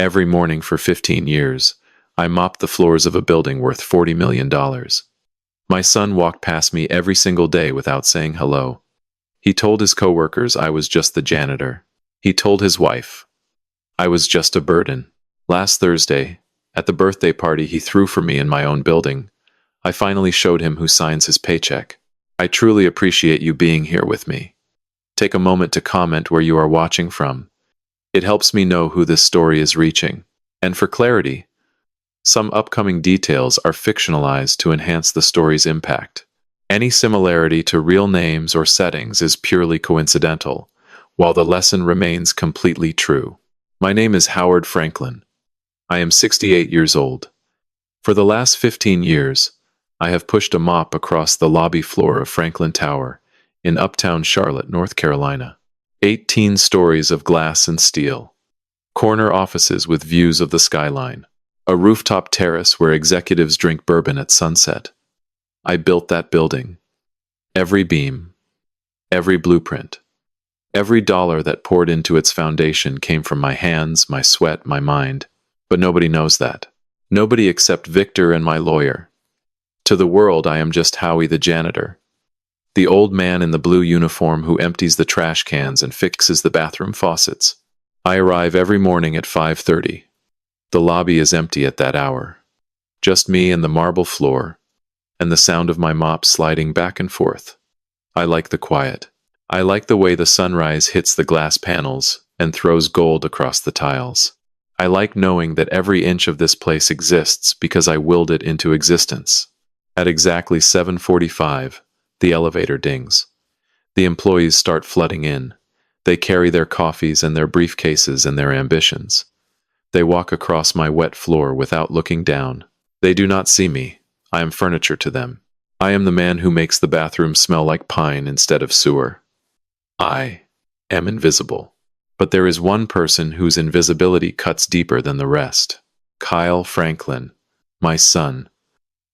Every morning for 15 years, I mopped the floors of a building worth $40 million. My son walked past me every single day without saying hello. He told his coworkers I was just the janitor. He told his wife I was just a burden. Last Thursday, at the birthday party he threw for me in my own building, I finally showed him who signs his paycheck. I truly appreciate you being here with me. Take a moment to comment where you are watching from. It helps me know who this story is reaching. And for clarity, some upcoming details are fictionalized to enhance the story's impact. Any similarity to real names or settings is purely coincidental, while the lesson remains completely true. My name is Howard Franklin. I am 68 years old. For the last 15 years, I have pushed a mop across the lobby floor of Franklin Tower in uptown Charlotte, North Carolina. 18 stories of glass and steel. Corner offices with views of the skyline. A rooftop terrace where executives drink bourbon at sunset. I built that building. Every beam, every blueprint, every dollar that poured into its foundation came from my hands, my sweat, my mind. But nobody knows that. Nobody except Victor and my lawyer. To the world, I am just Howie the janitor. The old man in the blue uniform who empties the trash cans and fixes the bathroom faucets. I arrive every morning at 5:30. The lobby is empty at that hour. Just me and the marble floor, and the sound of my mop sliding back and forth. I like the quiet. I like the way the sunrise hits the glass panels and throws gold across the tiles. I like knowing that every inch of this place exists because I willed it into existence. At exactly 7:45, the elevator dings. The employees start flooding in. They carry their coffees and their briefcases and their ambitions. They walk across my wet floor without looking down. They do not see me. I am furniture to them. I am the man who makes the bathroom smell like pine instead of sewer. I am invisible. But there is one person whose invisibility cuts deeper than the rest. Kyle Franklin, my son,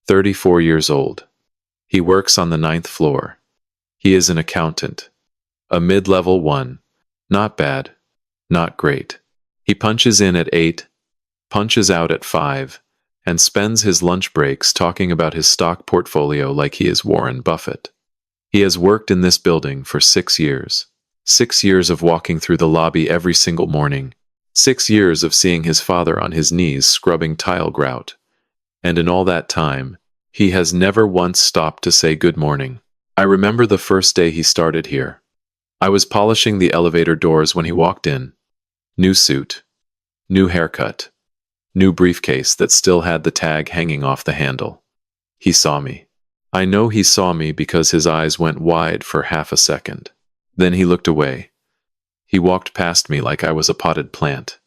34 years old. He works on the 9th floor. He is an accountant. A mid-level one. Not bad. Not great. He punches in at 8, punches out at 5, and spends his lunch breaks talking about his stock portfolio like he is Warren Buffett. He has worked in this building for 6 years. 6 years of walking through the lobby every single morning. 6 years of seeing his father on his knees scrubbing tile grout. And in all that time, he has never once stopped to say good morning. I remember the first day he started here. I was polishing the elevator doors when he walked in. New suit, new haircut, new briefcase that still had the tag hanging off the handle. He saw me. I know he saw me because his eyes went wide for half a second. Then he looked away. He walked past me like I was a potted plant.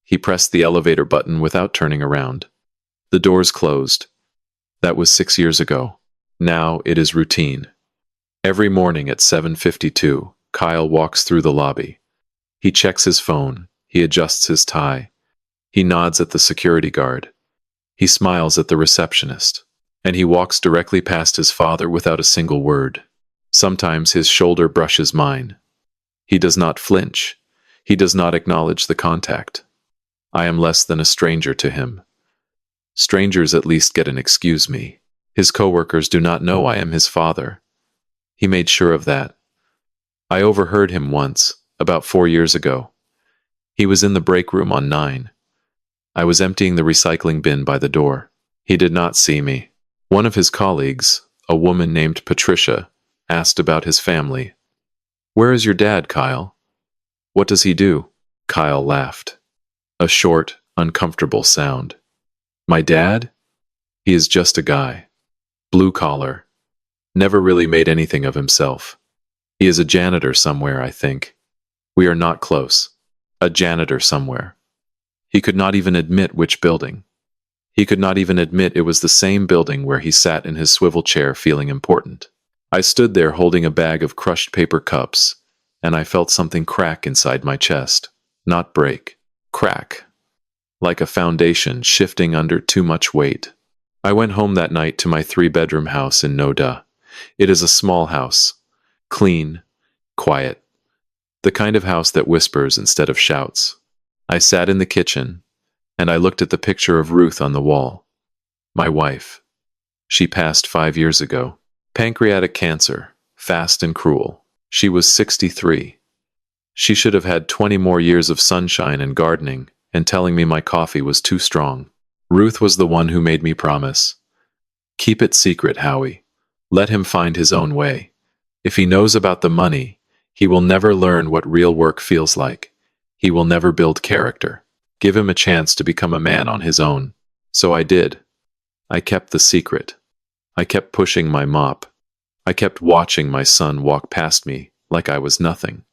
He pressed the elevator button without turning around. The doors closed. That was 6 years ago. Now it is routine. Every morning at 7:52, Kyle walks through the lobby. He checks his phone. He adjusts his tie. He nods at the security guard. He smiles at the receptionist. And he walks directly past his father without a single word. Sometimes his shoulder brushes mine. He does not flinch. He does not acknowledge the contact. I am less than a stranger to him. Strangers at least get an excuse me. His coworkers do not know I am his father. He made sure of that. I overheard him once, about 4 years ago. He was in the break room on 9. I was emptying the recycling bin by the door. He did not see me. One of his colleagues, a woman named Patricia, asked about his family. "Where is your dad, Kyle? What does he do?" Kyle laughed. A short, uncomfortable sound. "My dad? He is just a guy. Blue collar. Never really made anything of himself. He is a janitor somewhere, I think. We are not close. A janitor somewhere." He could not even admit which building. He could not even admit it was the same building where he sat in his swivel chair feeling important. I stood there holding a bag of crushed paper cups, and I felt something crack inside my chest. Not break. Crack. Like a foundation shifting under too much weight. I went home that night to my 3-bedroom house in Noda. It is a small house. Clean. Quiet. The kind of house that whispers instead of shouts. I sat in the kitchen, And I looked at the picture of Ruth on the wall. My wife. She passed 5 years ago. Pancreatic cancer, fast and cruel. She was 63. She should have had 20 more years of sunshine and gardening, and telling me my coffee was too strong. Ruth was the one who made me promise. Keep it secret, Howie. Let him find his own way. If he knows about the money, he will never learn what real work feels like. He will never build character. Give him a chance to become a man on his own. So I did. I kept the secret. I kept pushing my mop. I kept watching my son walk past me like I was nothing.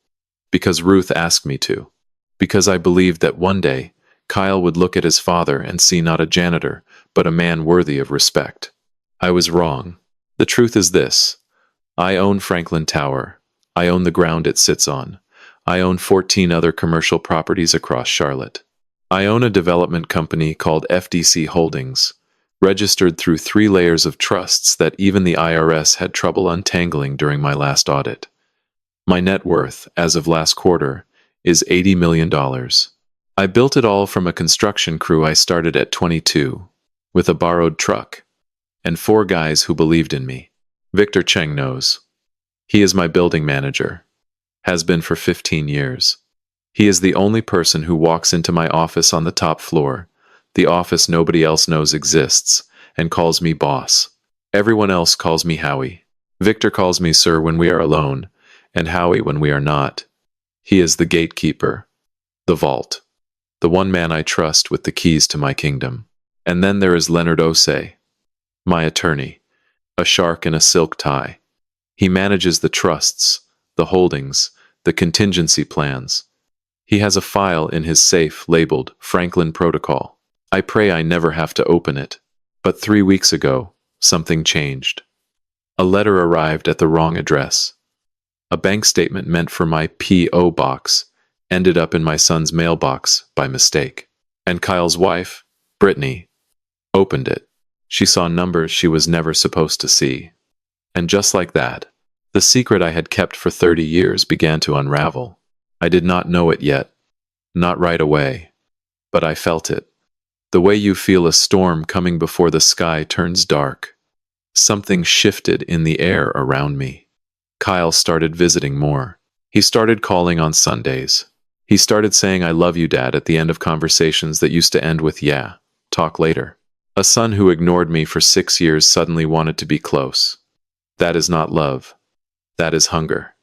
Because Ruth asked me to. Because I believed that one day, Kyle would look at his father and see not a janitor, but a man worthy of respect. I was wrong. The truth is this. I own Franklin Tower. I own the ground it sits on. I own 14 other commercial properties across Charlotte. I own a development company called FDC Holdings, registered through 3 layers of trusts that even the IRS had trouble untangling during my last audit. My net worth, as of last quarter, is $80 million. I built it all from a construction crew I started at 22, with a borrowed truck, and 4 guys who believed in me. Victor Cheng knows. He is my building manager. Has been for 15 years. He is the only person who walks into my office on the top floor, the office nobody else knows exists, and calls me boss. Everyone else calls me Howie. Victor calls me sir when we are alone, and Howie when we are not. He is the gatekeeper, the vault, the one man I trust with the keys to my kingdom. And then there is Leonard Osei, my attorney, a shark in a silk tie. He manages the trusts, the holdings, the contingency plans. He has a file in his safe labeled Franklin Protocol. I pray I never have to open it. But 3 weeks ago, something changed. A letter arrived at the wrong address. A bank statement meant for my P.O. box ended up in my son's mailbox by mistake. And Kyle's wife, Brittany, opened it. She saw numbers she was never supposed to see. And just like that, the secret I had kept for 30 years began to unravel. I did not know it yet. Not right away. But I felt it. The way you feel a storm coming before the sky turns dark. Something shifted in the air around me. Kyle started visiting more. He started calling on Sundays. He started saying I love you, Dad, at the end of conversations that used to end with yeah, talk later. A son who ignored me for 6 years suddenly wanted to be close. That is not love. That is hunger.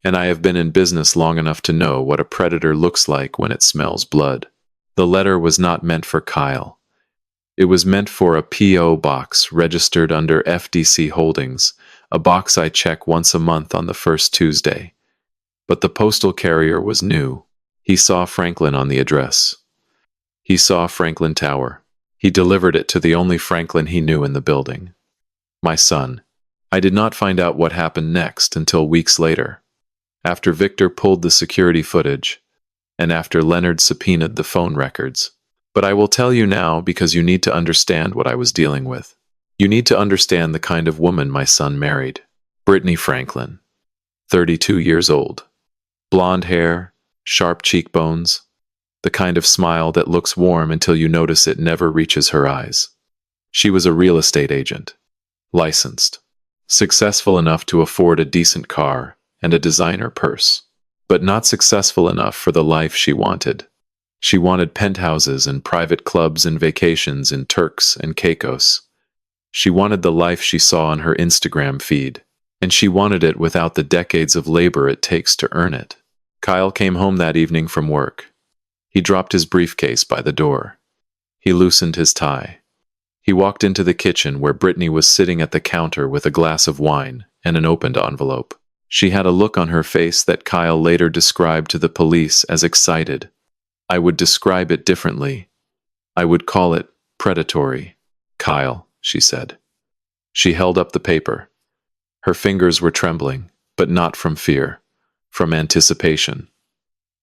And I have been in business long enough to know what a predator looks like when it smells blood. The letter was not meant for Kyle. It was meant for a P.O. box registered under FDC Holdings, a box I check once a month on the first Tuesday. But the postal carrier was new. He saw Franklin on the address. He saw Franklin Tower. He delivered it to the only Franklin he knew in the building. My son. I did not find out what happened next until weeks later, after Victor pulled the security footage, and after Leonard subpoenaed the phone records. But I will tell you now because you need to understand what I was dealing with. You need to understand the kind of woman my son married. Brittany Franklin, 32 years old. Blonde hair, sharp cheekbones, the kind of smile that looks warm until you notice it never reaches her eyes. She was a real estate agent, licensed, successful enough to afford a decent car and a designer purse, but not successful enough for the life she wanted. She wanted penthouses and private clubs and vacations in Turks and Caicos. She wanted the life she saw on her Instagram feed, and she wanted it without the decades of labor it takes to earn it. Kyle came home that evening from work. He dropped his briefcase by the door. He loosened his tie. He walked into the kitchen where Brittany was sitting at the counter with a glass of wine and an opened envelope. She had a look on her face that Kyle later described to the police as excited. I would describe it differently. I would call it predatory. Kyle, she said. She held up the paper. Her fingers were trembling, but not from fear, from anticipation.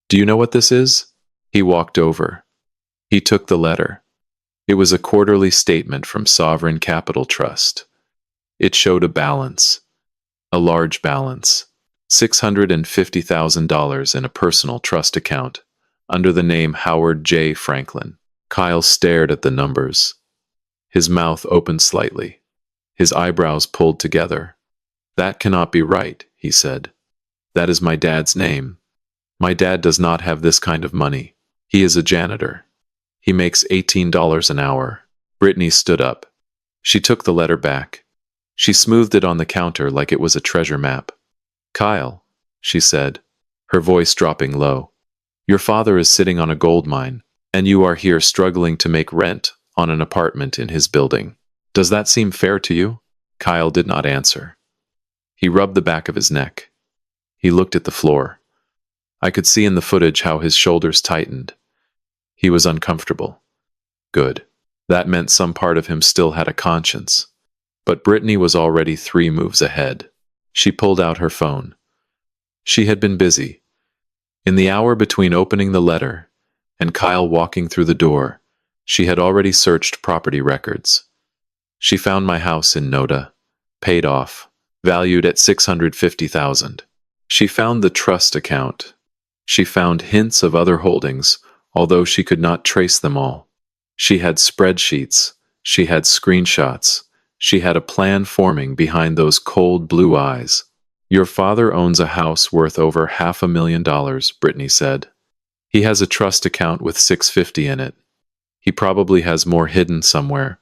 Do you know what this is? He walked over. He took the letter. It was a quarterly statement from Sovereign Capital Trust. It showed a balance, a large balance, $650,000 in a personal trust account under the name Howard J. Franklin. Kyle stared at the numbers. His mouth opened slightly. His eyebrows pulled together. That cannot be right, he said. That is my dad's name. My dad does not have this kind of money. He is a janitor. He makes $18 an hour. Brittany stood up. She took the letter back. She smoothed it on the counter like it was a treasure map. Kyle, she said, her voice dropping low. Your father is sitting on a gold mine, and you are here struggling to make rent on an apartment in his building. Does that seem fair to you? Kyle did not answer. He rubbed the back of his neck. He looked at the floor. I could see in the footage how his shoulders tightened. He was uncomfortable. Good. That meant some part of him still had a conscience. But Brittany was already 3 moves ahead. She pulled out her phone. She had been busy. In the hour between opening the letter and Kyle walking through the door, she had already searched property records. She found my house in Noda, paid off, valued at $650,000. She found the trust account. She found hints of other holdings, although she could not trace them all. She had spreadsheets. She had screenshots. She had a plan forming behind those cold blue eyes. Your father owns a house worth over $500,000, Brittany said. He has a trust account with $650 in it. He probably has more hidden somewhere.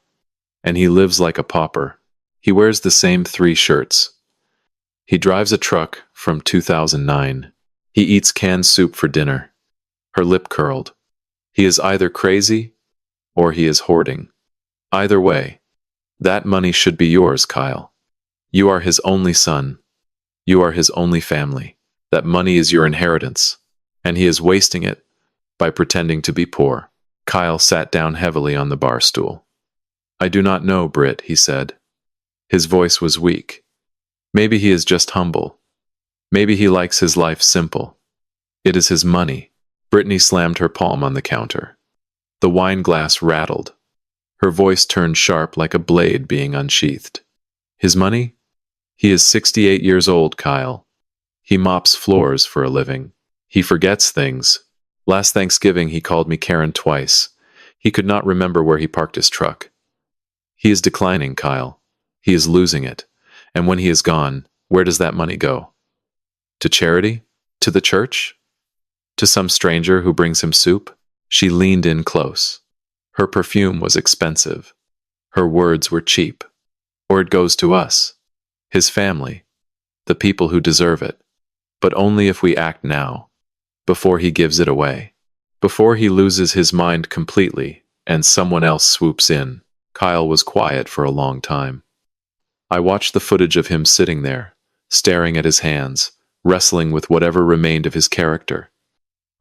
And he lives like a pauper. He wears the same 3 shirts. He drives a truck from 2009. He eats canned soup for dinner. Her lip curled. He is either crazy or he is hoarding. Either way, that money should be yours, Kyle. You are his only son. You are his only family. That money is your inheritance, and he is wasting it by pretending to be poor. Kyle sat down heavily on the bar stool. I do not know, Britt, he said. His voice was weak. Maybe he is just humble. Maybe he likes his life simple. It is his money. Brittany slammed her palm on the counter. The wine glass rattled. Her voice turned sharp like a blade being unsheathed. His money? He is 68 years old, Kyle. He mops floors for a living. He forgets things. Last Thanksgiving he called me Karen twice. He could not remember where he parked his truck. He is declining, Kyle. He is losing it. And when he is gone, where does that money go? To charity? To the church? To some stranger who brings him soup? She leaned in close. Her perfume was expensive. Her words were cheap. Or it goes to us, his family, the people who deserve it. But only if we act now, before he gives it away. Before he loses his mind completely and someone else swoops in. Kyle was quiet for a long time. I watched the footage of him sitting there, staring at his hands, wrestling with whatever remained of his character.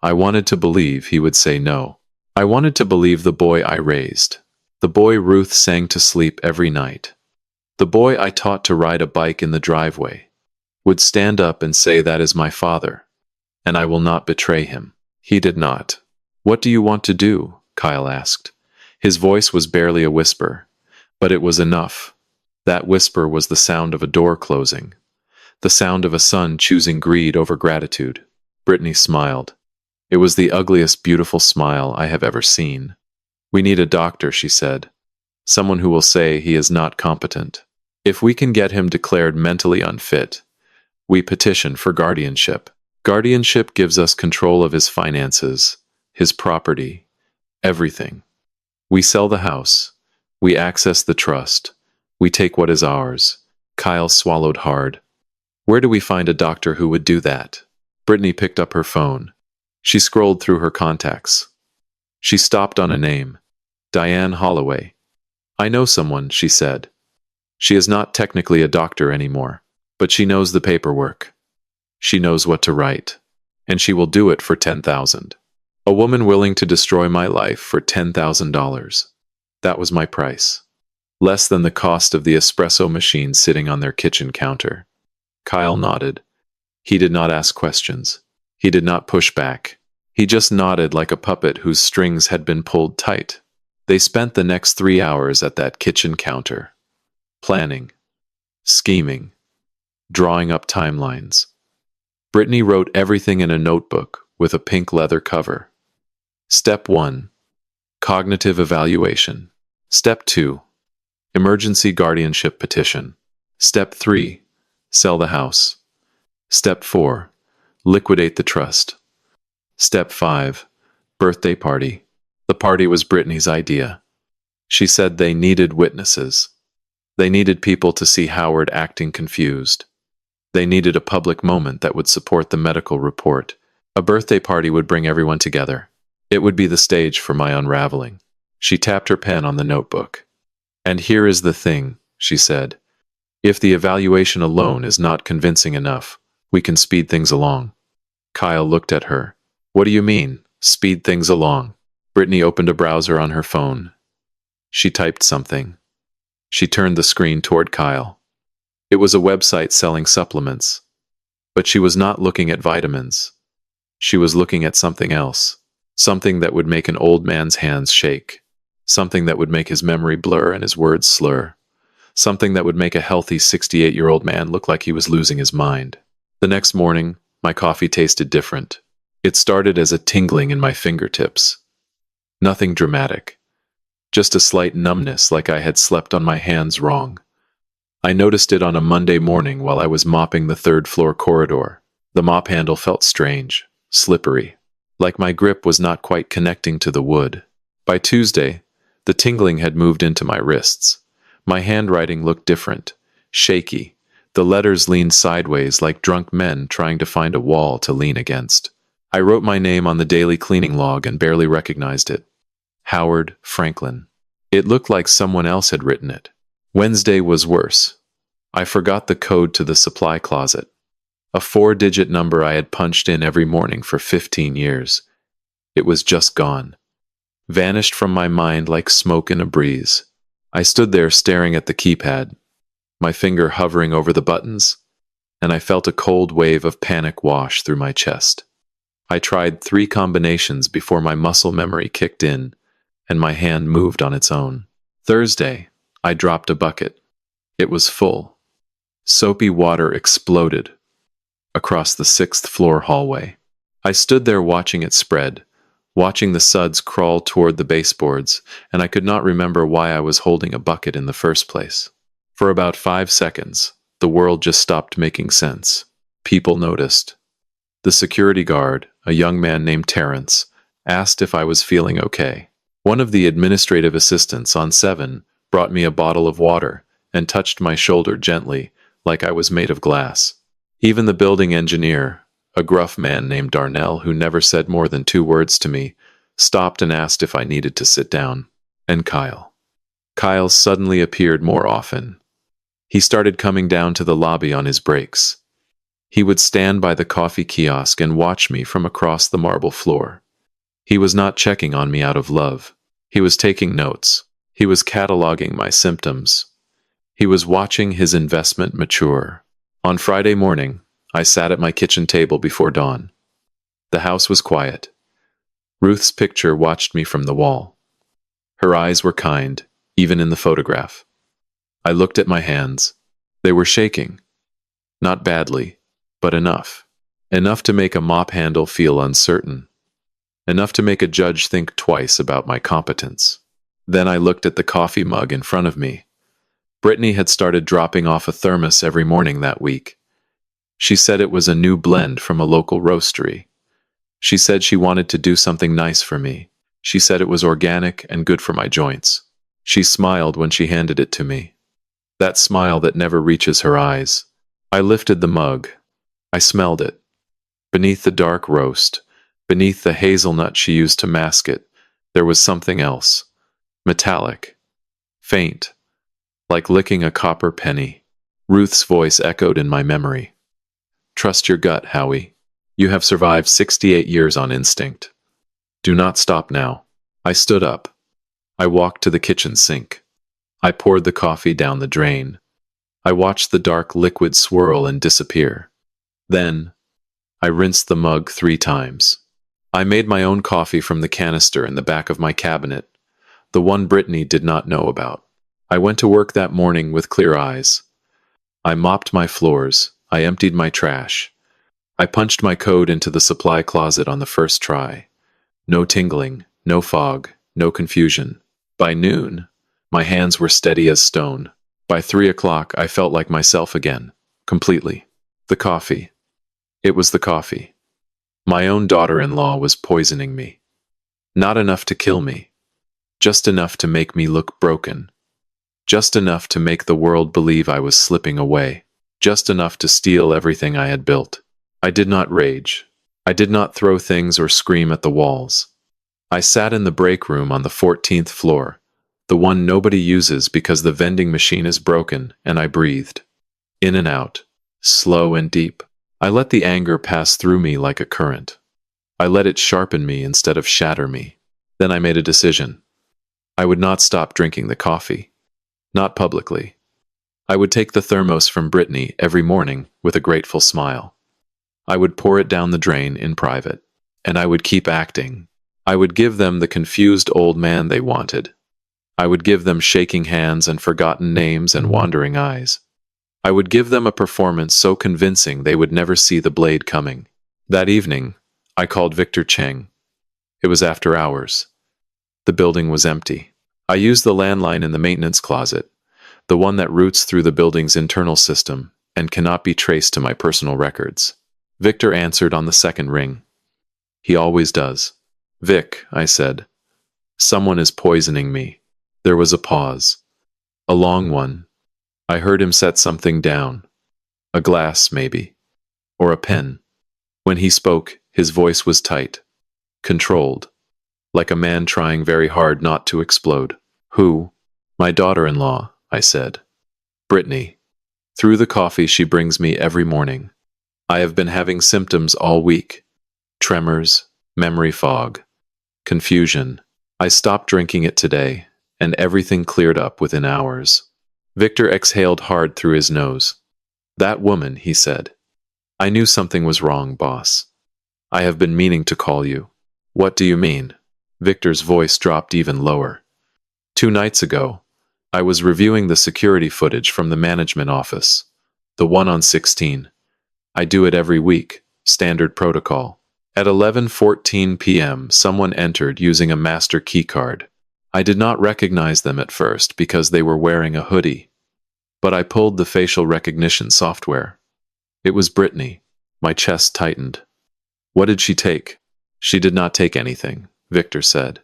I wanted to believe he would say no. I wanted to believe the boy I raised, the boy Ruth sang to sleep every night, the boy I taught to ride a bike in the driveway, would stand up and say that is my father, and I will not betray him. He did not. What do you want to do? Kyle asked. His voice was barely a whisper, but it was enough. That whisper was the sound of a door closing, the sound of a son choosing greed over gratitude. Brittany smiled. It was the ugliest beautiful smile I have ever seen. We need a doctor, she said. Someone who will say he is not competent. If we can get him declared mentally unfit, we petition for guardianship. Guardianship gives us control of his finances, his property, everything. We sell the house. We access the trust. We take what is ours. Kyle swallowed hard. Where do we find a doctor who would do that? Brittany picked up her phone. She scrolled through her contacts. She stopped on a name. Diane Holloway. I know someone, she said. She is not technically a doctor anymore, but she knows the paperwork. She knows what to write. And she will do it for $10,000. A woman willing to destroy my life for $10,000. That was my price. Less than the cost of the espresso machine sitting on their kitchen counter. Kyle nodded. He did not ask questions. He did not push back. He just nodded like a puppet whose strings had been pulled tight. They spent the next 3 hours at that kitchen counter. Planning. Scheming. Drawing up timelines. Brittany wrote everything in a notebook with a pink leather cover. Step 1. Cognitive evaluation. Step 2. Emergency guardianship petition. Step 3. Sell the house. Step 4. Liquidate the trust. Step 5. Birthday party. The party was Brittany's idea. She said they needed witnesses. They needed people to see Howard acting confused. They needed a public moment that would support the medical report. A birthday party would bring everyone together. It would be the stage for my unraveling. She tapped her pen on the notebook. And here is the thing, she said. If the evaluation alone is not convincing enough, we can speed things along. Kyle looked at her. What do you mean, speed things along? Brittany opened a browser on her phone. She typed something. She turned the screen toward Kyle. It was a website selling supplements. But she was not looking at vitamins. She was looking at something else. Something that would make an old man's hands shake. Something that would make his memory blur and his words slur. Something that would make a healthy 68-year-old man look like he was losing his mind. The next morning, my coffee tasted different. It started as a tingling in my fingertips. Nothing dramatic. Just a slight numbness like I had slept on my hands wrong. I noticed it on a Monday morning while I was mopping the third-floor corridor. The mop handle felt strange, slippery, like my grip was not quite connecting to the wood. By Tuesday, the tingling had moved into my wrists. My handwriting looked different, shaky. The letters leaned sideways like drunk men trying to find a wall to lean against. I wrote my name on the daily cleaning log and barely recognized it. Howard Franklin. It looked like someone else had written it. Wednesday was worse. I forgot the code to the supply closet. A 4-digit number I had punched in every morning for 15 years. It was just gone. Vanished from my mind like smoke in a breeze. I stood there staring at the keypad, my finger hovering over the buttons, and I felt a cold wave of panic wash through my chest. I tried 3 combinations before my muscle memory kicked in, and my hand moved on its own. Thursday, I dropped a bucket. It was full. Soapy water exploded across the 6th-floor hallway. I stood there watching it spread, watching the suds crawl toward the baseboards, and I could not remember why I was holding a bucket in the first place. For about 5 seconds, the world just stopped making sense. People noticed. The security guard, a young man named Terrence, asked if I was feeling okay. One of the administrative assistants on 7 brought me a bottle of water and touched my shoulder gently, like I was made of glass. Even the building engineer, a gruff man named Darnell who never said more than 2 words to me, stopped and asked if I needed to sit down. And Kyle. Kyle suddenly appeared more often. He started coming down to the lobby on his breaks. He would stand by the coffee kiosk and watch me from across the marble floor. He was not checking on me out of love. He was taking notes. He was cataloging my symptoms. He was watching his investment mature. On Friday morning, I sat at my kitchen table before dawn. The house was quiet. Ruth's picture watched me from the wall. Her eyes were kind, even in the photograph. I looked at my hands. They were shaking. Not badly, but enough. Enough to make a mop handle feel uncertain. Enough to make a judge think twice about my competence. Then I looked at the coffee mug in front of me. Brittany had started dropping off a thermos every morning that week. She said it was a new blend from a local roastery. She said she wanted to do something nice for me. She said it was organic and good for my joints. She smiled when she handed it to me. That smile that never reaches her eyes. I lifted the mug. I smelled it. Beneath the dark roast, beneath the hazelnut she used to mask it, there was something else. Metallic. Faint. Like licking a copper penny. Ruth's voice echoed in my memory. Trust your gut, Howie. You have survived 68 years on instinct. Do not stop now. I stood up. I walked to the kitchen sink. I poured the coffee down the drain. I watched the dark liquid swirl and disappear. Then, I rinsed the mug 3 times. I made my own coffee from the canister in the back of my cabinet, the one Brittany did not know about. I went to work that morning with clear eyes. I mopped my floors. I emptied my trash. I punched my code into the supply closet on the first try. No tingling, no fog, no confusion. By noon, my hands were steady as stone. By 3 o'clock, I felt like myself again, completely. The coffee. It was the coffee. My own daughter-in-law was poisoning me. Not enough to kill me. Just enough to make me look broken. Just enough to make the world believe I was slipping away. Just enough to steal everything I had built. I did not rage. I did not throw things or scream at the walls. I sat in the break room on the 14th floor, the one nobody uses because the vending machine is broken, and I breathed. In and out, slow and deep. I let the anger pass through me like a current. I let it sharpen me instead of shatter me. Then I made a decision. I would not stop drinking the coffee. Not publicly. I would take the thermos from Brittany every morning with a grateful smile. I would pour it down the drain in private. And I would keep acting. I would give them the confused old man they wanted. I would give them shaking hands and forgotten names and wandering eyes. I would give them a performance so convincing they would never see the blade coming. That evening, I called Victor Cheng. It was after hours. The building was empty. I used the landline in the maintenance closet, the one that routes through the building's internal system and cannot be traced to my personal records. Victor answered on the second ring. He always does. Vic, I said. Someone is poisoning me. There was a pause. A long one. I heard him set something down. A glass, maybe. Or a pen. When he spoke, his voice was tight. Controlled. Like a man trying very hard not to explode. Who? My daughter-in-law, I said. Brittany. Through the coffee she brings me every morning. I have been having symptoms all week. Tremors, memory fog, confusion. I stopped drinking it today, and everything cleared up within hours. Victor exhaled hard through his nose. That woman, he said. I knew something was wrong, boss. I have been meaning to call you. What do you mean? Victor's voice dropped even lower. 2 nights ago, I was reviewing the security footage from the management office. The one on 16. I do it every week, standard protocol. At 11:14 p.m., someone entered using a master keycard. I did not recognize them at first because they were wearing a hoodie. But I pulled the facial recognition software. It was Brittany. My chest tightened. What did she take? She did not take anything, Victor said.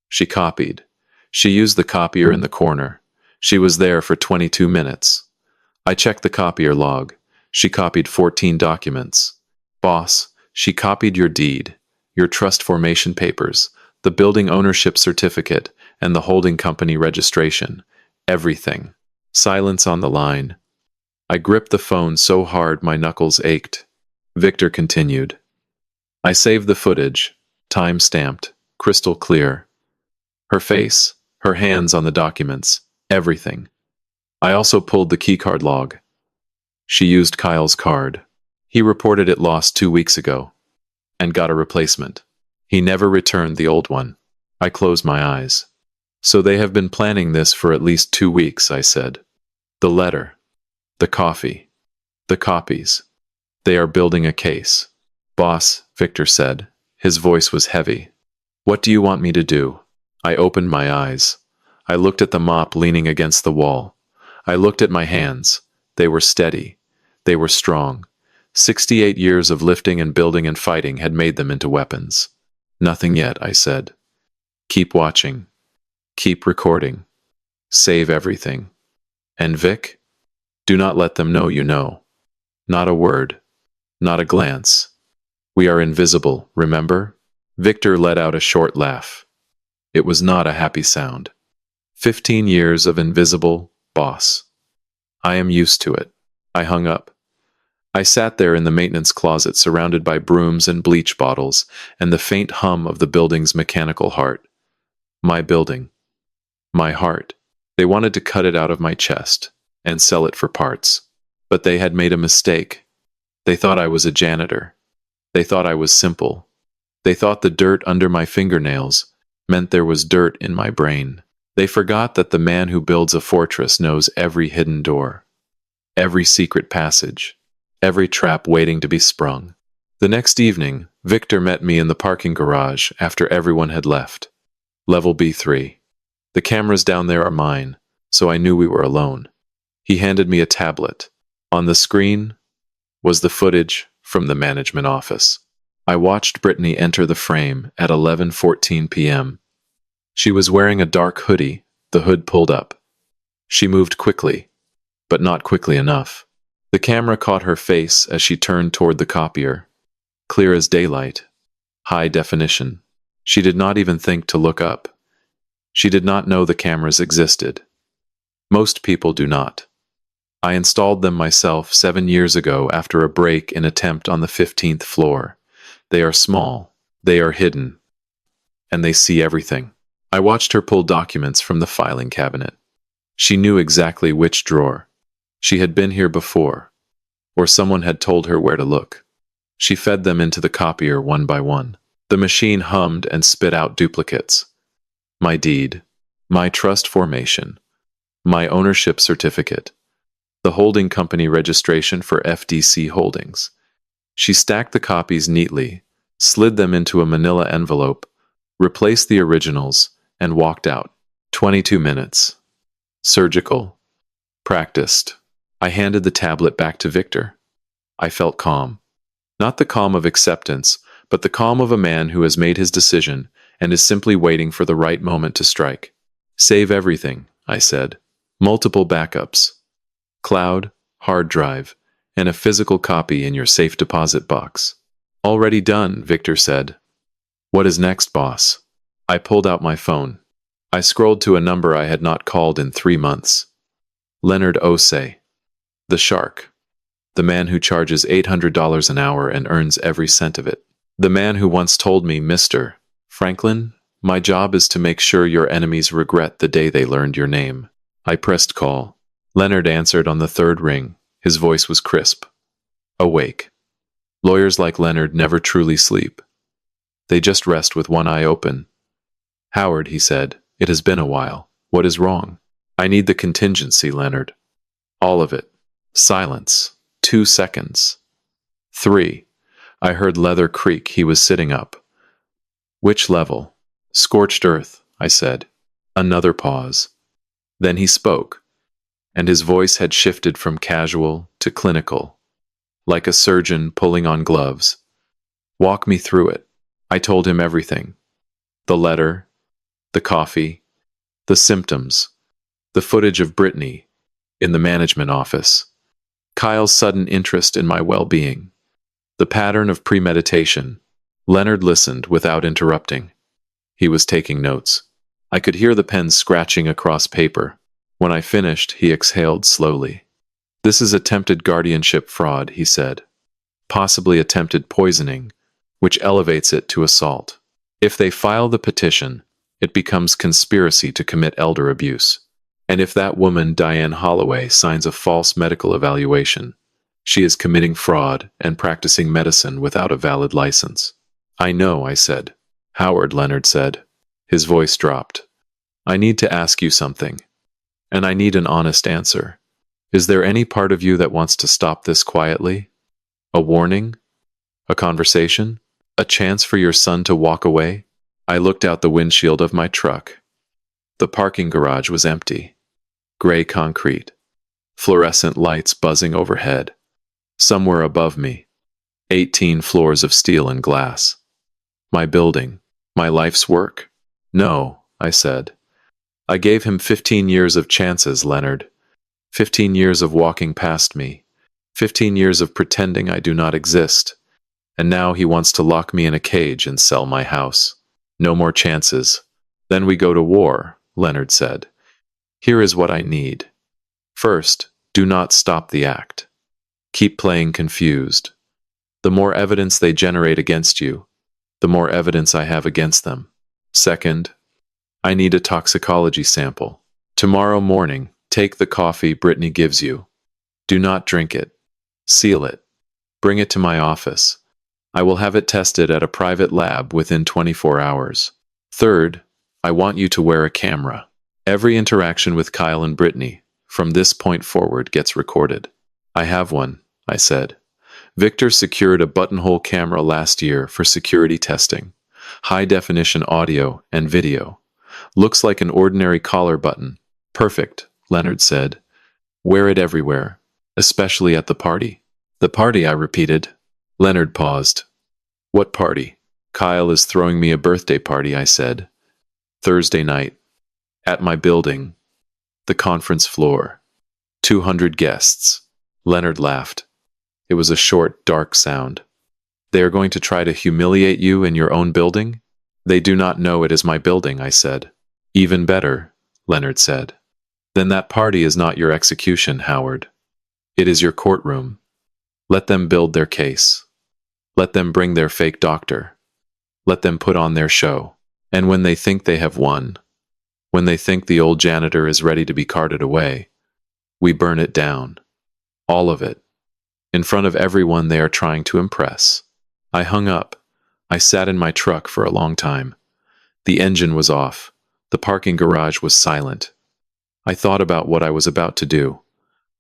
She copied. She used the copier in the corner. She was there for 22 minutes. I checked the copier log. She copied 14 documents. Boss, she copied your deed, your trust formation papers, the building ownership certificate, and the holding company registration. Everything. Silence on the line. I gripped the phone so hard my knuckles ached. Victor continued. I saved the footage, time-stamped, crystal clear. Her face, her hands on the documents, everything. I also pulled the keycard log. She used Kyle's card. He reported it lost 2 weeks ago and got a replacement. He never returned the old one. I closed my eyes. So they have been planning this for at least 2 weeks, I said. The letter, the coffee, the copies. They are building a case. Boss, Victor said. His voice was heavy. What do you want me to do? I opened my eyes. I looked at the mop leaning against the wall. I looked at my hands. They were steady. They were strong. 68 years of lifting and building and fighting had made them into weapons. Nothing yet, I said. Keep watching. Keep recording. Save everything. And Vic? Do not let them know you know. Not a word. Not a glance. We are invisible, remember? Victor let out a short laugh. It was not a happy sound. 15 years of invisible, boss. I am used to it. I hung up. I sat there in the maintenance closet surrounded by brooms and bleach bottles and the faint hum of the building's mechanical heart. My building. My heart. They wanted to cut it out of my chest and sell it for parts. But they had made a mistake. They thought I was a janitor. They thought I was simple. They thought the dirt under my fingernails meant there was dirt in my brain. They forgot that the man who builds a fortress knows every hidden door, every secret passage, every trap waiting to be sprung. The next evening, Victor met me in the parking garage after everyone had left. Level B3. The cameras down there are mine, so I knew we were alone. He handed me a tablet. On the screen was the footage from the management office. I watched Brittany enter the frame at 11:14 p.m. She was wearing a dark hoodie, the hood pulled up. She moved quickly, but not quickly enough. The camera caught her face as she turned toward the copier. Clear as daylight. High definition. She did not even think to look up. She did not know the cameras existed. Most people do not. I installed them myself 7 years ago after a break-in attempt on the 15th floor. They are small, they are hidden, and they see everything. I watched her pull documents from the filing cabinet. She knew exactly which drawer. She had been here before, or someone had told her where to look. She fed them into the copier one by one. The machine hummed and spit out duplicates. My deed, my trust formation, my ownership certificate, the holding company registration for FDC Holdings. She stacked the copies neatly, slid them into a manila envelope, replaced the originals, and walked out. 22 minutes. Surgical. Practiced. I handed the tablet back to Victor. I felt calm. Not the calm of acceptance, but the calm of a man who has made his decision and is simply waiting for the right moment to strike. Save everything, I said. Multiple backups. Cloud, hard drive, and a physical copy in your safe deposit box. Already done, Victor said. What is next, boss? I pulled out my phone. I scrolled to a number I had not called in 3 months. Leonard Osei. The shark. The man who charges $800 an hour and earns every cent of it. The man who once told me, Mr. Franklin, my job is to make sure your enemies regret the day they learned your name. I pressed call. Leonard answered on the third ring. His voice was crisp. Awake. Lawyers like Leonard never truly sleep. They just rest with one eye open. Howard, he said, it has been a while. What is wrong? I need the contingency, Leonard. All of it. Silence. 2 seconds. 3. I heard leather creak. He was sitting up. Which level? Scorched earth, I said. Another pause. Then he spoke, and his voice had shifted from casual to clinical, like a surgeon pulling on gloves. Walk me through it. I told him everything. The letter, the coffee, the symptoms, the footage of Brittany in the management office, Kyle's sudden interest in my well-being, the pattern of premeditation. Leonard listened without interrupting. He was taking notes. I could hear the pen scratching across paper. When I finished, he exhaled slowly. This is attempted guardianship fraud, he said. Possibly attempted poisoning, which elevates it to assault. If they file the petition, it becomes conspiracy to commit elder abuse. And if that woman, Diane Holloway, signs a false medical evaluation, she is committing fraud and practicing medicine without a valid license. I know, I said. Howard, Leonard said. His voice dropped. I need to ask you something. And I need an honest answer. Is there any part of you that wants to stop this quietly? A warning? A conversation? A chance for your son to walk away? I looked out the windshield of my truck. The parking garage was empty. Gray concrete. Fluorescent lights buzzing overhead. Somewhere above me, 18 floors of steel and glass. My building. My life's work? No, I said. I gave him 15 years of chances, Leonard. 15 years of walking past me. 15 years of pretending I do not exist. And now he wants to lock me in a cage and sell my house. No more chances. Then we go to war, Leonard said. Here is what I need. First, do not stop the act. Keep playing confused. The more evidence they generate against you, the more evidence I have against them. Second, I need a toxicology sample. Tomorrow morning, take the coffee Brittany gives you. Do not drink it. Seal it. Bring it to my office. I will have it tested at a private lab within 24 hours. Third, I want you to wear a camera. Every interaction with Kyle and Brittany, from this point forward, gets recorded. I have one, I said. Victor secured a buttonhole camera last year for security testing. High-definition audio and video. Looks like an ordinary collar button. Perfect, Leonard said. Wear it everywhere, especially at the party. The party, I repeated. Leonard paused. What party? Kyle is throwing me a birthday party, I said. Thursday night. At my building. The conference floor. 200 guests. Leonard laughed. It was a short, dark sound. They are going to try to humiliate you in your own building? They do not know it is my building, I said. Even better, Leonard said. Then that party is not your execution, Howard. It is your courtroom. Let them build their case. Let them bring their fake doctor. Let them put on their show. And when they think they have won, when they think the old janitor is ready to be carted away, we burn it down. All of it. In front of everyone they are trying to impress. I hung up. I sat in my truck for a long time. The engine was off. The parking garage was silent. I thought about what I was about to do.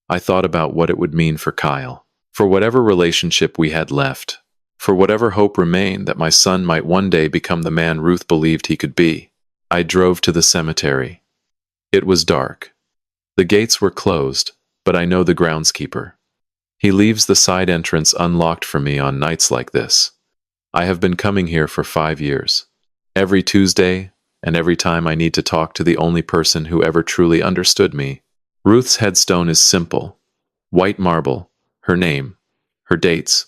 I thought about what it would mean for Kyle, for whatever relationship we had left, for whatever hope remained that my son might one day become the man Ruth believed he could be. I drove to the cemetery. It was dark. The gates were closed, but I know the groundskeeper. He leaves the side entrance unlocked for me on nights like this. I have been coming here for 5 years. Every Tuesday, and every time I need to talk to the only person who ever truly understood me. Ruth's headstone is simple. White marble, her name, her dates,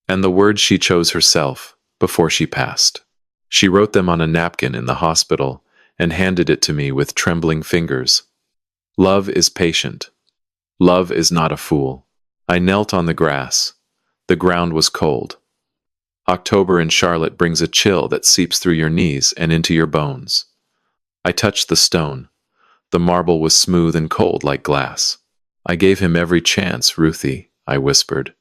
and the words she chose herself before she passed. She wrote them on a napkin in the hospital and handed it to me with trembling fingers. Love is patient. Love is not a fool. I knelt on the grass. The ground was cold. October in Charlotte brings a chill that seeps through your knees and into your bones. I touched the stone. The marble was smooth and cold like glass. I gave him every chance, Ruthie, I whispered.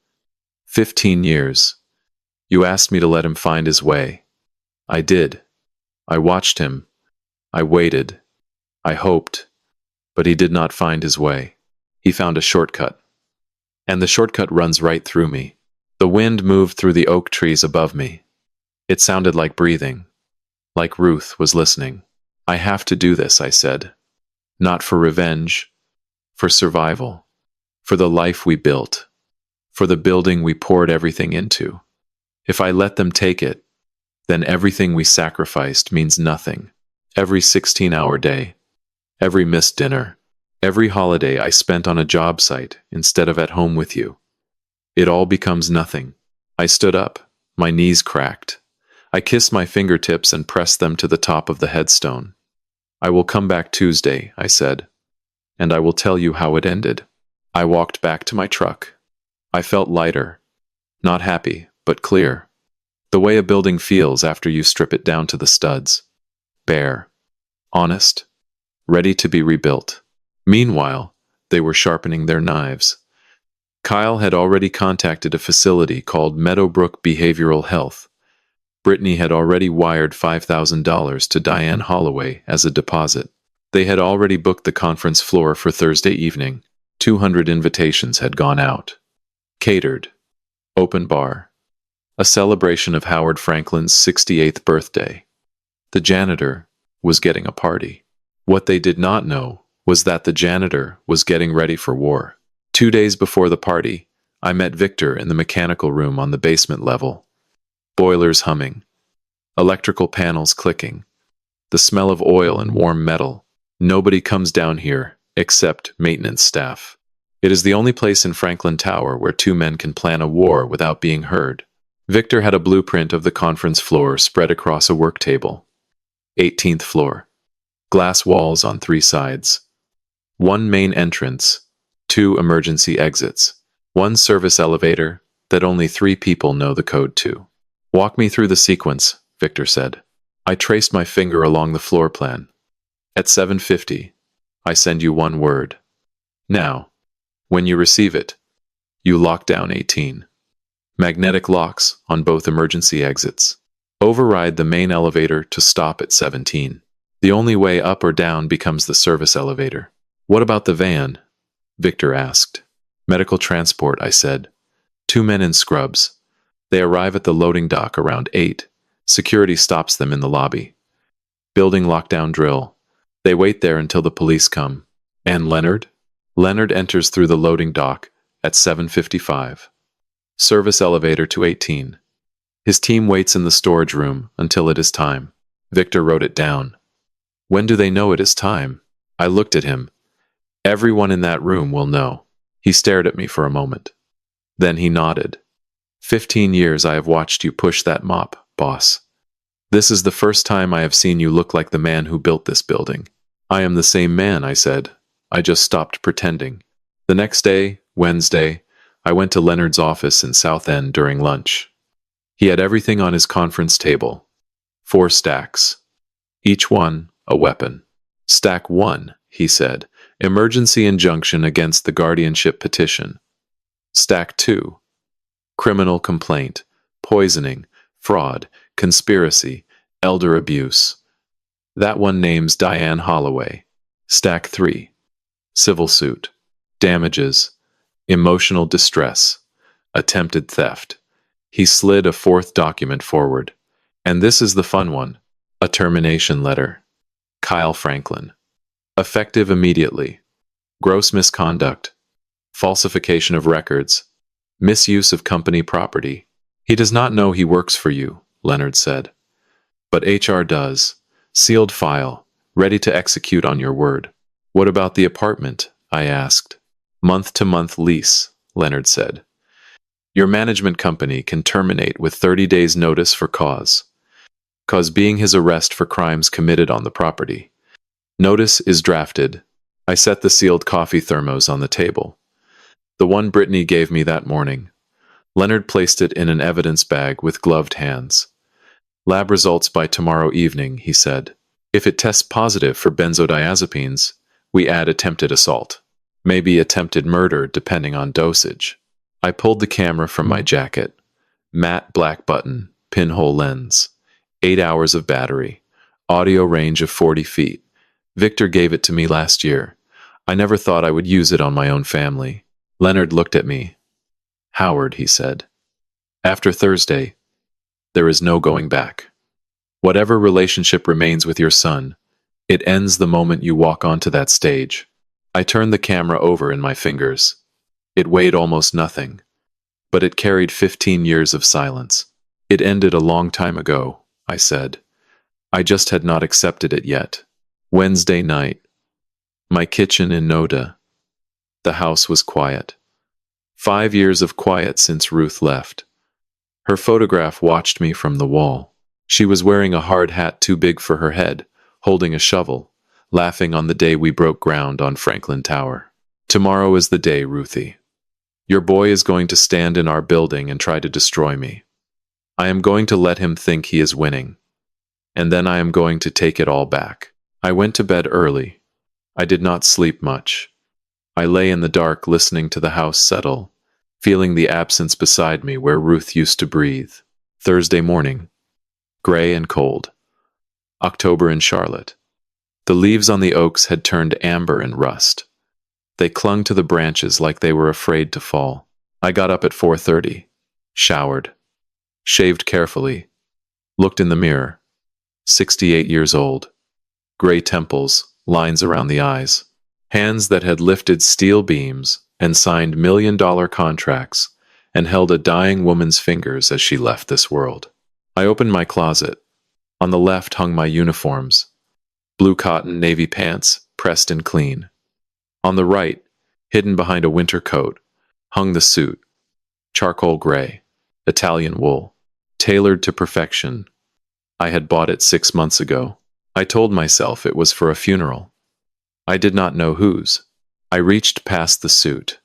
15 years. You asked me to let him find his way. I did. I watched him. I waited. I hoped. But he did not find his way. He found a shortcut. And the shortcut runs right through me. The wind moved through the oak trees above me. It sounded like breathing. Like Ruth was listening. I have to do this, I said. Not for revenge. For survival. For the life we built. For the building we poured everything into. If I let them take it, then everything we sacrificed means nothing. Every 16-hour day. Every missed dinner. Every holiday I spent on a job site instead of at home with you. It all becomes nothing. I stood up. My knees cracked. I kissed my fingertips and pressed them to the top of the headstone. I will come back Tuesday, I said, and I will tell you how it ended. I walked back to my truck. I felt lighter. Not happy, but clear. The way a building feels after you strip it down to the studs. Bare. Honest. Ready to be rebuilt. Meanwhile, they were sharpening their knives. Kyle had already contacted a facility called Meadowbrook Behavioral Health. Brittany had already wired $5,000 to Diane Holloway as a deposit. They had already booked the conference floor for Thursday evening. 200 invitations had gone out. Catered. Open bar. A celebration of Howard Franklin's 68th birthday. The janitor was getting a party. What they did not know was that the janitor was getting ready for war. 2 days before the party, I met Victor in the mechanical room on the basement level. Boilers humming. Electrical panels clicking. The smell of oil and warm metal. Nobody comes down here except maintenance staff. It is the only place in Franklin Tower where 2 men can plan a war without being heard. Victor had a blueprint of the conference floor spread across a work table. 18th floor. Glass walls on 3 sides. 1 main entrance. 2 emergency exits. 1 service elevator that only 3 people know the code to. Walk me through the sequence, Victor said. I traced my finger along the floor plan. At 7:50, I send you 1 word. Now, when you receive it, you lock down 18. Magnetic locks on both emergency exits. Override the main elevator to stop at 17. The only way up or down becomes the service elevator. What about the van? Victor asked. Medical transport, I said. 2 men in scrubs. They arrive at the loading dock around 8. Security stops them in the lobby. Building lockdown drill. They wait there until the police come. And Leonard? Leonard enters through the loading dock at 7:55. Service elevator to 18. His team waits in the storage room until it is time. Victor wrote it down. When do they know it is time? I looked at him. Everyone in that room will know. He stared at me for a moment. Then he nodded. 15 years I have watched you push that mop, boss. This is the first time I have seen you look like the man who built this building. I am the same man, I said. I just stopped pretending. The next day, Wednesday, I went to Leonard's office in South End during lunch. He had everything on his conference table. 4 stacks. Each one a weapon. Stack 1, he said, emergency injunction against the guardianship petition. Stack 2, criminal complaint, poisoning, fraud, conspiracy, elder abuse. That one names Diane Holloway. Stack 3, civil suit, damages, emotional distress, attempted theft. He slid a 4th document forward. And this is the fun one. A termination letter. Kyle Franklin. Effective immediately. Gross misconduct. Falsification of records. Misuse of company property. He does not know he works for you, Leonard said. But HR does. Sealed file. Ready to execute on your word. What about the apartment? I asked. Month-to-month lease, Leonard said. Your management company can terminate with 30 days notice for cause being his arrest for crimes committed on the property. Notice is drafted. I set the sealed coffee thermos on the table. The one Brittany gave me that morning. Leonard placed it in an evidence bag with gloved hands. Lab results by tomorrow evening, he said. If it tests positive for benzodiazepines, we add attempted assault. Maybe attempted murder depending on dosage. I pulled the camera from my jacket. Matte black button, pinhole lens. 8 hours of battery. Audio range of 40 feet. Victor gave it to me last year. I never thought I would use it on my own family. Leonard looked at me. Howard, he said. After Thursday, there is no going back. Whatever relationship remains with your son, it ends the moment you walk onto that stage. I turned the camera over in my fingers. It weighed almost nothing, but it carried 15 years of silence. It ended a long time ago, I said. I just had not accepted it yet. Wednesday night. My kitchen in Noda. The house was quiet. 5 years of quiet since Ruth left. Her photograph watched me from the wall. She was wearing a hard hat too big for her head, holding a shovel, laughing on the day we broke ground on Franklin Tower. Tomorrow is the day, Ruthie. Your boy is going to stand in our building and try to destroy me. I am going to let him think he is winning. And then I am going to take it all back. I went to bed early. I did not sleep much. I lay in the dark listening to the house settle, feeling the absence beside me where Ruth used to breathe. Thursday morning. Gray and cold. October in Charlotte. The leaves on the oaks had turned amber and rust. They clung to the branches like they were afraid to fall. I got up at 4:30, showered, shaved carefully, looked in the mirror. 68 years old. Gray temples, lines around the eyes. Hands that had lifted steel beams and signed million-dollar contracts and held a dying woman's fingers as she left this world. I opened my closet. On the left hung my uniforms. Blue cotton navy pants, pressed and clean. On the right, hidden behind a winter coat, hung the suit. Charcoal gray, Italian wool, tailored to perfection. I had bought it 6 months ago. I told myself it was for a funeral. I did not know whose. I reached past the suit.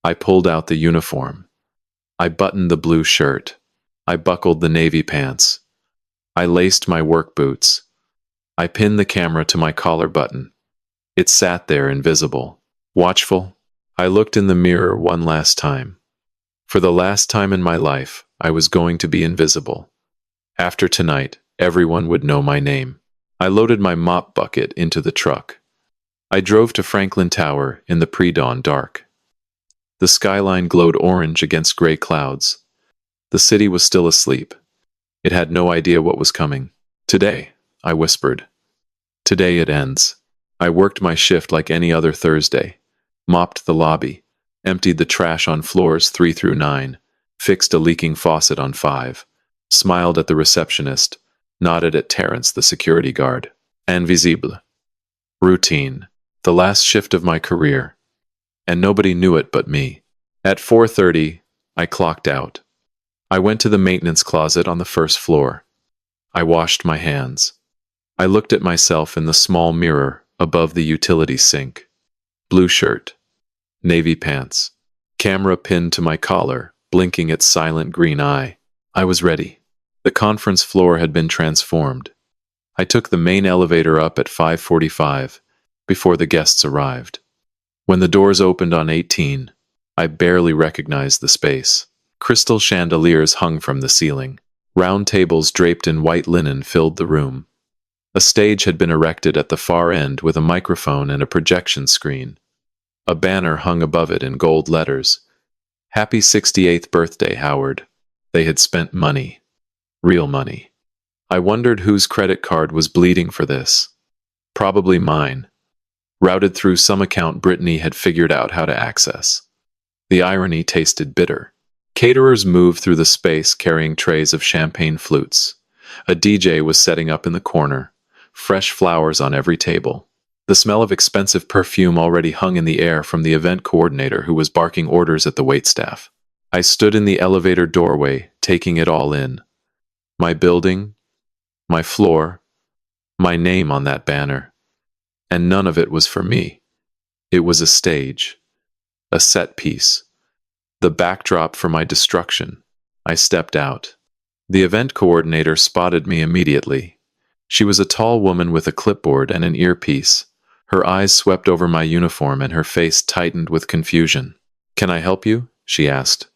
I pulled out the uniform. I buttoned the blue shirt. I buckled the navy pants. I laced my work boots. I pinned the camera to my collar button. It sat there invisible, watchful. I looked in the mirror one last time. For the last time in my life, I was going to be invisible. After tonight, everyone would know my name. I loaded my mop bucket into the truck. I drove to Franklin Tower in the pre-dawn dark. The skyline glowed orange against gray clouds. The city was still asleep. It had no idea what was coming. Today, I whispered. Today it ends. I worked my shift like any other Thursday, mopped the lobby, emptied the trash on floors 3 through 9, fixed a leaking faucet on 5, smiled at the receptionist, nodded at Terrence, the security guard. Invisible. Routine. The last shift of my career. And nobody knew it but me. At 4:30, I clocked out. I went to the maintenance closet on the first floor. I washed my hands. I looked at myself in the small mirror above the utility sink. Blue shirt, navy pants, camera pinned to my collar, blinking its silent green eye. I was ready. The conference floor had been transformed. I took the main elevator up at 5:45, before the guests arrived. When the doors opened on 18, I barely recognized the space. Crystal chandeliers hung from the ceiling. Round tables draped in white linen filled the room. A stage had been erected at the far end with a microphone and a projection screen. A banner hung above it in gold letters. Happy 68th birthday, Howard. They had spent money. Real money. I wondered whose credit card was bleeding for this. Probably mine. Routed through some account Brittany had figured out how to access. The irony tasted bitter. Caterers moved through the space carrying trays of champagne flutes. A DJ was setting up in the corner, fresh flowers on every table. The smell of expensive perfume already hung in the air from the event coordinator who was barking orders at the waitstaff. I stood in the elevator doorway, taking it all in. My building, my floor, my name on that banner. And none of it was for me. It was a stage, a set piece, the backdrop for my destruction. I stepped out. The event coordinator spotted me immediately. She was a tall woman with a clipboard and an earpiece. Her eyes swept over my uniform and her face tightened with confusion. "Can I help you?" she asked.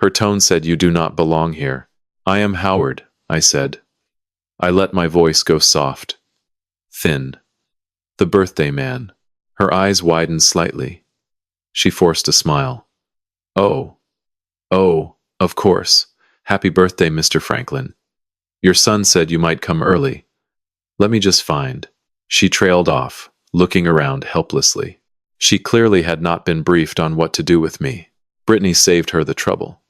Her tone said, "You do not belong here." "I am Howard," I said. I let my voice go soft, thin. "The birthday man." Her eyes widened slightly. She forced a smile. Oh, of course. Happy birthday, Mr. Franklin. Your son said you might come early. Let me just find." She trailed off, looking around helplessly. She clearly had not been briefed on what to do with me. Brittany saved her the trouble.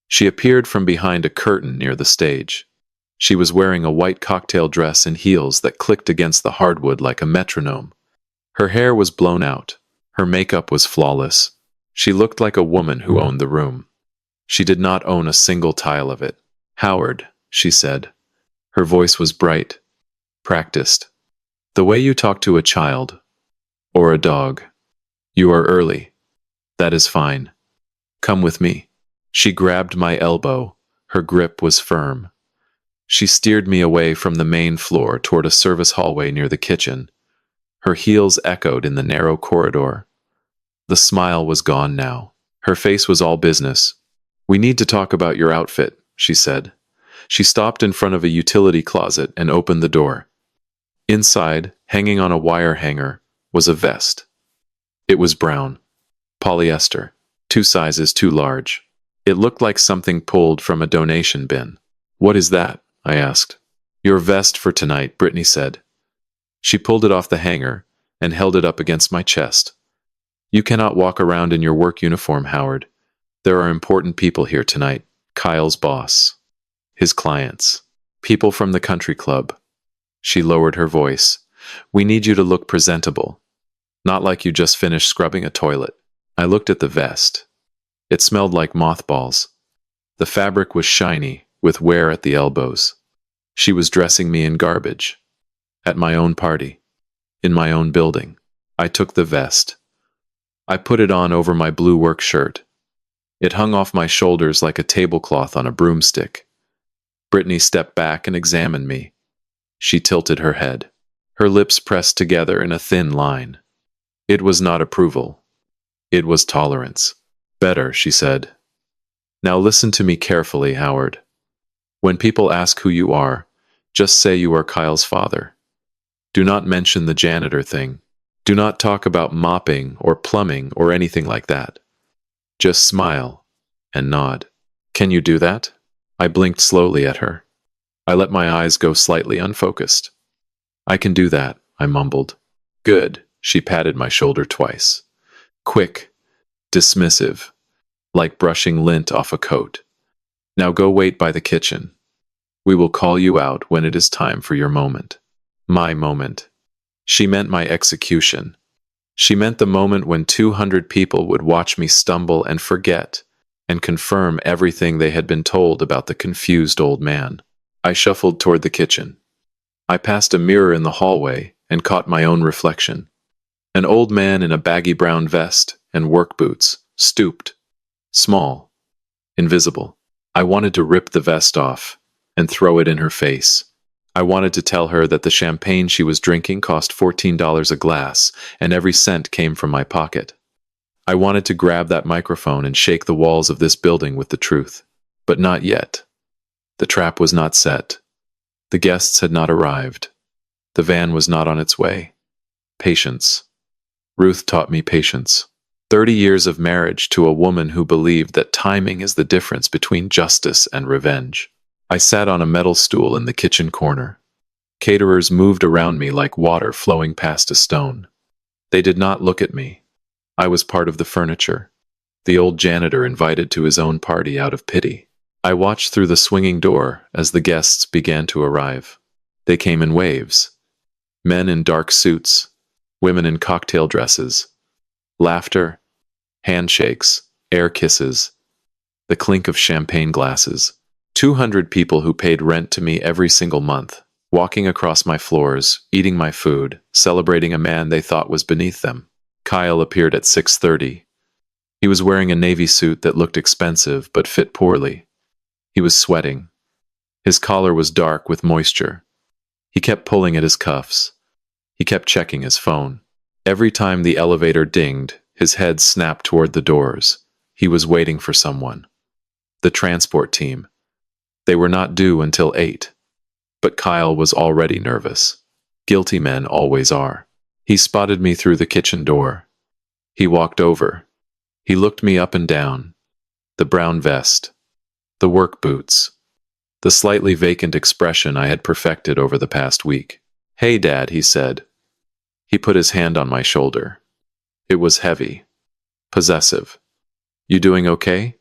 She appeared from behind a curtain near the stage. She was wearing a white cocktail dress and heels that clicked against the hardwood like a metronome. Her hair was blown out. Her makeup was flawless. She looked like a woman who owned the room. She did not own a single tile of it. "Howard," she said. Her voice was bright, practiced. "The way you talk to a child, or a dog. You are early. That is fine. Come with me." She grabbed my elbow. Her grip was firm. She steered me away from the main floor toward a service hallway near the kitchen. Her heels echoed in the narrow corridor. The smile was gone now. Her face was all business. "We need to talk about your outfit," she said. She stopped in front of a utility closet and opened the door. Inside, hanging on a wire hanger, was a vest. It was brown, polyester, 2 sizes too large. It looked like something pulled from a donation bin. "What is that?" I asked. "Your vest for tonight," Brittany said. She pulled it off the hanger and held it up against my chest. "You cannot walk around in your work uniform, Howard. There are important people here tonight. Kyle's boss, his clients, people from the country club." She lowered her voice. "We need you to look presentable, not like you just finished scrubbing a toilet." I looked at the vest. It smelled like mothballs. The fabric was shiny, with wear at the elbows. She was dressing me in garbage. At my own party. In my own building. I took the vest. I put it on over my blue work shirt. It hung off my shoulders like a tablecloth on a broomstick. Brittany stepped back and examined me. She tilted her head. Her lips pressed together in a thin line. It was not approval. It was tolerance. "Better," she said. "Now listen to me carefully, Howard. When people ask who you are, just say you are Kyle's father. Do not mention the janitor thing. Do not talk about mopping or plumbing or anything like that. Just smile and nod. Can you do that?" I blinked slowly at her. I let my eyes go slightly unfocused. "I can do that," I mumbled. Good, she patted my shoulder twice. Quick, dismissive, like brushing lint off a coat. Now go wait by the kitchen. We will call you out when it is time for your moment. My moment. She meant my execution. She meant the moment when 200 people would watch me stumble and forget, and confirm everything they had been told about the confused old man. I shuffled toward the kitchen. I passed a mirror in the hallway and caught my own reflection. An old man in a baggy brown vest and work boots, stooped, small, invisible. I wanted to rip the vest off and throw it in her face. I wanted to tell her that the champagne she was drinking cost $14 a glass, and every cent came from my pocket. I wanted to grab that microphone and shake the walls of this building with the truth. But not yet. The trap was not set. The guests had not arrived. The van was not on its way. Patience. Ruth taught me patience. 30 years of marriage to a woman who believed that timing is the difference between justice and revenge. I sat on a metal stool in the kitchen corner. Caterers moved around me like water flowing past a stone. They did not look at me. I was part of the furniture. The old janitor invited to his own party out of pity. I watched through the swinging door as the guests began to arrive. They came in waves. Men in dark suits, women in cocktail dresses. Laughter, handshakes, air kisses, the clink of champagne glasses. 200 people who paid rent to me every single month, walking across my floors, eating my food, celebrating a man they thought was beneath them. Kyle appeared at 6:30. He was wearing a navy suit that looked expensive but fit poorly. He was sweating. His collar was dark with moisture. He kept pulling at his cuffs. He kept checking his phone. Every time the elevator dinged, his head snapped toward the doors. He was waiting for someone. The transport team. They were not due until 8. But Kyle was already nervous. Guilty men always are. He spotted me through the kitchen door. He walked over. He looked me up and down. The brown vest. The work boots. The slightly vacant expression I had perfected over the past week. Hey, Dad, he said. He put his hand on my shoulder. It was heavy. Possessive. You doing okay?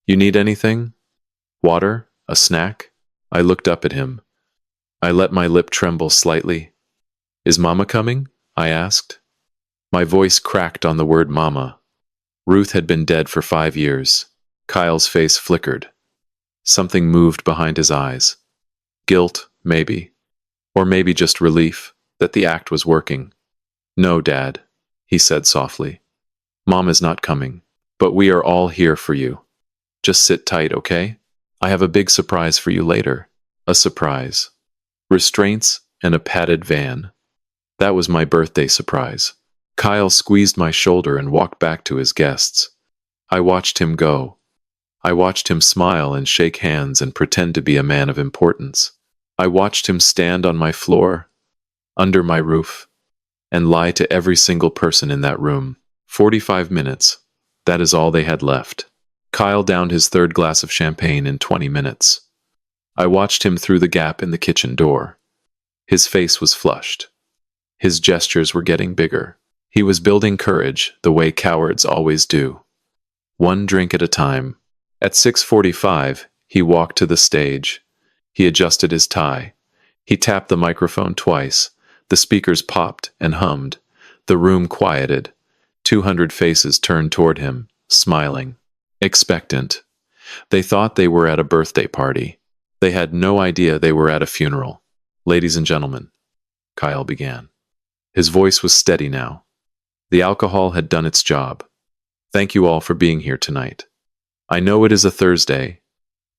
You need anything? Water? A snack? I looked up at him. I let my lip tremble slightly. Is Mama coming? I asked. My voice cracked on the word Mama. Ruth had been dead for 5 years. Kyle's face flickered. Something moved behind his eyes. Guilt, maybe. Or maybe just relief that the act was working. No, Dad, he said softly. Mom is not coming, but we are all here for you. Just sit tight, okay? I have a big surprise for you later. A surprise. Restraints and a padded van. That was my birthday surprise. Kyle squeezed my shoulder and walked back to his guests. I watched him go. I watched him smile and shake hands and pretend to be a man of importance. I watched him stand on my floor, under my roof, and lie to every single person in that room. 45 minutes. That is all they had left. Kyle downed his third glass of champagne in 20 minutes. I watched him through the gap in the kitchen door. His face was flushed. His gestures were getting bigger. He was building courage the way cowards always do. One drink at a time. At 6:45, he walked to the stage. He adjusted his tie. He tapped the microphone twice. The speakers popped and hummed. The room quieted. 200 faces turned toward him, smiling. Expectant. They thought they were at a birthday party. They had no idea they were at a funeral. Ladies and gentlemen, Kyle began. His voice was steady now. The alcohol had done its job. Thank you all for being here tonight. I know it is a Thursday,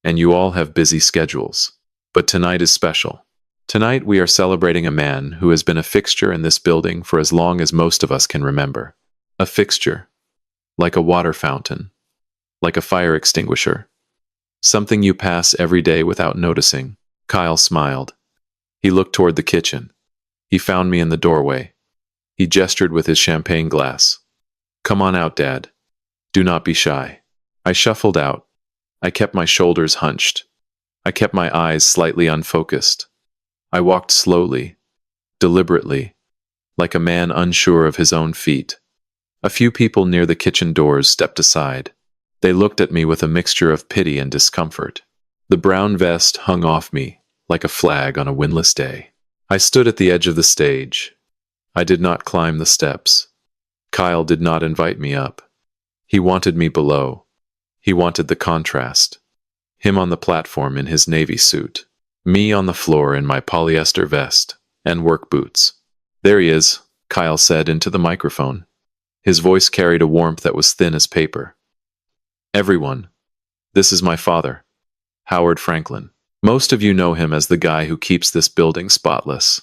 and you all have busy schedules, but tonight is special. Tonight we are celebrating a man who has been a fixture in this building for as long as most of us can remember. A fixture, like a water fountain, like a fire extinguisher. Something you pass every day without noticing. Kyle smiled. He looked toward the kitchen. He found me in the doorway. He gestured with his champagne glass. Come on out, Dad. Do not be shy. I shuffled out. I kept my shoulders hunched. I kept my eyes slightly unfocused. I walked slowly, deliberately, like a man unsure of his own feet. A few people near the kitchen doors stepped aside. They looked at me with a mixture of pity and discomfort. The brown vest hung off me like a flag on a windless day. I stood at the edge of the stage. I did not climb the steps. Kyle did not invite me up. He wanted me below. He wanted the contrast. Him on the platform in his navy suit. Me on the floor in my polyester vest and work boots. "There he is," Kyle said into the microphone. His voice carried a warmth that was thin as paper. "Everyone, this is my father, Howard Franklin. Most of you know him as the guy who keeps this building spotless.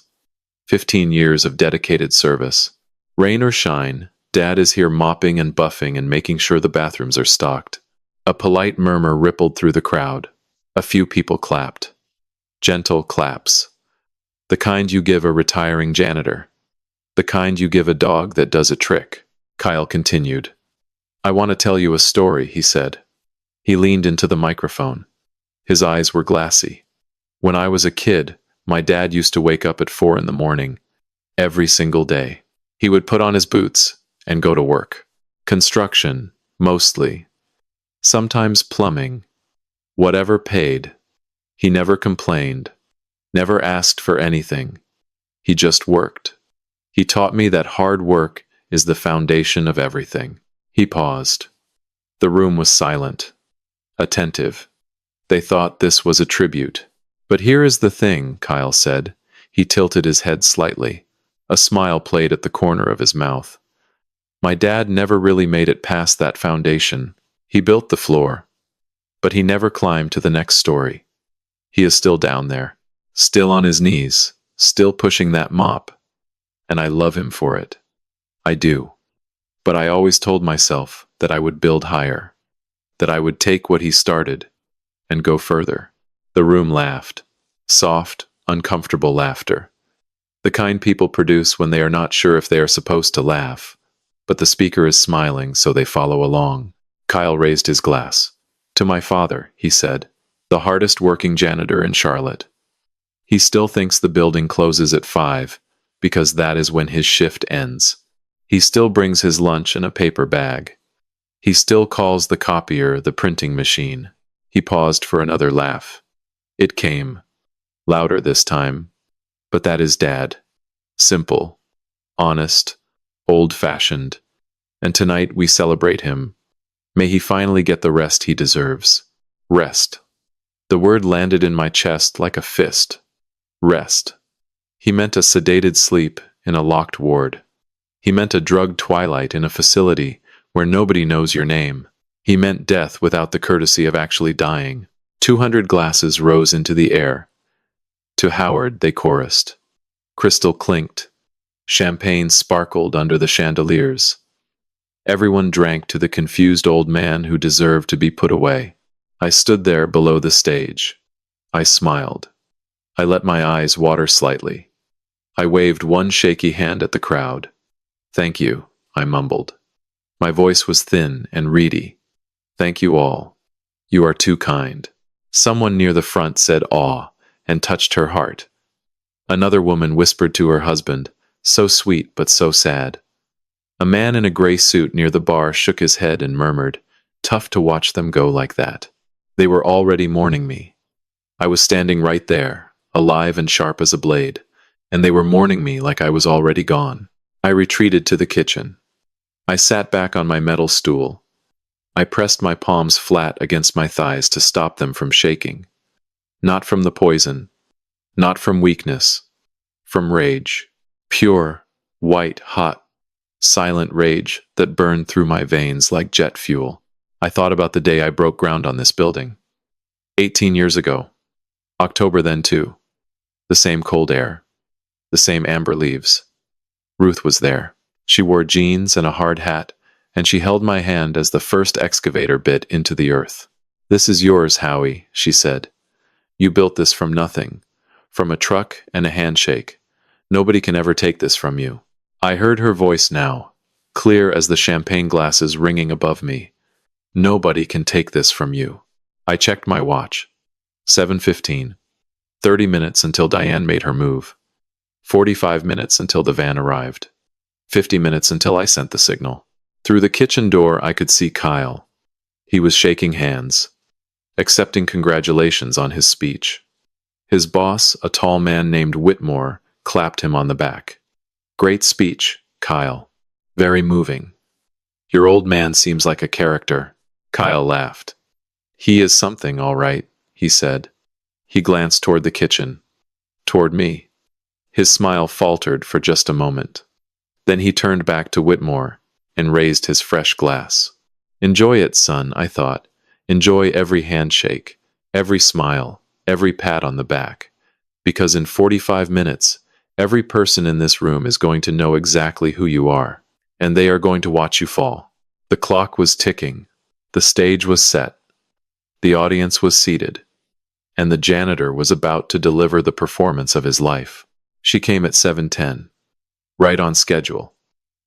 15 years of dedicated service. Rain or shine, Dad is here mopping and buffing and making sure the bathrooms are stocked." A polite murmur rippled through the crowd. A few people clapped. Gentle claps. The kind you give a retiring janitor. The kind you give a dog that does a trick. Kyle continued. "I want to tell you a story," he said. He leaned into the microphone. His eyes were glassy. "When I was a kid, my dad used to wake up at 4 in the morning. Every single day. He would put on his boots and go to work. Construction, mostly. Sometimes plumbing. Whatever paid. He never complained. Never asked for anything. He just worked. He taught me that hard work is the foundation of everything." He paused. The room was silent. Attentive. They thought this was a tribute. "But here is the thing," Kyle said. He tilted his head slightly. A smile played at the corner of his mouth. "My dad never really made it past that foundation. He built the floor. But he never climbed to the next story. He is still down there. Still on his knees. Still pushing that mop. And I love him for it. I do. But I always told myself that I would build higher. That I would take what he started and go further." The room laughed. Soft, uncomfortable laughter. The kind people produce when they are not sure if they are supposed to laugh. But the speaker is smiling, so they follow along. Kyle raised his glass. "To my father," he said, "the hardest working janitor in Charlotte. He still thinks the building closes at 5, because that is when his shift ends. He still brings his lunch in a paper bag. He still calls the copier the printing machine." He paused for another laugh. It came. Louder this time. "But that is Dad. Simple. Honest. Old-fashioned. And tonight we celebrate him. May he finally get the rest he deserves. Rest." The word landed in my chest like a fist. Rest. He meant a sedated sleep in a locked ward. He meant a drugged twilight in a facility where nobody knows your name. He meant death without the courtesy of actually dying. 200 glasses rose into the air. "To Howard," they chorused. Crystal clinked. Champagne sparkled under the chandeliers. Everyone drank to the confused old man who deserved to be put away. I stood there below the stage. I smiled. I let my eyes water slightly. I waved one shaky hand at the crowd. "Thank you," I mumbled. My voice was thin and reedy. "Thank you all. You are too kind." Someone near the front said aw and touched her heart. Another woman whispered to her husband, so sweet but so sad. A man in a gray suit near the bar shook his head and murmured, "Tough to watch them go like that." They were already mourning me. I was standing right there, alive and sharp as a blade, and they were mourning me like I was already gone. I retreated to the kitchen. I sat back on my metal stool. I pressed my palms flat against my thighs to stop them from shaking. Not from the poison. Not from weakness. From rage. Pure, white, hot, silent rage that burned through my veins like jet fuel. I thought about the day I broke ground on this building. 18 years ago. October then too. The same cold air. The same amber leaves. Ruth was there. She wore jeans and a hard hat, and she held my hand as the first excavator bit into the earth. "This is yours, Howie," she said. "You built this from nothing. From a truck and a handshake. Nobody can ever take this from you." I heard her voice now, clear as the champagne glasses ringing above me. "Nobody can take this from you." I checked my watch. 7:15. 30 minutes until Diane made her move. 45 minutes until the van arrived. 50 minutes until I sent the signal. Through the kitchen door, I could see Kyle. He was shaking hands, accepting congratulations on his speech. His boss, a tall man named Whitmore, clapped him on the back. "Great speech, Kyle. Very moving. Your old man seems like a character." Kyle laughed. "He is something, all right," he said. He glanced toward the kitchen, toward me. His smile faltered for just a moment. Then he turned back to Whitmore and raised his fresh glass. "Enjoy it, son," I thought. "Enjoy every handshake, every smile, every pat on the back. Because in 45 minutes, every person in this room is going to know exactly who you are, and they are going to watch you fall." The clock was ticking. The stage was set. The audience was seated. And the janitor was about to deliver the performance of his life. She came at 7:10, right on schedule.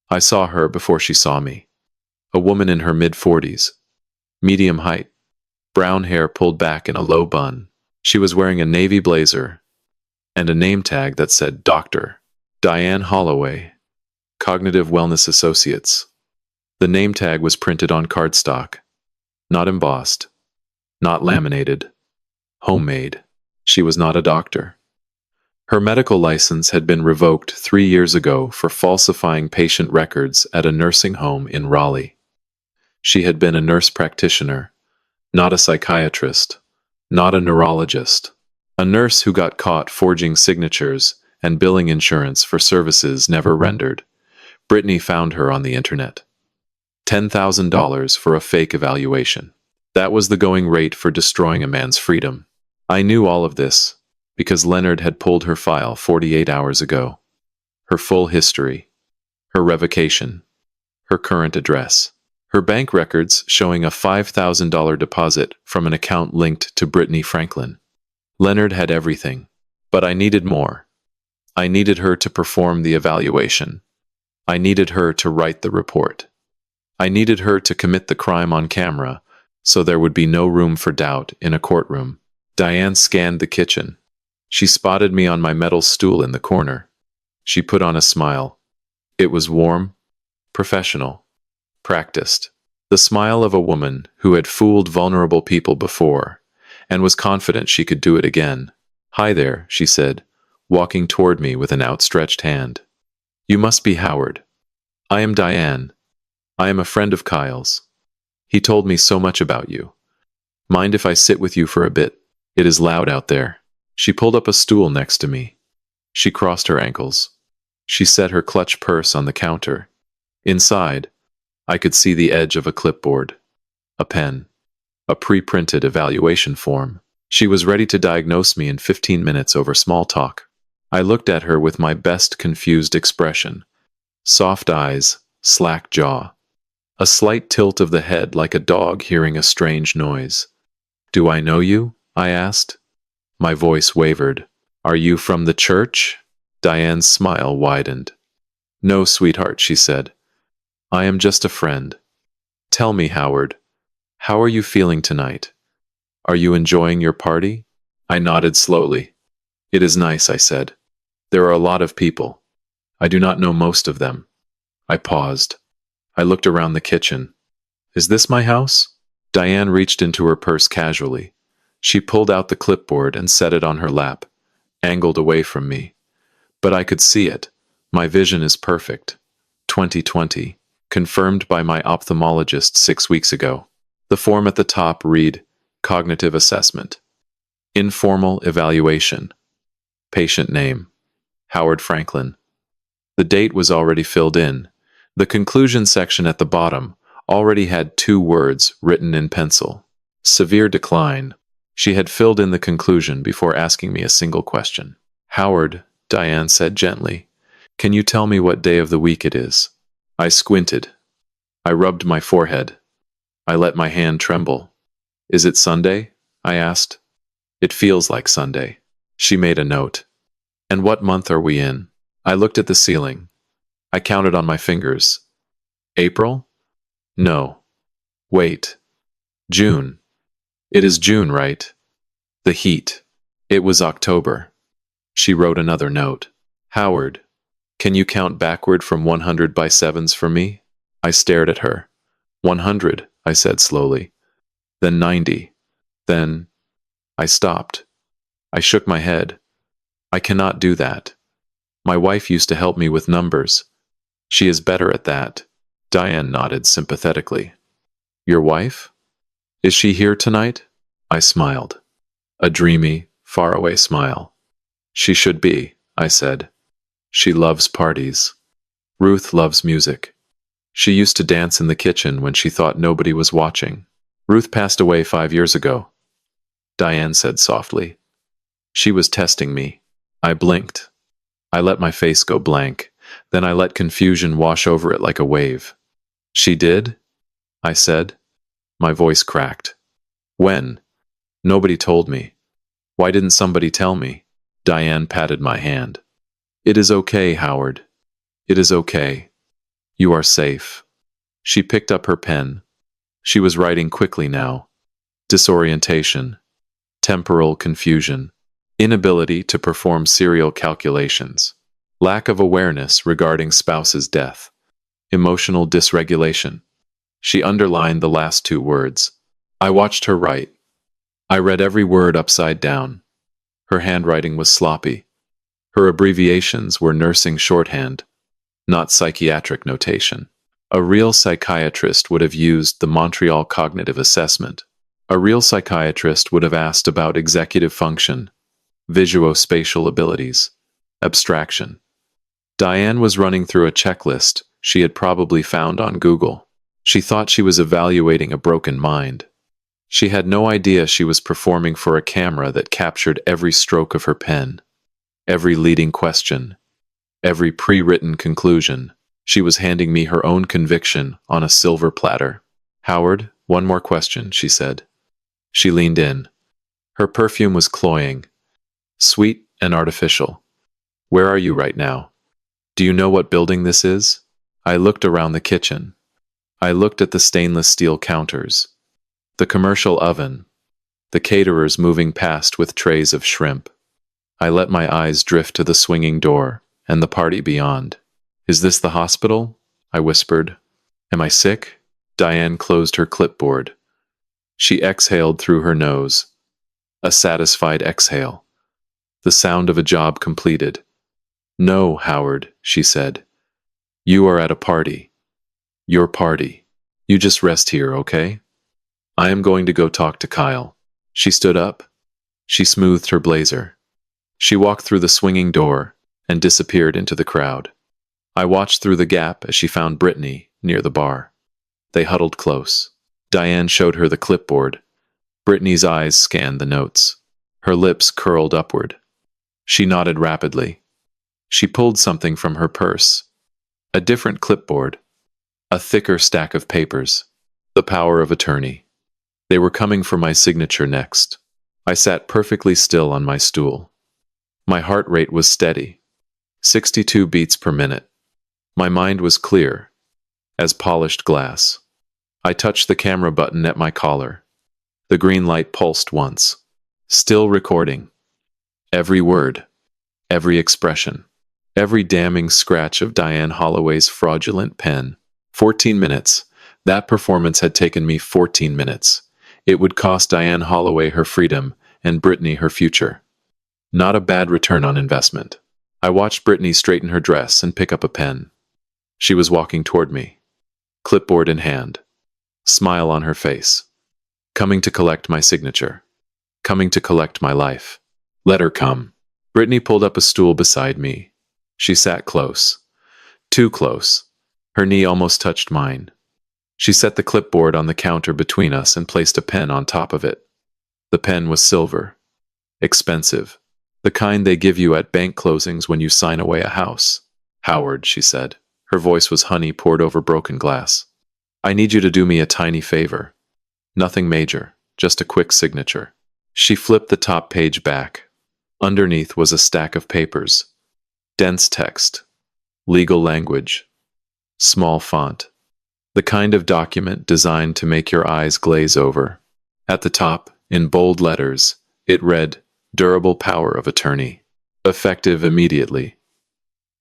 I saw her before she saw me. A woman in her mid-40s, medium height, brown hair pulled back in a low bun. She was wearing a navy blazer and a name tag that said Dr. Diane Holloway, Cognitive Wellness Associates. The name tag was printed on cardstock, not embossed, not laminated, homemade. She was not a doctor. Her medical license had been revoked 3 years ago for falsifying patient records at a nursing home in Raleigh. She had been a nurse practitioner, not a psychiatrist, not a neurologist. A nurse who got caught forging signatures and billing insurance for services never rendered. Brittany found her on the internet. $10,000 for a fake evaluation. That was the going rate for destroying a man's freedom. I knew all of this because Leonard had pulled her file 48 hours ago. Her full history, her revocation, her current address, her bank records showing a $5,000 deposit from an account linked to Brittany Franklin. Leonard had everything, but I needed more. I needed her to perform the evaluation. I needed her to write the report. I needed her to commit the crime on camera so there would be no room for doubt in a courtroom. Diane scanned the kitchen. She spotted me on my metal stool in the corner. She put on a smile. It was warm, professional, practiced. The smile of a woman who had fooled vulnerable people before and was confident she could do it again. "Hi there," she said, walking toward me with an outstretched hand. "You must be Howard. I am Diane. I am a friend of Kyle's. He told me so much about you. Mind if I sit with you for a bit? It is loud out there." She pulled up a stool next to me. She crossed her ankles. She set her clutch purse on the counter. Inside, I could see the edge of a clipboard, a pen, a pre-printed evaluation form. She was ready to diagnose me in 15 minutes over small talk. I looked at her with my best confused expression. Soft eyes, slack jaw. A slight tilt of the head like a dog hearing a strange noise. "Do I know you?" I asked. My voice wavered. "Are you from the church?" Diane's smile widened. "No, sweetheart," she said. "I am just a friend. Tell me, Howard, how are you feeling tonight? Are you enjoying your party?" I nodded slowly. "It is nice," I said. "There are a lot of people. I do not know most of them." I paused. I looked around the kitchen. "Is this my house?" Diane reached into her purse casually. She pulled out the clipboard and set it on her lap, angled away from me. But I could see it. My vision is perfect. 20/20, confirmed by my ophthalmologist 6 weeks ago. The form at the top read, Cognitive Assessment. Informal Evaluation. Patient name, Howard Franklin. The date was already filled in. The conclusion section at the bottom already had 2 words written in pencil. Severe decline. She had filled in the conclusion before asking me a single question. "Howard," Diane said gently, "can you tell me what day of the week it is?" I squinted. I rubbed my forehead. I let my hand tremble. "Is it Sunday?" I asked. "It feels like Sunday." She made a note. "And what month are we in?" I looked at the ceiling. I counted on my fingers. "April? No. Wait. June. It is June, right? The heat. It was October." She wrote another note. Howard, can you count backward from 100 by sevens for me? I stared at her. 100, I said slowly. Then 90. Then... I stopped. I shook my head. I cannot do that. My wife used to help me with numbers. She is better at that. Diane nodded sympathetically. Your wife? Is she here tonight? I smiled. A dreamy, faraway smile. She should be, I said. She loves parties. Ruth loves music. She used to dance in the kitchen when she thought nobody was watching. Ruth passed away 5 years ago, Diane said softly. She was testing me. I blinked. I let my face go blank. Then I let confusion wash over it like a wave. She did? I said. My voice cracked. When? Nobody told me. Why didn't somebody tell me? Diane patted my hand. It is okay, Howard. It is okay. You are safe. She picked up her pen. She was writing quickly now. Disorientation. Temporal confusion. Inability to perform serial calculations. Lack of awareness regarding spouse's death. Emotional dysregulation. She underlined the last 2 words. I watched her write. I read every word upside down. Her handwriting was sloppy. Her abbreviations were nursing shorthand, not psychiatric notation. A real psychiatrist would have used the Montreal Cognitive Assessment. A real psychiatrist would have asked about executive function, visuospatial abilities, abstraction. Diane was running through a checklist she had probably found on Google. She thought she was evaluating a broken mind. She had no idea she was performing for a camera that captured every stroke of her pen, every leading question, every pre-written conclusion. She was handing me her own conviction on a silver platter. Howard, one more question, she said. She leaned in. Her perfume was cloying, sweet and artificial. Where are you right now? Do you know what building this is? I looked around the kitchen. I looked at the stainless steel counters, the commercial oven, the caterers moving past with trays of shrimp. I let my eyes drift to the swinging door and the party beyond. Is this the hospital? I whispered. Am I sick? Diane closed her clipboard. She exhaled through her nose. A satisfied exhale. The sound of a job completed. No, Howard, she said. You are at a party. Your party. You just rest here, okay? I am going to go talk to Kyle. She stood up. She smoothed her blazer. She walked through the swinging door and disappeared into the crowd. I watched through the gap as she found Brittany near the bar. They huddled close. Diane showed her the clipboard. Brittany's eyes scanned the notes. Her lips curled upward. She nodded rapidly. She pulled something from her purse. A different clipboard. A thicker stack of papers. The power of attorney. They were coming for my signature next. I sat perfectly still on my stool. My heart rate was steady. 62 beats per minute. My mind was clear, as polished glass. I touched the camera button at my collar. The green light pulsed once. Still recording. Every word. Every expression. Every damning scratch of Diane Holloway's fraudulent pen. 14 minutes. That performance had taken me 14 minutes. It would cost Diane Holloway her freedom and Brittany her future. Not a bad return on investment. I watched Brittany straighten her dress and pick up a pen. She was walking toward me, clipboard in hand, smile on her face. Coming to collect my signature. Coming to collect my life. Let her come. Brittany pulled up a stool beside me. She sat close. Too close. Her knee almost touched mine. She set the clipboard on the counter between us and placed a pen on top of it. The pen was silver. Expensive. The kind they give you at bank closings when you sign away a house. Howard, she said. Her voice was honey poured over broken glass. I need you to do me a tiny favor. Nothing major, just a quick signature. She flipped the top page back. Underneath was a stack of papers. Dense text. Legal language. Small font. The kind of document designed to make your eyes glaze over. At the top, in bold letters, it read, Durable power of attorney. Effective immediately.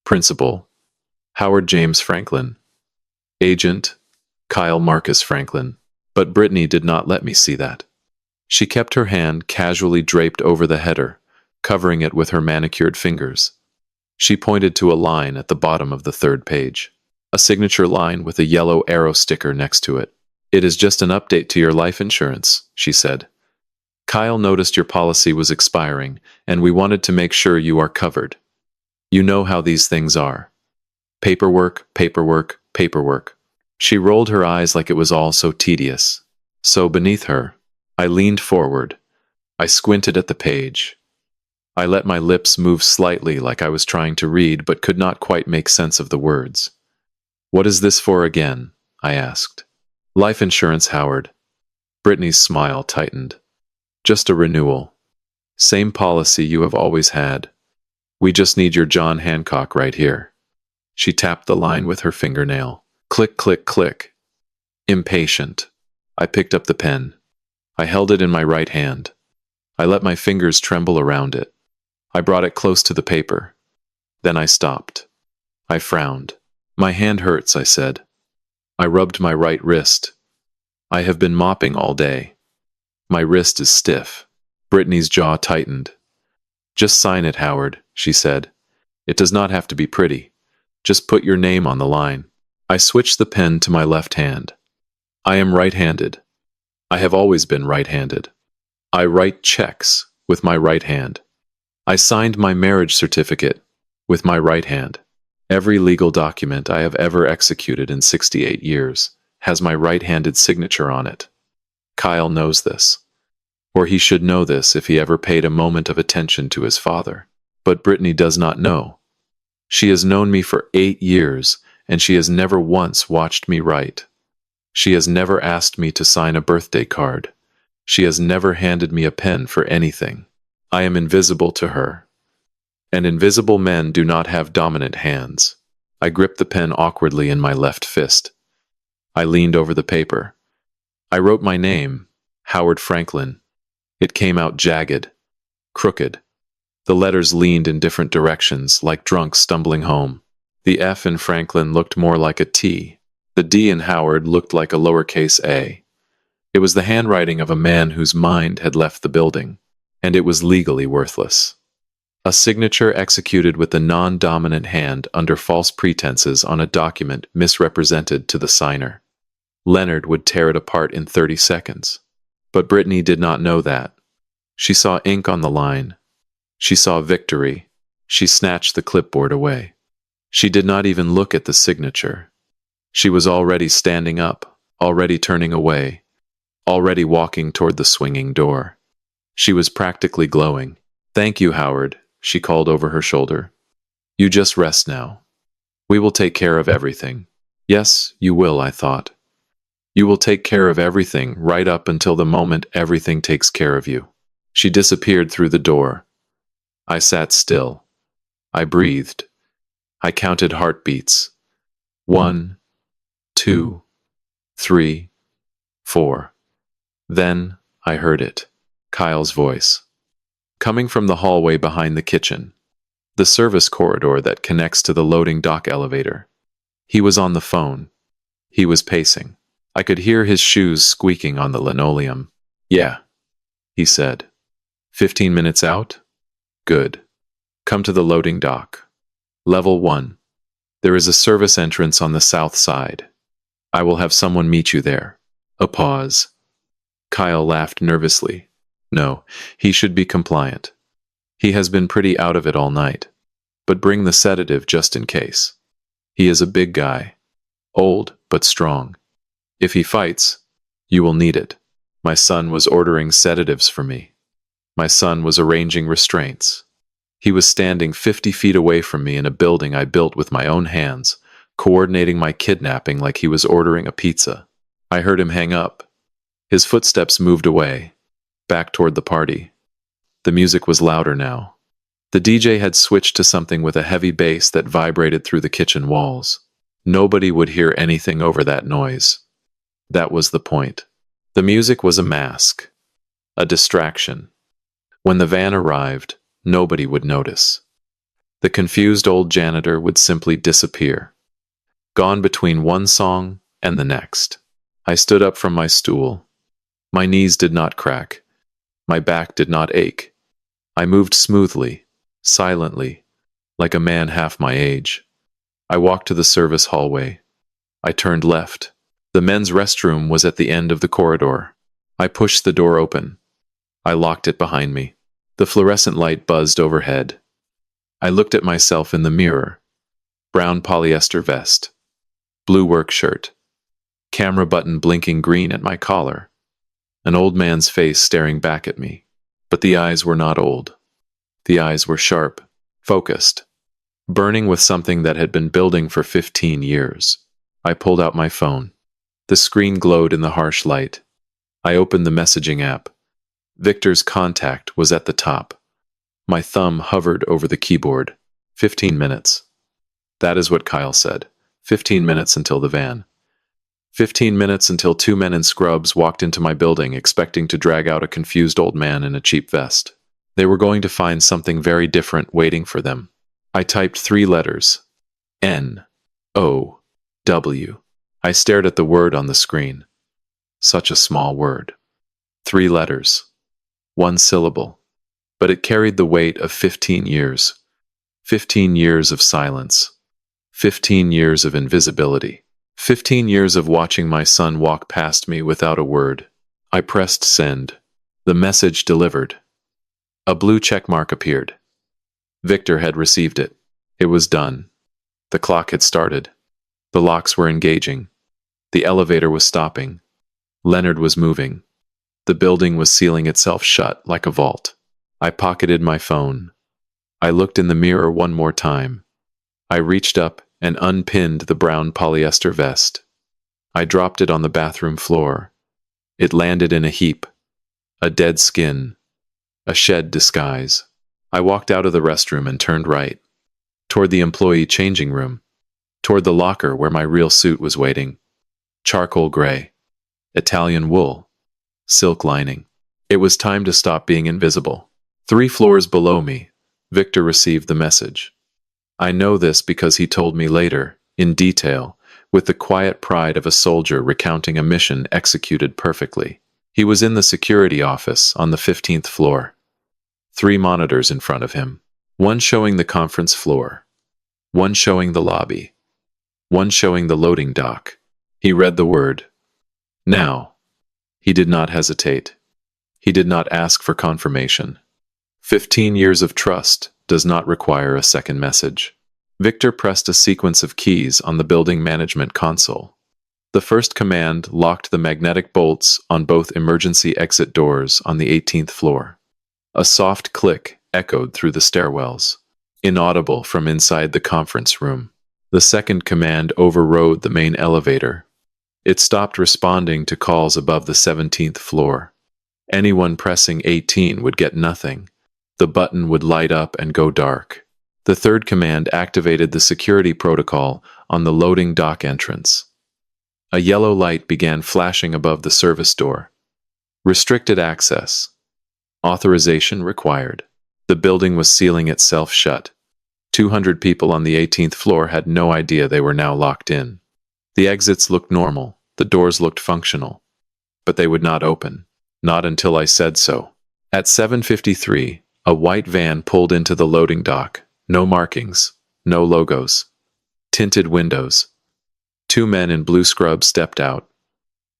Principal, Howard James Franklin. Agent, Kyle Marcus Franklin. But Brittany did not let me see that. She kept her hand casually draped over the header, covering it with her manicured fingers. She pointed to a line at the bottom of the third page. A signature line with a yellow arrow sticker next to it. It is just an update to your life insurance, she said. Kyle noticed your policy was expiring, and we wanted to make sure you are covered. You know how these things are. Paperwork, paperwork, paperwork. She rolled her eyes like it was all so tedious. So beneath her, I leaned forward. I squinted at the page. I let my lips move slightly like I was trying to read but could not quite make sense of the words. What is this for again? I asked. Life insurance, Howard. Brittany's smile tightened. Just a renewal. Same policy you have always had. We just need your John Hancock right here. She tapped the line with her fingernail. Click, click, click. Impatient. I picked up the pen. I held it in my right hand. I let my fingers tremble around it. I brought it close to the paper. Then I stopped. I frowned. My hand hurts, I said. I rubbed my right wrist. I have been mopping all day. My wrist is stiff. Brittany's jaw tightened. Just sign it, Howard, she said. It does not have to be pretty. Just put your name on the line. I switched the pen to my left hand. I am right-handed. I have always been right-handed. I write checks with my right hand. I signed my marriage certificate with my right hand. Every legal document I have ever executed in 68 years has my right-handed signature on it. Kyle knows this. Or he should know this if he ever paid a moment of attention to his father. But Brittany does not know. She has known me for 8 years, and she has never once watched me write. She has never asked me to sign a birthday card. She has never handed me a pen for anything. I am invisible to her. And invisible men do not have dominant hands. I gripped the pen awkwardly in my left fist. I leaned over the paper. I wrote my name, Howard Franklin. It came out jagged, crooked. The letters leaned in different directions, like drunks stumbling home. The F in Franklin looked more like a T. The D in Howard looked like a lowercase a. It was the handwriting of a man whose mind had left the building, and it was legally worthless. A signature executed with the non-dominant hand under false pretenses on a document misrepresented to the signer. Leonard would tear it apart in 30 seconds. But Brittany did not know that. She saw ink on the line. She saw victory. She snatched the clipboard away. She did not even look at the signature. She was already standing up, already turning away, already walking toward the swinging door. She was practically glowing. Thank you, Howard, she called over her shoulder. You just rest now. We will take care of everything. Yes, you will, I thought. You will take care of everything right up until the moment everything takes care of you. She disappeared through the door. I sat still. I breathed. I counted heartbeats. 1, 2, 3, 4. Then I heard it. Kyle's voice. Coming from the hallway behind the kitchen. The service corridor that connects to the loading dock elevator. He was on the phone. He was pacing. I could hear his shoes squeaking on the linoleum. Yeah, he said. 15 minutes out? Good. Come to the loading dock. Level 1. There is a service entrance on the south side. I will have someone meet you there. A pause. Kyle laughed nervously. No, he should be compliant. He has been pretty out of it all night. But bring the sedative just in case. He is a big guy. Old, but strong. If he fights, you will need it. My son was ordering sedatives for me. My son was arranging restraints. He was standing 50 feet away from me in a building I built with my own hands, coordinating my kidnapping like he was ordering a pizza. I heard him hang up. His footsteps moved away, back toward the party. The music was louder now. The DJ had switched to something with a heavy bass that vibrated through the kitchen walls. Nobody would hear anything over that noise. That was the point. The music was a mask, a distraction. When the van arrived, nobody would notice. The confused old janitor would simply disappear, gone between one song and the next. I stood up from my stool. My knees did not crack. My back did not ache. I moved smoothly, silently, like a man half my age. I walked to the service hallway. I turned left. The men's restroom was at the end of the corridor. I pushed the door open. I locked it behind me. The fluorescent light buzzed overhead. I looked at myself in the mirror. Brown polyester vest. Blue work shirt. Camera button blinking green at my collar. An old man's face staring back at me. But the eyes were not old. The eyes were sharp, focused, burning with something that had been building for 15 years. I pulled out my phone. The screen glowed in the harsh light. I opened the messaging app. Victor's contact was at the top. My thumb hovered over the keyboard. 15 minutes. That is what Kyle said. 15 minutes until the van. 15 minutes until two men in scrubs walked into my building expecting to drag out a confused old man in a cheap vest. They were going to find something very different waiting for them. I typed 3 letters. N-O-W. I stared at the word on the screen. Such a small word. 3 letters. 1 syllable. But it carried the weight of 15 years. 15 years of silence. 15 years of invisibility. 15 years of watching my son walk past me without a word. I pressed send. The message delivered. A blue check mark appeared. Victor had received it. It was done. The clock had started. The locks were engaging. The elevator was stopping. Leonard was moving. The building was sealing itself shut like a vault. I pocketed my phone. I looked in the mirror one more time. I reached up and unpinned the brown polyester vest. I dropped it on the bathroom floor. It landed in a heap. A dead skin. A shed disguise. I walked out of the restroom and turned right. Toward the employee changing room. Toward the locker where my real suit was waiting. Charcoal gray. Italian wool. Silk lining. It was time to stop being invisible. 3 floors below me, Victor received the message. I know this because he told me later, in detail, with the quiet pride of a soldier recounting a mission executed perfectly. He was in the security office on the 15th floor. 3 monitors in front of him. One showing the conference floor. One showing the lobby. One showing the loading dock. He read the word. Now. He did not hesitate. He did not ask for confirmation. 15 years of trust does not require a second message. Victor pressed a sequence of keys on the building management console. The first command locked the magnetic bolts on both emergency exit doors on the 18th floor. A soft click echoed through the stairwells, inaudible from inside the conference room. The second command overrode the main elevator. It stopped responding to calls above the 17th floor. Anyone pressing 18 would get nothing. The button would light up and go dark. The third command activated the security protocol on the loading dock entrance. A yellow light began flashing above the service door. Restricted access. Authorization required. The building was sealing itself shut. 200 people on the 18th floor had no idea they were now locked in. The exits looked normal. The doors looked functional. But they would not open. Not until I said so. At 7:53, a white van pulled into the loading dock. No markings. No logos. Tinted windows. 2 men in blue scrubs stepped out.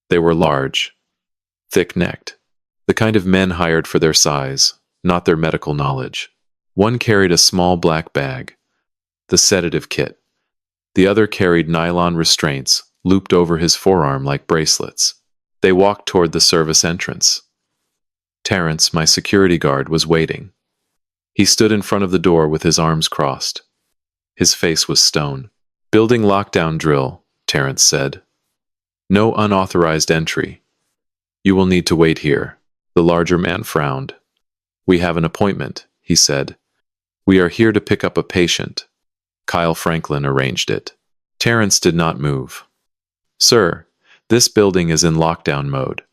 They were large. Thick-necked. The kind of men hired for their size, not their medical knowledge. One carried a small black bag. The sedative kit. The other carried nylon restraints looped over his forearm like bracelets. They walked toward the service entrance. Terrence, my security guard, was waiting. He stood in front of the door with his arms crossed. His face was stone. "Building lockdown drill," Terrence said. "No unauthorized entry. You will need to wait here." The larger man frowned. "We have an appointment," he said. "We are here to pick up a patient." Kyle Franklin arranged it. Terrence did not move. "Sir, this building is in lockdown mode.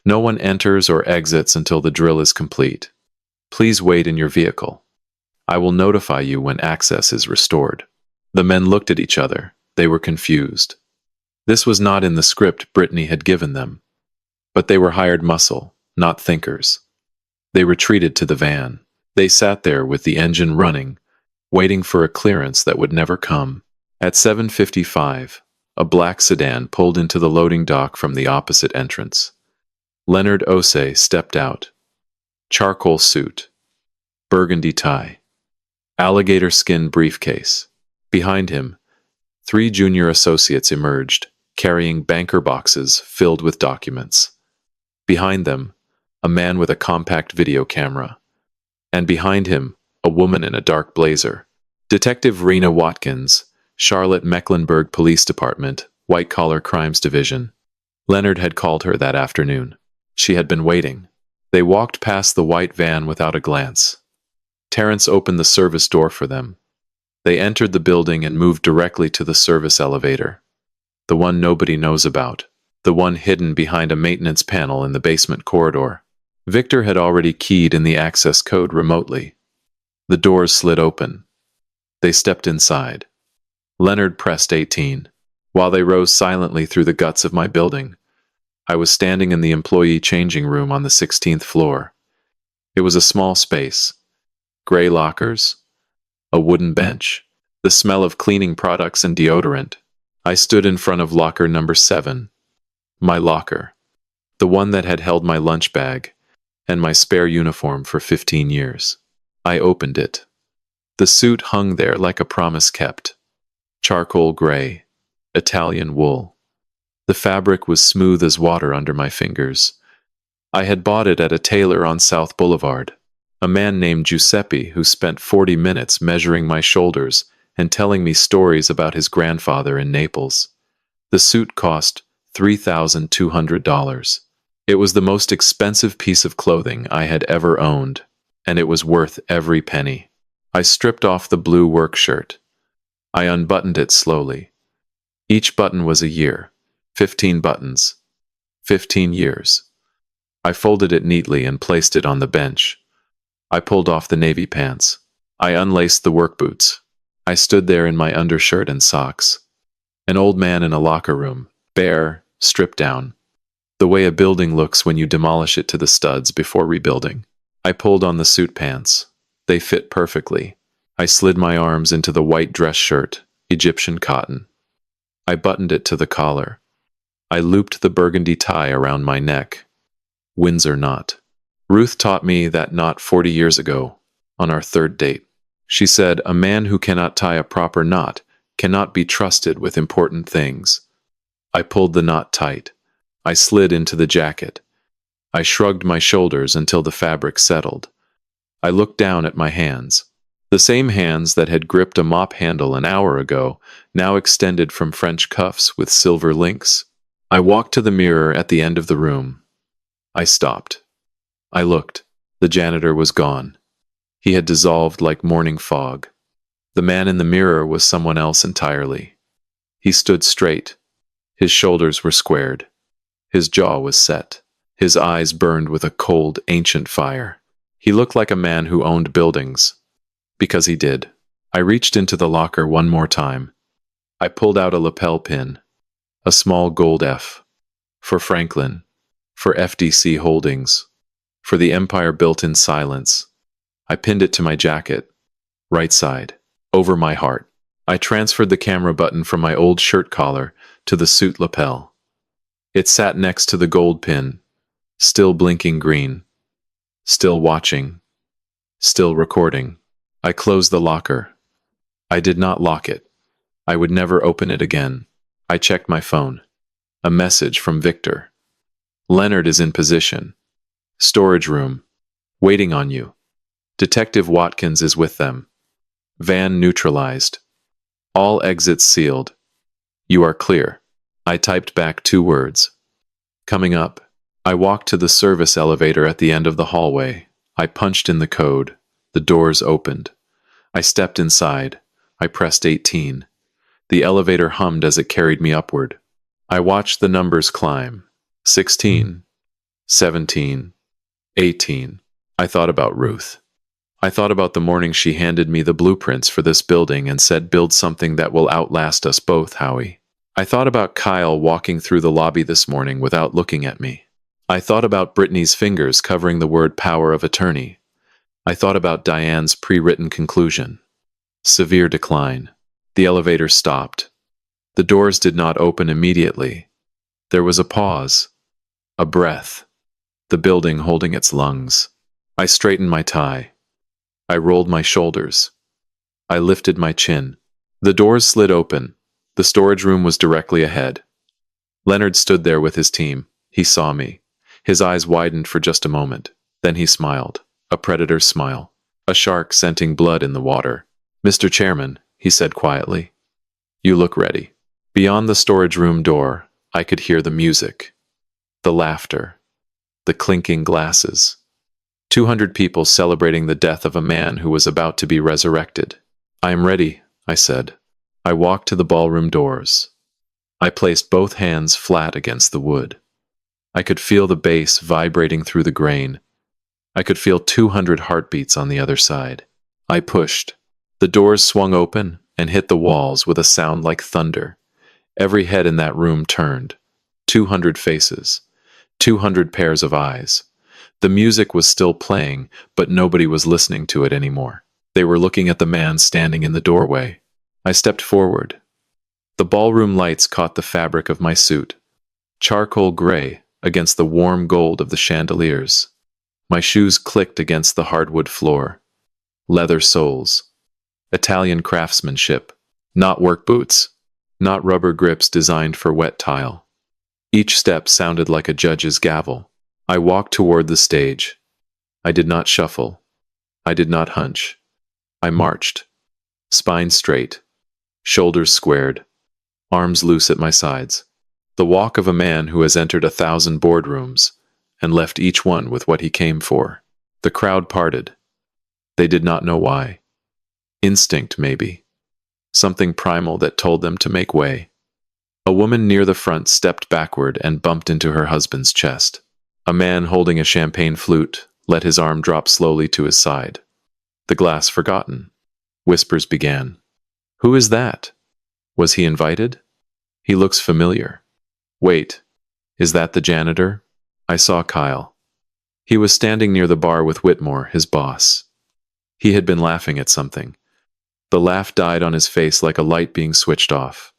No one enters or exits until the drill is complete. Please wait in your vehicle." I will notify you when access is restored." The men looked at each other. They were confused. This was not in the script Brittany had given them. But they were hired muscle, not thinkers. They retreated to the van. They sat there with the engine running, waiting for a clearance that would never come. At 7:55, a black sedan pulled into the loading dock from the opposite entrance. Leonard Osei stepped out. Charcoal suit, burgundy tie, alligator skin briefcase. Behind him, 3 junior associates emerged, carrying banker boxes filled with documents. Behind them, a man with a compact video camera. And behind him, a woman in a dark blazer. Detective Rena Watkins, Charlotte Mecklenburg Police Department, White Collar Crimes Division. Leonard had called her that afternoon. She had been waiting. They walked past the white van without a glance. Terrence opened the service door for them. They entered the building and moved directly to the service elevator. The one nobody knows about. The one hidden behind a maintenance panel in the basement corridor. Victor had already keyed in the access code remotely. The doors slid open. They stepped inside. Leonard pressed 18. While they rose silently through the guts of my building, I was standing in the employee changing room on the 16th floor. It was a small space. Gray lockers, a wooden bench, the smell of cleaning products and deodorant. I stood in front of locker number 7. My locker. The one that had held my lunch bag and my spare uniform for 15 years. I opened it. The suit hung there like a promise kept. Charcoal gray, Italian wool. The fabric was smooth as water under my fingers. I had bought it at a tailor on South Boulevard. A man named Giuseppe who spent 40 minutes measuring my shoulders and telling me stories about his grandfather in Naples. The suit cost $3,200. It was the most expensive piece of clothing I had ever owned, and it was worth every penny. I stripped off the blue work shirt. I unbuttoned it slowly. Each button was a year. 15 buttons. 15 years. I folded it neatly and placed it on the bench. I pulled off the navy pants. I unlaced the work boots. I stood there in my undershirt and socks. An old man in a locker room, bare, stripped down. The way a building looks when you demolish it to the studs before rebuilding. I pulled on the suit pants. They fit perfectly. I slid my arms into the white dress shirt, Egyptian cotton. I buttoned it to the collar. I looped the burgundy tie around my neck. Windsor knot. Ruth taught me that knot 40 years ago, on our 3rd date. She said, "A man who cannot tie a proper knot cannot be trusted with important things." I pulled the knot tight. I slid into the jacket. I shrugged my shoulders until the fabric settled. I looked down at my hands. The same hands that had gripped a mop handle an hour ago now extended from French cuffs with silver links. I walked to the mirror at the end of the room. I stopped. I looked. The janitor was gone. He had dissolved like morning fog. The man in the mirror was someone else entirely. He stood straight. His shoulders were squared. His jaw was set. His eyes burned with a cold, ancient fire. He looked like a man who owned buildings. Because he did. I reached into the locker one more time. I pulled out a lapel pin. A small gold F. For Franklin. For FDC Holdings. For the empire built in silence. I pinned it to my jacket. Right side. Over my heart. I transferred the camera button from my old shirt collar to the suit lapel. It sat next to the gold pin. Still blinking green. Still watching. Still recording. I closed the locker. I did not lock it. I would never open it again. I checked my phone. A message from Victor. "Leonard is in position. Storage room. Waiting on you. Detective Watkins is with them. Van neutralized. All exits sealed. You are clear." I typed back 2 words. Coming up. I walked to the service elevator at the end of the hallway. I punched in the code. The doors opened. I stepped inside. I pressed 18. The elevator hummed as it carried me upward. I watched the numbers climb. 16. 17. 18. I thought about Ruth. I thought about the morning she handed me the blueprints for this building and said, "Build something that will outlast us both, Howie." I thought about Kyle walking through the lobby this morning without looking at me. I thought about Brittany's fingers covering the word power of attorney. I thought about Diane's pre-written conclusion. Severe decline. The elevator stopped. The doors did not open immediately. There was a pause. A breath. The building holding its lungs. I straightened my tie. I rolled my shoulders. I lifted my chin. The doors slid open. The storage room was directly ahead. Leonard stood there with his team. He saw me. His eyes widened for just a moment. Then he smiled. A predator's smile. A shark scenting blood in the water. "Mr. Chairman," he said quietly, "you look ready." Beyond the storage room door, I could hear the music. The laughter. The clinking glasses. 200 people celebrating the death of a man who was about to be resurrected. "I am ready," I said. I walked to the ballroom doors. I placed both hands flat against the wood. I could feel the bass vibrating through the grain. I could feel 200 heartbeats on the other side. I pushed. The doors swung open and hit the walls with a sound like thunder. Every head in that room turned. 200 faces. 200 pairs of eyes. The music was still playing, but nobody was listening to it anymore. They were looking at the man standing in the doorway. I stepped forward. The ballroom lights caught the fabric of my suit. Charcoal gray against the warm gold of the chandeliers. My shoes clicked against the hardwood floor. Leather soles. Italian craftsmanship. Not work boots. Not rubber grips designed for wet tile. Each step sounded like a judge's gavel. I walked toward the stage. I did not shuffle. I did not hunch. I marched. Spine straight. Shoulders squared. Arms loose at my sides. The walk of a man who has entered 1,000 boardrooms and left each one with what he came for. The crowd parted. They did not know why. Instinct, maybe. Something primal that told them to make way. A woman near the front stepped backward and bumped into her husband's chest. A man holding a champagne flute let his arm drop slowly to his side. The glass forgotten. Whispers began. "Who is that? Was he invited? He looks familiar. Wait, is that the janitor?" I saw Kyle. He was standing near the bar with Whitmore, his boss. He had been laughing at something. The laugh died on his face like a light being switched off.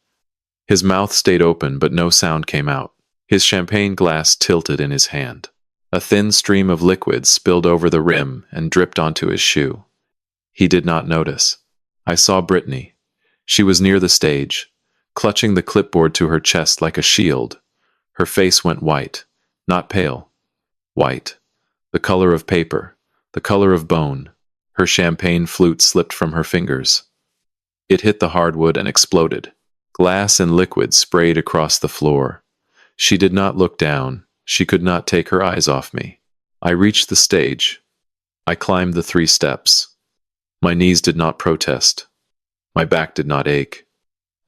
His mouth stayed open, but no sound came out. His champagne glass tilted in his hand. A thin stream of liquid spilled over the rim and dripped onto his shoe. He did not notice. I saw Brittany. She was near the stage, clutching the clipboard to her chest like a shield. Her face went white, not pale. White. The color of paper, the color of bone. Her champagne flute slipped from her fingers. It hit the hardwood and exploded. Glass and liquid sprayed across the floor. She did not look down. She could not take her eyes off me. I reached the stage. I climbed the 3 steps. My knees did not protest. My back did not ache.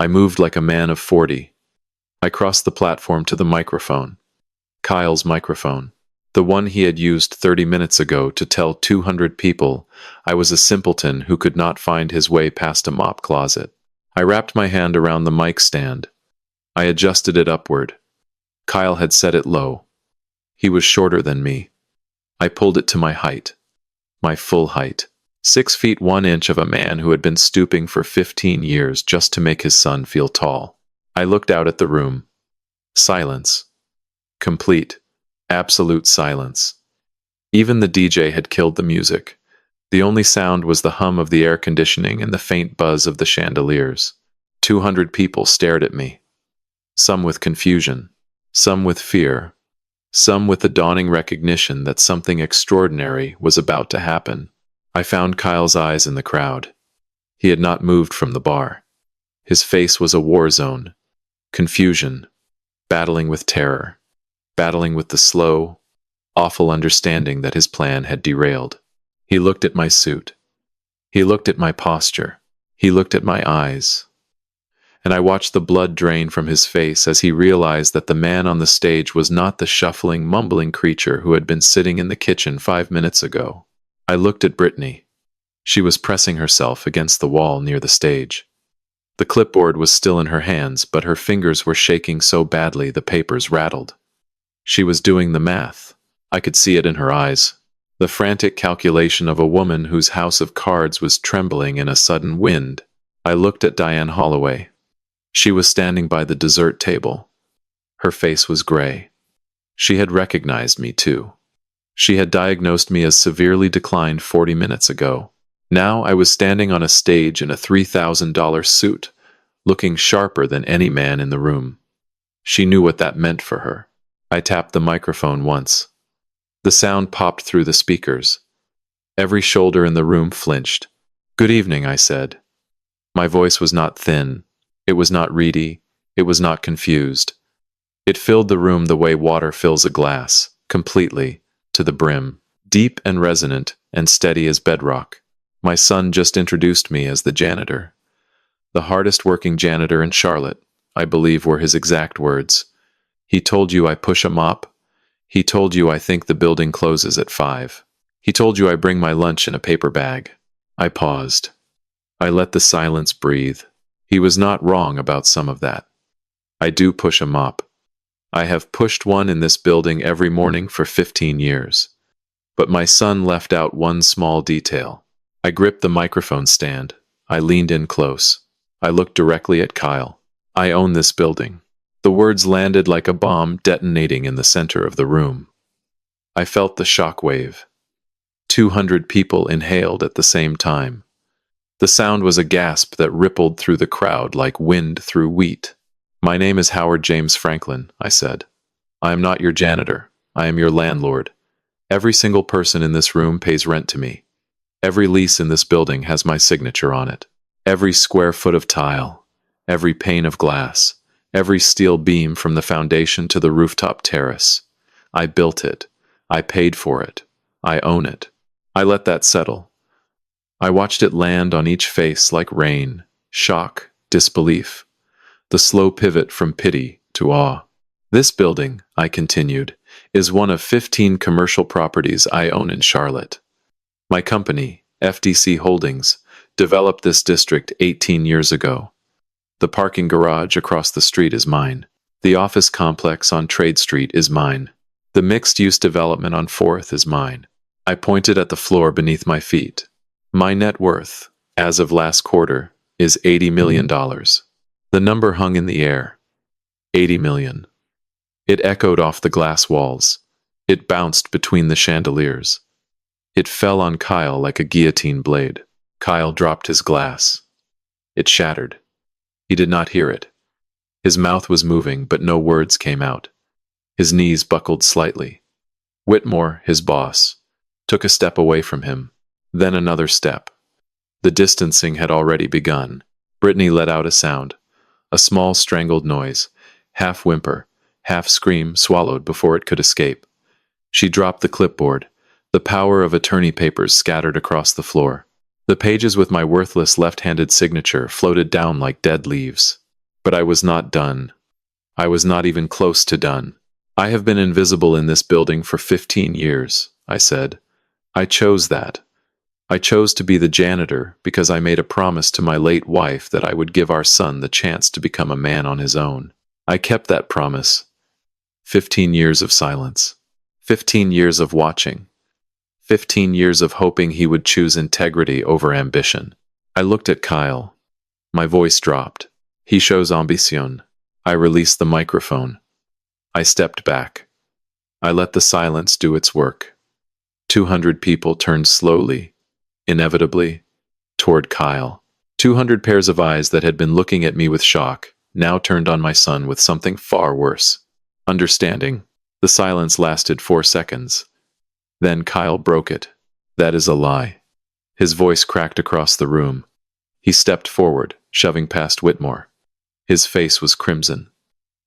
I moved like a man of 40. I crossed the platform to the microphone. Kyle's microphone. The one he had used 30 minutes ago to tell 200 people I was a simpleton who could not find his way past a mop closet. I wrapped my hand around the mic stand. I adjusted it upward. Kyle had set it low. He was shorter than me. I pulled it to my height. My full height. 6 feet 1 inch of a man who had been stooping for 15 years just to make his son feel tall. I looked out at the room. Silence. Complete. Absolute silence. Even the DJ had killed the music. The only sound was the hum of the air conditioning and the faint buzz of the chandeliers. 200 people stared at me. Some with confusion. Some with fear. Some with the dawning recognition that something extraordinary was about to happen. I found Kyle's eyes in the crowd. He had not moved from the bar. His face was a war zone. Confusion. Battling with terror. Battling with the slow, awful understanding that his plan had derailed. He looked at my suit. He looked at my posture. He looked at my eyes. And I watched the blood drain from his face as he realized that the man on the stage was not the shuffling, mumbling creature who had been sitting in the kitchen 5 minutes ago. I looked at Brittany. She was pressing herself against the wall near the stage. The clipboard was still in her hands, but her fingers were shaking so badly the papers rattled. She was doing the math. I could see it in her eyes. The frantic calculation of a woman whose house of cards was trembling in a sudden wind. I looked at Diane Holloway. She was standing by the dessert table. Her face was gray. She had recognized me, too. She had diagnosed me as severely declined 40 minutes ago. Now I was standing on a stage in a $3,000 suit, looking sharper than any man in the room. She knew what that meant for her. I tapped the microphone once. The sound popped through the speakers. Every shoulder in the room flinched. "Good evening," I said. My voice was not thin. It was not reedy. It was not confused. It filled the room the way water fills a glass, completely, to the brim, deep and resonant and steady as bedrock. My son just introduced me as the janitor. The hardest working janitor in Charlotte, I believe were his exact words. He told you I push a mop. He told you I think the building closes at 5. He told you I bring my lunch in a paper bag. I paused. I let the silence breathe. He was not wrong about some of that. I do push a mop. I have pushed one in this building every morning for 15 years. But my son left out one small detail. I gripped the microphone stand. I leaned in close. I looked directly at Kyle. "I own this building." The words landed like a bomb detonating in the center of the room. I felt the shock wave. 200 people inhaled at the same time. The sound was a gasp that rippled through the crowd like wind through wheat. "My name is Howard James Franklin," I said. "I am not your janitor. I am your landlord. Every single person in this room pays rent to me. Every lease in this building has my signature on it. Every square foot of tile, every pane of glass, every steel beam from the foundation to the rooftop terrace. I built it. I paid for it. I own it." I let that settle. I watched it land on each face like rain, shock, disbelief, the slow pivot from pity to awe. "This building," I continued, "is one of 15 commercial properties I own in Charlotte. My company, FDC Holdings, developed this district 18 years ago. The parking garage across the street is mine. The office complex on Trade Street is mine. The mixed-use development on 4th is mine." I pointed at the floor beneath my feet. "My net worth, as of last quarter, is $80 million. The number hung in the air. 80 million. It echoed off the glass walls. It bounced between the chandeliers. It fell on Kyle like a guillotine blade. Kyle dropped his glass. It shattered. He did not hear it. His mouth was moving, but no words came out. His knees buckled slightly. Whitmore, his boss, took a step away from him, then another step. The distancing had already begun. Brittany let out a sound, a small strangled noise, half whimper, half scream swallowed before it could escape. She dropped the clipboard. The power of attorney papers scattered across the floor. The pages with my worthless left-handed signature floated down like dead leaves. But I was not done. I was not even close to done. "I have been invisible in this building for 15 years, I said. "I chose that. I chose to be the janitor because I made a promise to my late wife that I would give our son the chance to become a man on his own. I kept that promise. 15 years of silence. 15 years of watching. 15 years of hoping he would choose integrity over ambition." I looked at Kyle. My voice dropped. "He shows ambition." I released the microphone. I stepped back. I let the silence do its work. 200 people turned slowly, inevitably, toward Kyle. 200 pairs of eyes that had been looking at me with shock now turned on my son with something far worse. Understanding. The silence lasted 4 seconds. Then Kyle broke it. "That is a lie." His voice cracked across the room. He stepped forward, shoving past Whitmore. His face was crimson.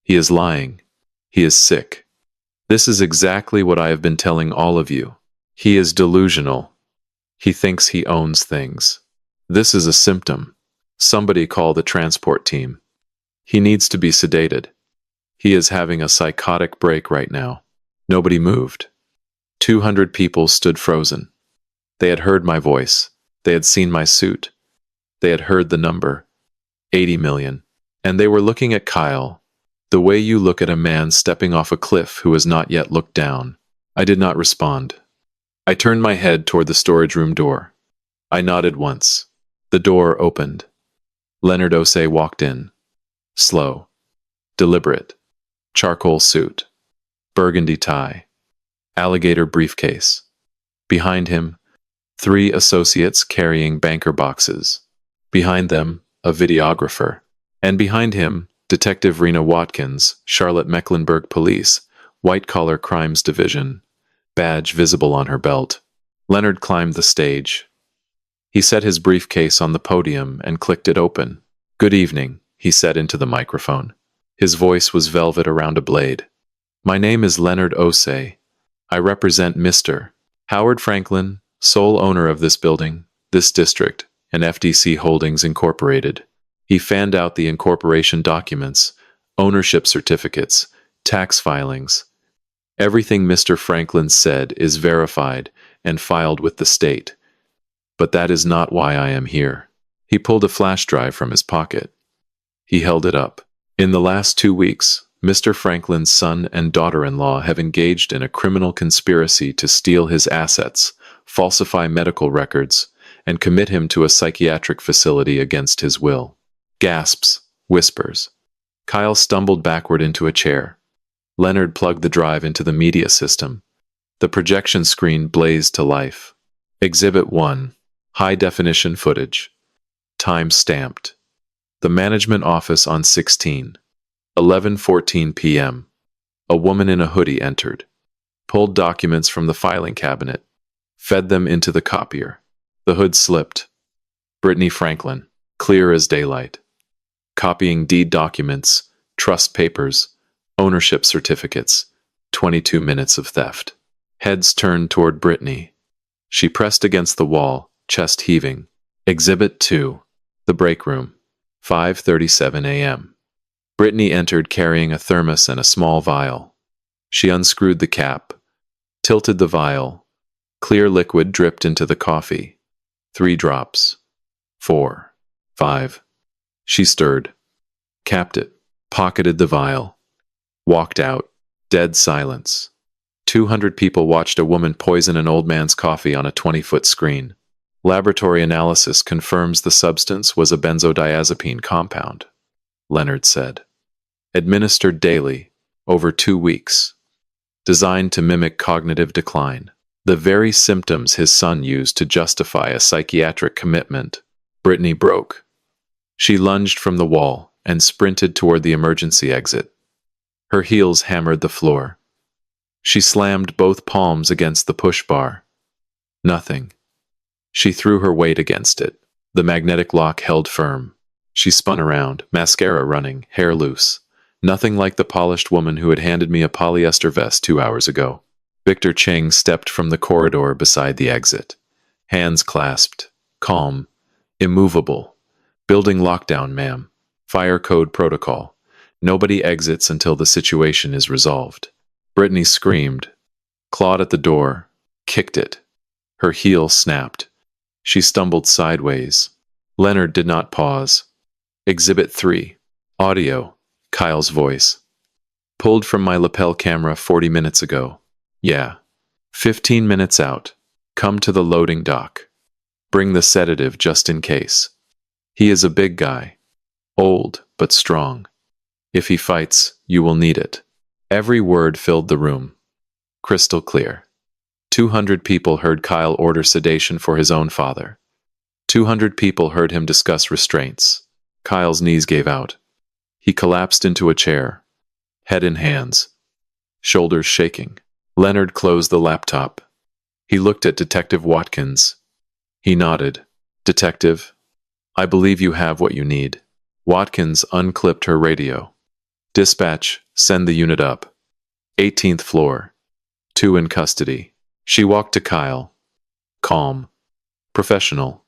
"He is lying. He is sick. This is exactly what I have been telling all of you. He is delusional. He thinks he owns things. This is a symptom. Somebody call the transport team. He needs to be sedated. He is having a psychotic break right now." Nobody moved. 200 people stood frozen. They had heard my voice. They had seen my suit. They had heard the number, 80 million. And they were looking at Kyle, the way you look at a man stepping off a cliff who has not yet looked down. I did not respond. I turned my head toward the storage room door. I nodded once. The door opened. Leonard Osei walked in. Slow. Deliberate. Charcoal suit. Burgundy tie. Alligator briefcase. Behind him, 3 associates carrying banker boxes. Behind them, a videographer. And behind him, Detective Rena Watkins, Charlotte Mecklenburg Police, White Collar Crimes Division, badge visible on her belt. Leonard climbed the stage. He set his briefcase on the podium and clicked it open. "Good evening," he said into the microphone. His voice was velvet around a blade. "My name is Leonard Osei. I represent Mr. Howard Franklin, sole owner of this building, this district, and FDC Holdings Incorporated." He fanned out the incorporation documents, ownership certificates, tax filings. Everything Mr. Franklin said is verified and filed with the state. But that is not why I am here. He pulled a flash drive from his pocket. He held it up. In the last 2 weeks, Mr. Franklin's son and daughter-in-law have engaged in a criminal conspiracy to steal his assets, falsify medical records, and commit him to a psychiatric facility against his will. Gasps, whispers. Kyle stumbled backward into a chair. Leonard plugged the drive into the media system. The projection screen blazed to life. Exhibit 1. High-definition footage. Time stamped. The management office on 11:14 p.m. A woman in a hoodie entered, pulled documents from the filing cabinet, fed them into the copier. The hood slipped. Brittany Franklin, clear as daylight. Copying deed documents, trust papers, ownership certificates. 22 minutes of theft. Heads turned toward Brittany. She pressed against the wall, chest heaving. Exhibit 2. The break room. 5:37 a.m. Brittany entered carrying a thermos and a small vial. She unscrewed the cap, tilted the vial. Clear liquid dripped into the coffee. 3 drops. 4. 5. She stirred, capped it, pocketed the vial, walked out. Dead silence. 200 people watched a woman poison an old man's coffee on a 20-foot screen. Laboratory analysis confirms the substance was a benzodiazepine compound, Leonard said. Administered daily, over 2 weeks. Designed to mimic cognitive decline. The very symptoms his son used to justify a psychiatric commitment. Brittany broke. She lunged from the wall and sprinted toward the emergency exit. Her heels hammered the floor. She slammed both palms against the push bar. Nothing. She threw her weight against it. The magnetic lock held firm. She spun around, mascara running, hair loose. Nothing like the polished woman who had handed me a polyester vest 2 hours ago. Victor Cheng stepped from the corridor beside the exit. Hands clasped. Calm. Immovable. Building lockdown, ma'am. Fire code protocol. Nobody exits until the situation is resolved. Brittany screamed, clawed at the door, kicked it. Her heel snapped. She stumbled sideways. Leonard did not pause. Exhibit 3. Audio. Kyle's voice. Pulled from my lapel camera 40 minutes ago. Yeah. 15 minutes out. Come to the loading dock. Bring the sedative just in case. He is a big guy. Old, but strong. If he fights, you will need it. Every word filled the room. Crystal clear. 200 people heard Kyle order sedation for his own father. 200 people heard him discuss restraints. Kyle's knees gave out. He collapsed into a chair, head in hands, shoulders shaking. Leonard closed the laptop. He looked at Detective Watkins. He nodded. Detective, I believe you have what you need. Watkins unclipped her radio. Dispatch, send the unit up. 18th floor. 2 in custody. She walked to Kyle. Calm. Professional.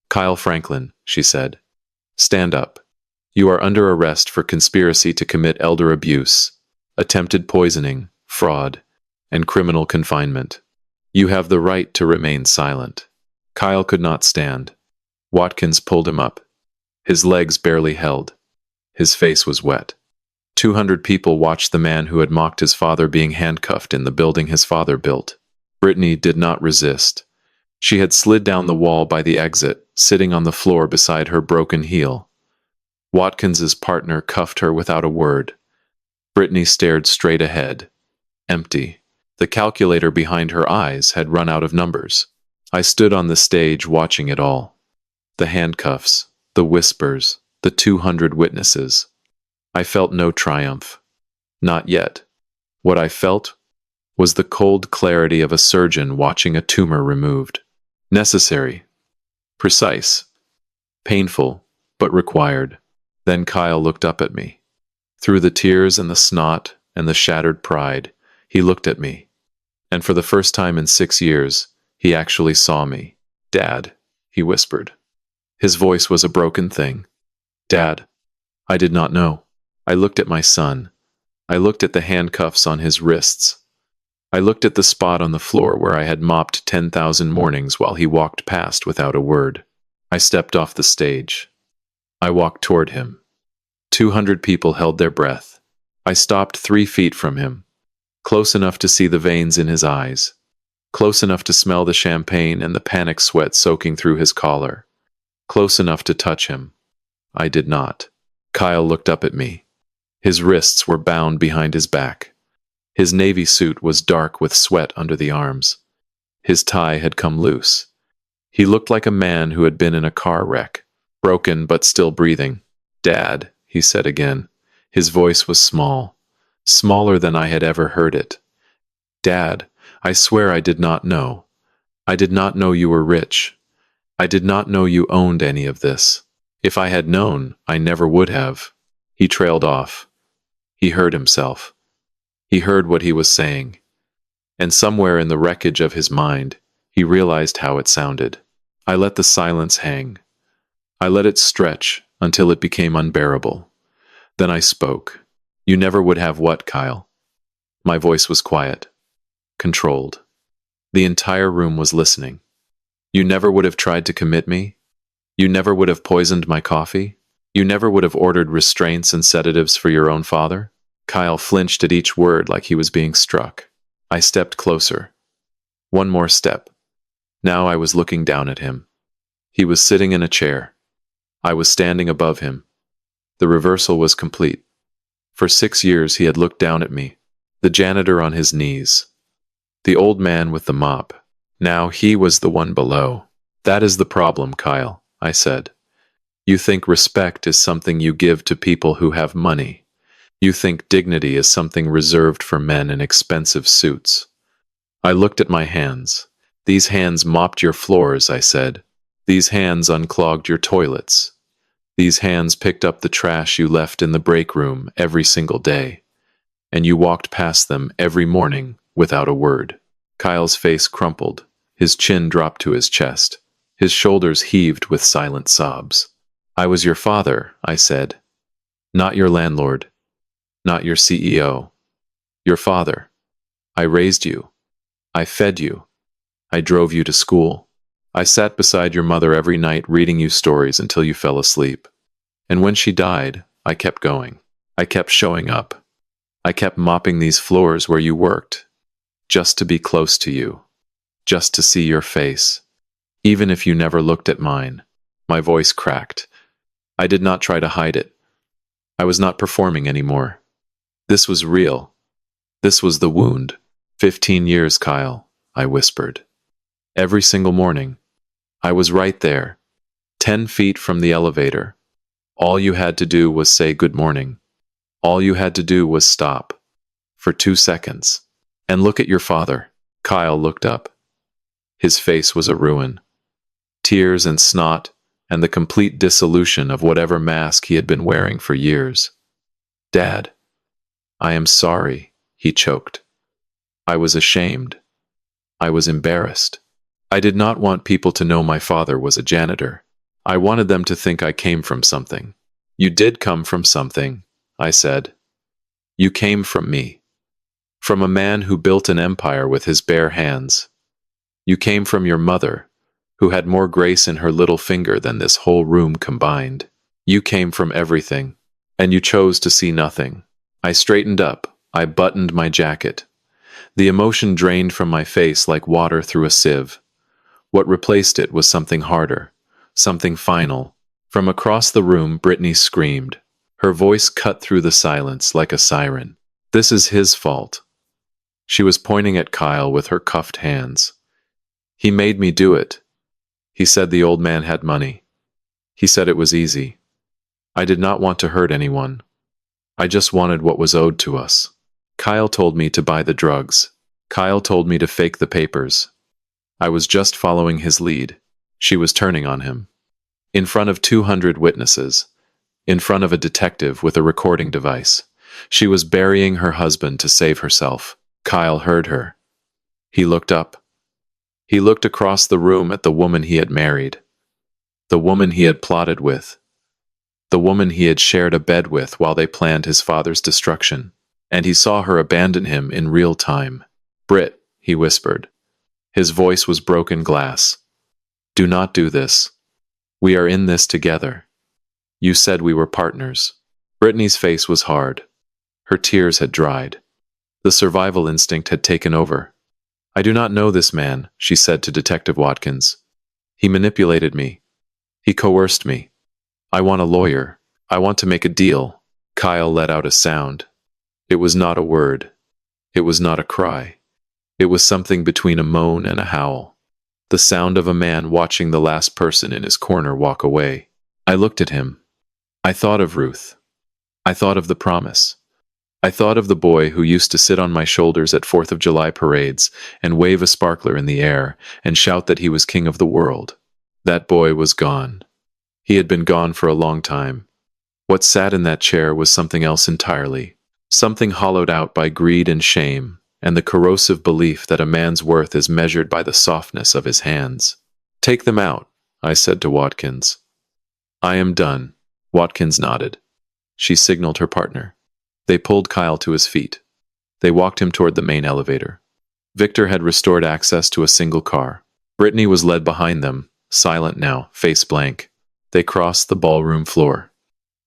Kyle Franklin, she said. Stand up. You are under arrest for conspiracy to commit elder abuse, attempted poisoning, fraud, and criminal confinement. You have the right to remain silent. Kyle could not stand. Watkins pulled him up. His legs barely held. His face was wet. 200 people watched the man who had mocked his father being handcuffed in the building his father built. Brittany did not resist. She had slid down the wall by the exit, sitting on the floor beside her broken heel. Watkins's partner cuffed her without a word. Brittany stared straight ahead. Empty. The calculator behind her eyes had run out of numbers. I stood on the stage watching it all. The handcuffs, the whispers, the 200 witnesses. I felt no triumph. Not yet. What I felt was the cold clarity of a surgeon watching a tumor removed. Necessary. Precise. Painful, but required. Then Kyle looked up at me. Through the tears and the snot and the shattered pride, he looked at me. And for the first time in 6 years, he actually saw me. "Dad," he whispered. His voice was a broken thing. "Dad." I did not know. I looked at my son. I looked at the handcuffs on his wrists. I looked at the spot on the floor where I had mopped 10,000 mornings while he walked past without a word. I stepped off the stage. I walked toward him. 200 people held their breath. I stopped 3 feet from him, close enough to see the veins in his eyes, close enough to smell the champagne and the panic sweat soaking through his collar, close enough to touch him. I did not. Kyle looked up at me. His wrists were bound behind his back. His navy suit was dark with sweat under the arms. His tie had come loose. He looked like a man who had been in a car wreck, broken but still breathing. "Dad," he said again. His voice was small, smaller than I had ever heard it. "Dad, I swear I did not know. I did not know you were rich. I did not know you owned any of this. If I had known, I never would have." He trailed off. He heard himself. He heard what he was saying. And somewhere in the wreckage of his mind, he realized how it sounded. I let the silence hang. I let it stretch until it became unbearable. Then I spoke. "You never would have what, Kyle?" My voice was quiet, controlled. The entire room was listening. "You never would have tried to commit me? You never would have poisoned my coffee? You never would have ordered restraints and sedatives for your own father?" Kyle flinched at each word like he was being struck. I stepped closer. One more step. Now I was looking down at him. He was sitting in a chair. I was standing above him. The reversal was complete. For 6 years he had looked down at me, the janitor on his knees, the old man with the mop. Now he was the one below. "That is the problem, Kyle," I said. "You think respect is something you give to people who have money. You think dignity is something reserved for men in expensive suits." I looked at my hands. "These hands mopped your floors," I said. "These hands unclogged your toilets. These hands picked up the trash you left in the break room every single day. And you walked past them every morning without a word." Kyle's face crumpled. His chin dropped to his chest. His shoulders heaved with silent sobs. "I was your father," I said. "Not your landlord. Not your CEO. Your father. I raised you. I fed you. I drove you to school. I sat beside your mother every night reading you stories until you fell asleep. And when she died, I kept going. I kept showing up. I kept mopping these floors where you worked, just to be close to you, just to see your face, even if you never looked at mine." My voice cracked. I did not try to hide it. I was not performing anymore. This was real. This was the wound. 15 years, Kyle, I whispered. Every single morning. I was right there, 10 feet from the elevator. All you had to do was say good morning. All you had to do was stop. For 2 seconds. And look at your father. Kyle looked up. His face was a ruin. Tears and snot, and the complete dissolution of whatever mask he had been wearing for years. "Dad, I am sorry," he choked. I was ashamed. I was embarrassed. I did not want people to know my father was a janitor. I wanted them to think I came from something. "You did come from something," I said. "You came from me. From a man who built an empire with his bare hands. You came from your mother, who had more grace in her little finger than this whole room combined. You came from everything, and you chose to see nothing. I straightened up. I buttoned my jacket. The emotion drained from my face like water through a sieve. What replaced it was something harder, something final. From across the room, Brittany screamed. Her voice cut through the silence like a siren. This is his fault. She was pointing at Kyle with her cuffed hands. He made me do it. He said the old man had money. He said it was easy. I did not want to hurt anyone. I just wanted what was owed to us. Kyle told me to buy the drugs. Kyle told me to fake the papers. I was just following his lead. She was turning on him. In front of 200 witnesses. In front of a detective with a recording device. She was burying her husband to save herself. Kyle heard her. He looked up. He looked across the room at the woman he had married. The woman he had plotted with. The woman he had shared a bed with while they planned his father's destruction. And he saw her abandon him in real time. Britt, he whispered. His voice was broken glass. Do not do this. We are in this together. You said we were partners. Brittany's face was hard. Her tears had dried. The survival instinct had taken over. I do not know this man, she said to Detective Watkins. He manipulated me. He coerced me. I want a lawyer. I want to make a deal. Kyle let out a sound. It was not a word. It was not a cry. It was something between a moan and a howl. The sound of a man watching the last person in his corner walk away. I looked at him. I thought of Ruth. I thought of the promise. I thought of the boy who used to sit on my shoulders at 4th of July parades and wave a sparkler in the air and shout that he was king of the world. That boy was gone. He had been gone for a long time. What sat in that chair was something else entirely. Something hollowed out by greed and shame, and the corrosive belief that a man's worth is measured by the softness of his hands. Take them out, I said to Watkins. I am done. Watkins nodded. She signaled her partner. They pulled Kyle to his feet. They walked him toward the main elevator. Victor had restored access to a single car. Brittany was led behind them, silent now, face blank. They crossed the ballroom floor.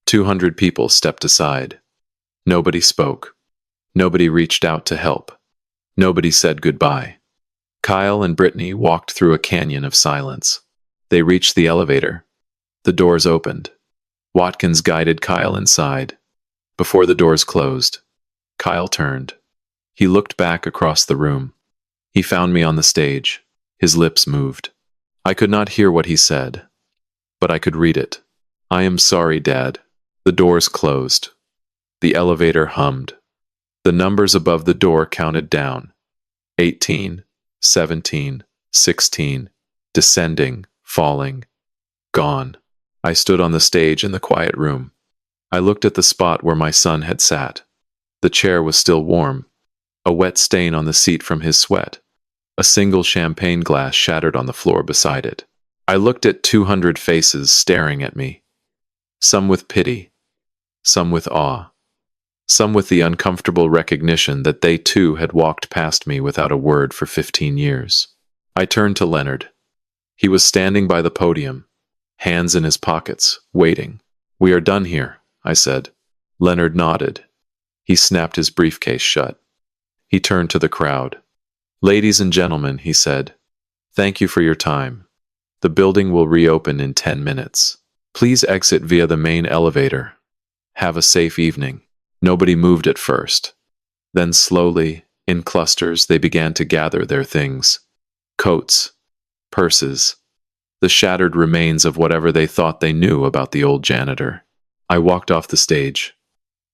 200 people stepped aside. Nobody spoke. Nobody reached out to help. Nobody said goodbye. Kyle and Brittany walked through a canyon of silence. They reached the elevator. The doors opened. Watkins guided Kyle inside. Before the doors closed, Kyle turned. He looked back across the room. He found me on the stage. His lips moved. I could not hear what he said, but I could read it. I am sorry, Dad. The doors closed. The elevator hummed. The numbers above the door counted down. 18, 17, 16, descending, falling, gone. I stood on the stage in the quiet room. I looked at the spot where my son had sat. The chair was still warm, a wet stain on the seat from his sweat. A single champagne glass shattered on the floor beside it. I looked at 200 faces staring at me. Some with pity, some with awe, some with the uncomfortable recognition that they too had walked past me without a word for 15 years. I turned to Leonard. He was standing by the podium, hands in his pockets, waiting. We are done here, I said. Leonard nodded. He snapped his briefcase shut. He turned to the crowd. Ladies and gentlemen, he said, thank you for your time. The building will reopen in 10 minutes. Please exit via the main elevator. Have a safe evening. Nobody moved at first. Then slowly, in clusters, they began to gather their things. Coats, purses, the shattered remains of whatever they thought they knew about the old janitor. I walked off the stage.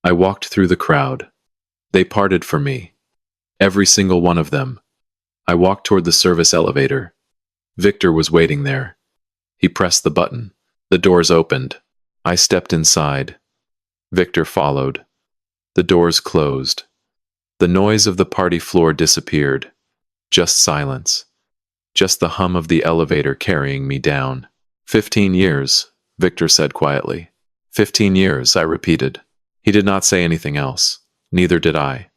I walked through the crowd. They parted for me. Every single one of them. I walked toward the service elevator. Victor was waiting there. He pressed the button. The doors opened. I stepped inside. Victor followed. The doors closed. The noise of the party floor disappeared. Just silence. Just the hum of the elevator carrying me down. 15 years, Victor said quietly. 15 years, I repeated. He did not say anything else. Neither did I.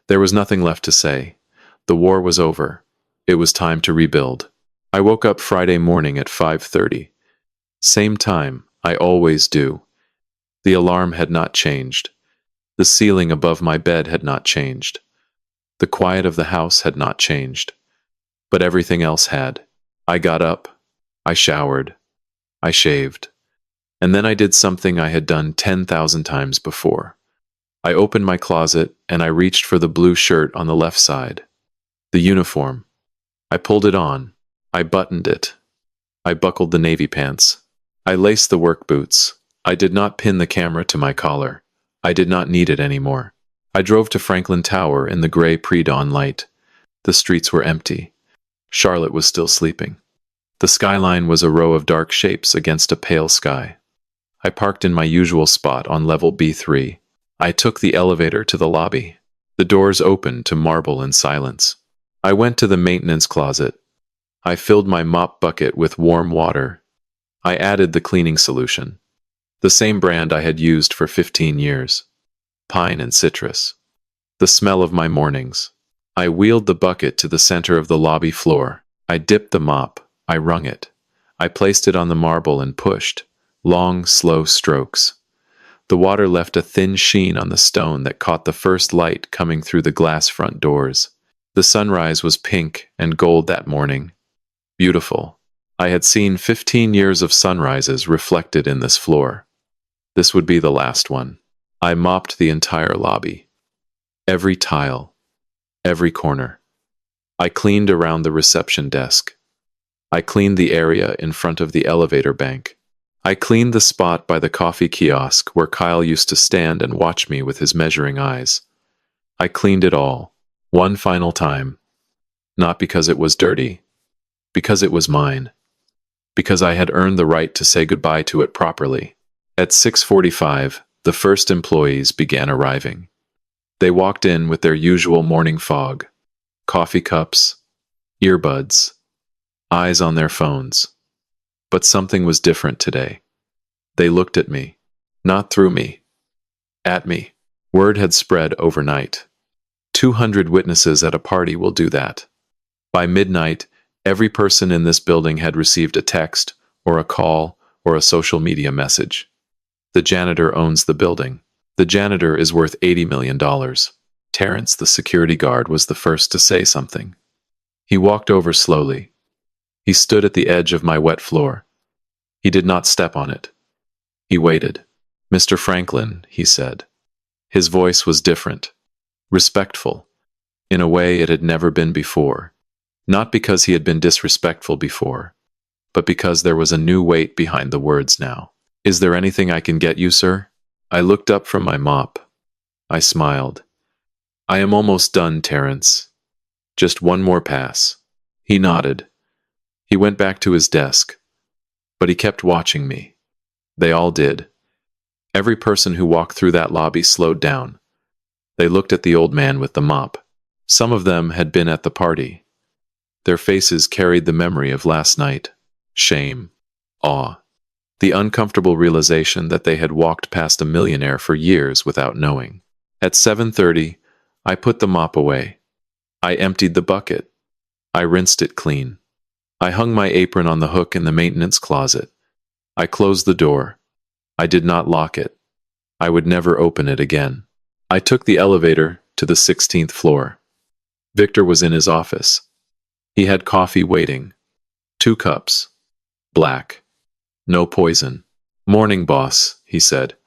There was nothing left to say. The war was over. It was time to rebuild. I woke up Friday morning at 5:30. Same time, I always do. The alarm had not changed. The ceiling above my bed had not changed. The quiet of the house had not changed. But everything else had. I got up. I showered. I shaved. And then I did something I had done 10,000 times before. I opened my closet and I reached for the blue shirt on the left side. The uniform. I pulled it on. I buttoned it. I buckled the navy pants. I laced the work boots. I did not pin the camera to my collar. I did not need it anymore. I drove to Franklin Tower in the gray pre-dawn light. The streets were empty. Charlotte was still sleeping. The skyline was a row of dark shapes against a pale sky. I parked in my usual spot on level B3. I took the elevator to the lobby. The doors opened to marble and silence. I went to the maintenance closet. I filled my mop bucket with warm water. I added the cleaning solution. The same brand I had used for 15 years. Pine and citrus. The smell of my mornings. I wheeled the bucket to the center of the lobby floor. I dipped the mop. I wrung it. I placed it on the marble and pushed. Long, slow strokes. The water left a thin sheen on the stone that caught the first light coming through the glass front doors. The sunrise was pink and gold that morning. Beautiful. I had seen 15 years of sunrises reflected in this floor. This would be the last one. I mopped the entire lobby. Every tile. Every corner. I cleaned around the reception desk. I cleaned the area in front of the elevator bank. I cleaned the spot by the coffee kiosk where Kyle used to stand and watch me with his measuring eyes. I cleaned it all, one final time. Not because it was dirty, because it was mine. Because I had earned the right to say goodbye to it properly. At 6:45, the first employees began arriving. They walked in with their usual morning fog. Coffee cups, earbuds, eyes on their phones. But something was different today. They looked at me. Not through me. At me. Word had spread overnight. 200 witnesses at a party will do that. By midnight, every person in this building had received a text, or a call, or a social media message. The janitor owns the building. The janitor is worth $80 million. Terrence, the security guard, was the first to say something. He walked over slowly. He stood at the edge of my wet floor. He did not step on it. He waited. "Mr. Franklin," he said. His voice was different. Respectful. In a way it had never been before. Not because he had been disrespectful before, but because there was a new weight behind the words now. "Is there anything I can get you, sir?" I looked up from my mop. I smiled. "I am almost done, Terrence. Just one more pass." He nodded. He went back to his desk. But he kept watching me. They all did. Every person who walked through that lobby slowed down. They looked at the old man with the mop. Some of them had been at the party. Their faces carried the memory of last night. Shame. Awe. The uncomfortable realization that they had walked past a millionaire for years without knowing. At 7:30, I put the mop away. I emptied the bucket. I rinsed it clean. I hung my apron on the hook in the maintenance closet. I closed the door. I did not lock it. I would never open it again. I took the elevator to the 16th floor. Victor was in his office. He had coffee waiting. 2 cups. Black. No poison. "Morning, boss," he said.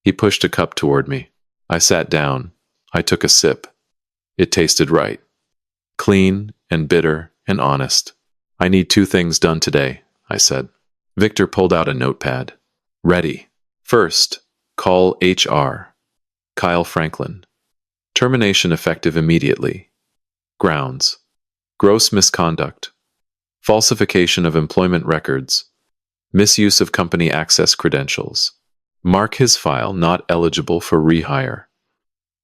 He pushed a cup toward me. I sat down. I took a sip. It tasted right. Clean and bitter and honest. "I need 2 things done today," I said. Victor pulled out a notepad. "Ready. First, call HR. Kyle Franklin. Termination effective immediately. Grounds. Gross misconduct. Falsification of employment records. Misuse of company access credentials. Mark his file not eligible for rehire.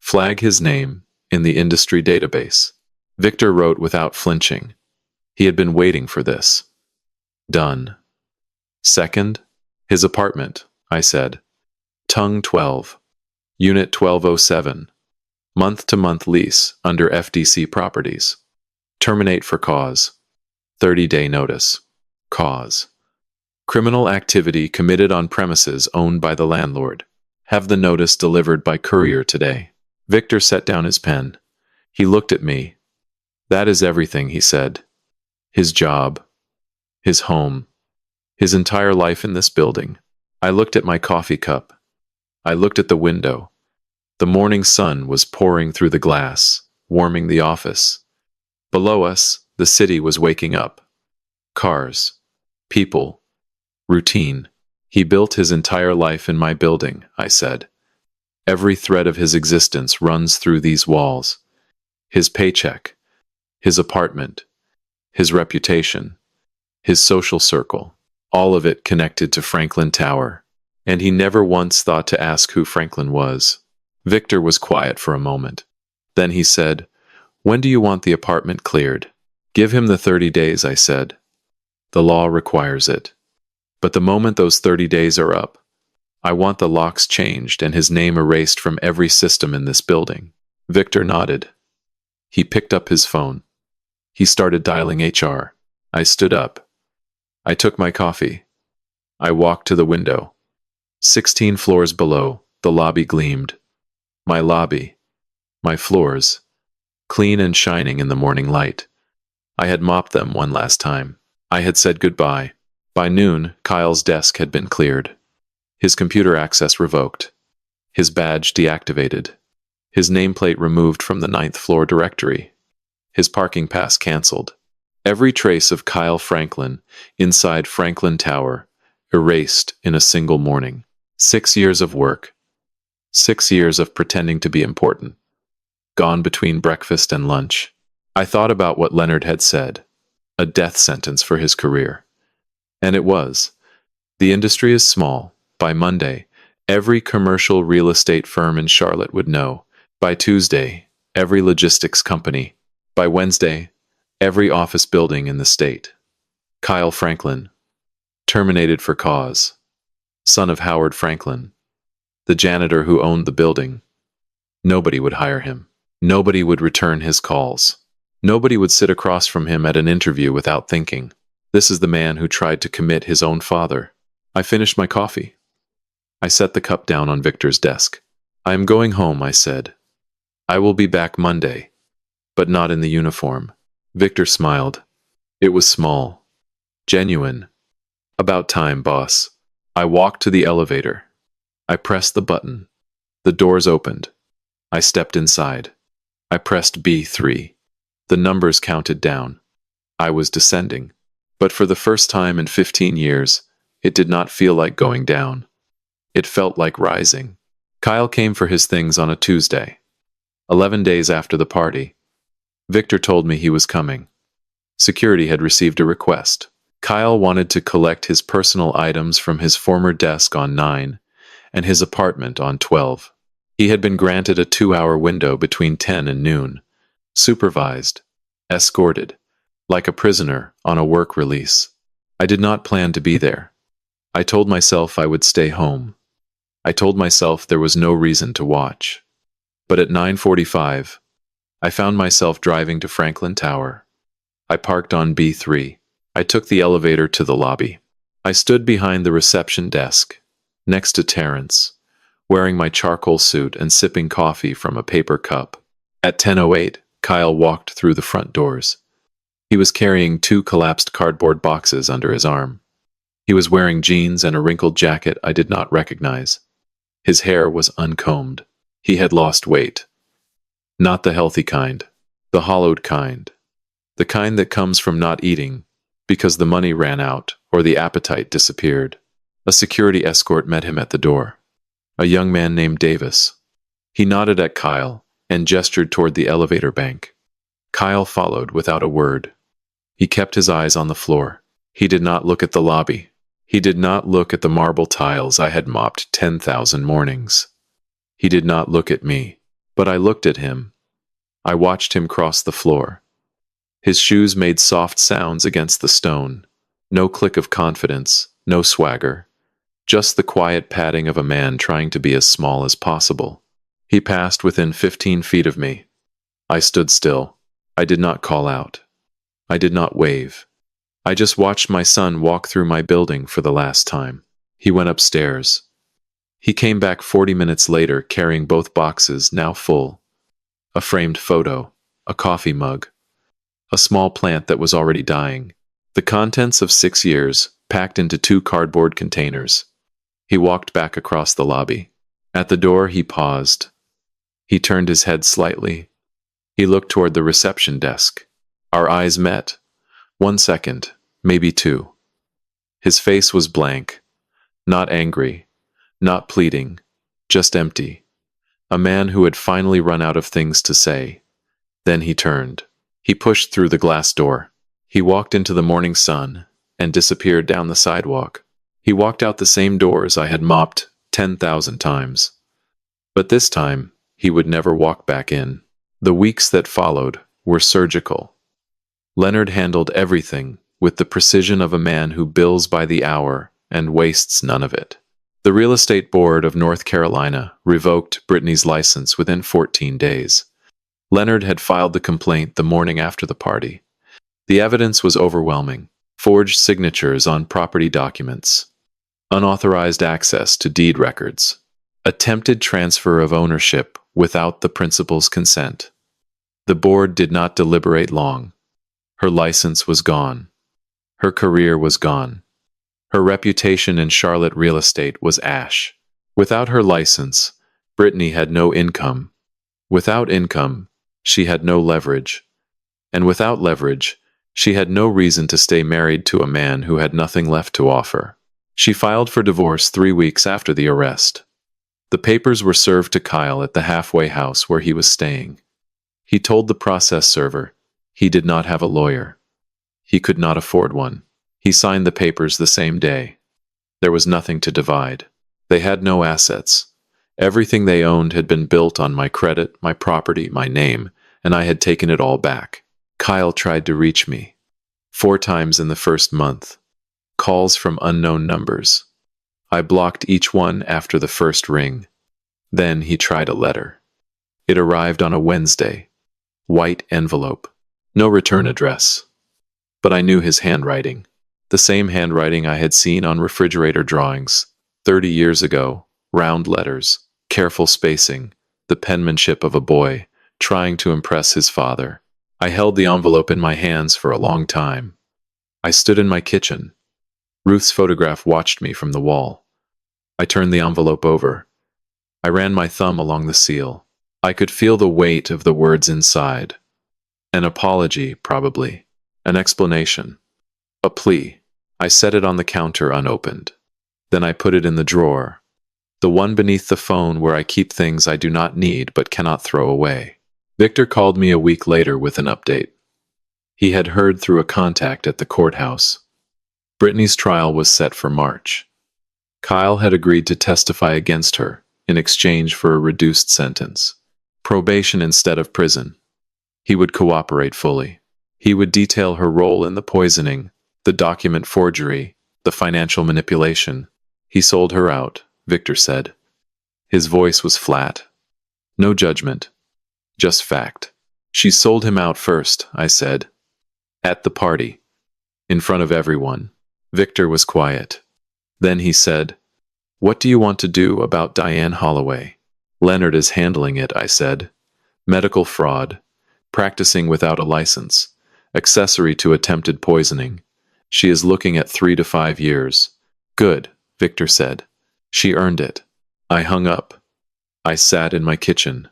Flag his name in the industry database." Victor wrote without flinching. He had been waiting for this. Done. "Second, his apartment," I said. "Tongue 12. Unit 1207. Month-to-month lease under FDC Properties. Terminate for cause." 30-day notice. Cause: criminal activity committed on premises owned by the landlord. Have the notice delivered by courier today. Victor set down his pen. He looked at me. That is everything, he said. His job, his home, his entire life in this building. I looked at my coffee cup. I looked at the window. The morning sun was pouring through the glass, warming the office. Below us, the city was waking up. Cars, people, routine. He built his entire life in my building, I said. Every thread of his existence runs through these walls. His paycheck, his apartment, his reputation, his social circle, all of it connected to Franklin Tower. And he never once thought to ask who Franklin was. Victor was quiet for a moment. Then he said, "When do you want the apartment cleared?" "Give him the 30 days, I said. The law requires it. But the moment those 30 days are up, I want the locks changed and his name erased from every system in this building." Victor nodded. He picked up his phone. He started dialing HR. I stood up. I took my coffee. I walked to the window. 16 floors below, the lobby gleamed. My lobby, my floors, clean and shining in the morning light. I had mopped them one last time. I had said goodbye. By noon, Kyle's desk had been cleared. His computer access revoked. His badge deactivated. His nameplate removed from the 9th floor directory. His parking pass canceled. Every trace of Kyle Franklin inside Franklin Tower erased in a single morning. 6 years of work. 6 years of pretending to be important. Gone between breakfast and lunch. I thought about what Leonard had said. A death sentence for his career. And it was. The industry is small. By Monday, every commercial real estate firm in Charlotte would know. By Tuesday, every logistics company. By Wednesday, every office building in the state. Kyle Franklin. Terminated for cause. Son of Howard Franklin. The janitor who owned the building. Nobody would hire him. Nobody would return his calls. Nobody would sit across from him at an interview without thinking, "This is the man who tried to commit his own father." I finished my coffee. I set the cup down on Victor's desk. "I am going home," I said. "I will be back Monday, but not in the uniform." Victor smiled. It was small. Genuine. "About time, boss." I walked to the elevator. I pressed the button. The doors opened. I stepped inside. I pressed B3. The numbers counted down. I was descending. But for the first time in 15 years, it did not feel like going down. It felt like rising. Kyle came for his things on a Tuesday. 11 days after the party. Victor told me he was coming. Security had received a request. Kyle wanted to collect his personal items from his former desk on 9 and his apartment on 12. He had been granted a 2-hour window between 10 and noon. Supervised. Escorted. Like a prisoner on a work release. I did not plan to be there. I told myself I would stay home. I told myself there was no reason to watch. But at 9:45, I found myself driving to Franklin Tower. I parked on B3. I took the elevator to the lobby. I stood behind the reception desk, next to Terrence, wearing my charcoal suit and sipping coffee from a paper cup. At 10:08, Kyle walked through the front doors. He was carrying 2 collapsed cardboard boxes under his arm. He was wearing jeans and a wrinkled jacket I did not recognize. His hair was uncombed. He had lost weight. Not the healthy kind, the hollowed kind. The kind that comes from not eating, because the money ran out or the appetite disappeared. A security escort met him at the door. A young man named Davis. He nodded at Kyle and gestured toward the elevator bank. Kyle followed without a word. He kept his eyes on the floor. He did not look at the lobby. He did not look at the marble tiles I had mopped 10,000 mornings. He did not look at me, but I looked at him. I watched him cross the floor. His shoes made soft sounds against the stone. No click of confidence, no swagger. Just the quiet padding of a man trying to be as small as possible. He passed within 15 feet of me. I stood still. I did not call out. I did not wave. I just watched my son walk through my building for the last time. He went upstairs. He came back 40 minutes later carrying both boxes, now full. A framed photo, a coffee mug, a small plant that was already dying. The contents of 6 years, packed into 2 cardboard containers. He walked back across the lobby. At the door, he paused. He turned his head slightly. He looked toward the reception desk. Our eyes met. 1 second, maybe 2. His face was blank. Not angry, not pleading, just empty. A man who had finally run out of things to say. Then he turned. He pushed through the glass door. He walked into the morning sun and disappeared down the sidewalk. He walked out the same doors I had mopped 10,000 times. But this time, he would never walk back in. The weeks that followed were surgical. Leonard handled everything with the precision of a man who bills by the hour and wastes none of it. The Real Estate Board of North Carolina revoked Brittany's license within 14 days. Leonard had filed the complaint the morning after the party. The evidence was overwhelming. Forged signatures on property documents, unauthorized access to deed records, attempted transfer of ownership without the principal's consent. The board did not deliberate long. Her license was gone. Her career was gone. Her reputation in Charlotte real estate was ash. Without her license, Brittany had no income. Without income, she had no leverage. And without leverage, she had no reason to stay married to a man who had nothing left to offer. She filed for divorce 3 weeks after the arrest. The papers were served to Kyle at the halfway house where he was staying. He told the process server he did not have a lawyer. He could not afford one. He signed the papers the same day. There was nothing to divide. They had no assets. Everything they owned had been built on my credit, my property, my name, and I had taken it all back. Kyle tried to reach me 4 times in the first month. Calls from unknown numbers. I blocked each one after the first ring. Then he tried a letter. It arrived on a Wednesday. White envelope. No return address. But I knew his handwriting. The same handwriting I had seen on refrigerator drawings 30 years ago. Round letters, careful spacing, the penmanship of a boy trying to impress his father. I held the envelope in my hands for a long time. I stood in my kitchen. Ruth's photograph watched me from the wall. I turned the envelope over. I ran my thumb along the seal. I could feel the weight of the words inside. An apology, probably. An explanation. A plea. I set it on the counter unopened. Then I put it in the drawer. The one beneath the phone where I keep things I do not need but cannot throw away. Victor called me a week later with an update. He had heard through a contact at the courthouse. Brittany's trial was set for March. Kyle had agreed to testify against her in exchange for a reduced sentence. Probation instead of prison. He would cooperate fully. He would detail her role in the poisoning, the document forgery, the financial manipulation. He sold her out, Victor said. His voice was flat. No judgment. Just fact. She sold him out first, I said. At the party. In front of everyone. Victor was quiet. Then he said, "What do you want to do about Diane Holloway?" "Leonard is handling it," I said. "Medical fraud. Practicing without a license. Accessory to attempted poisoning. She is looking at 3 to 5 years. Good, Victor said. She earned it. I hung up. I sat in my kitchen.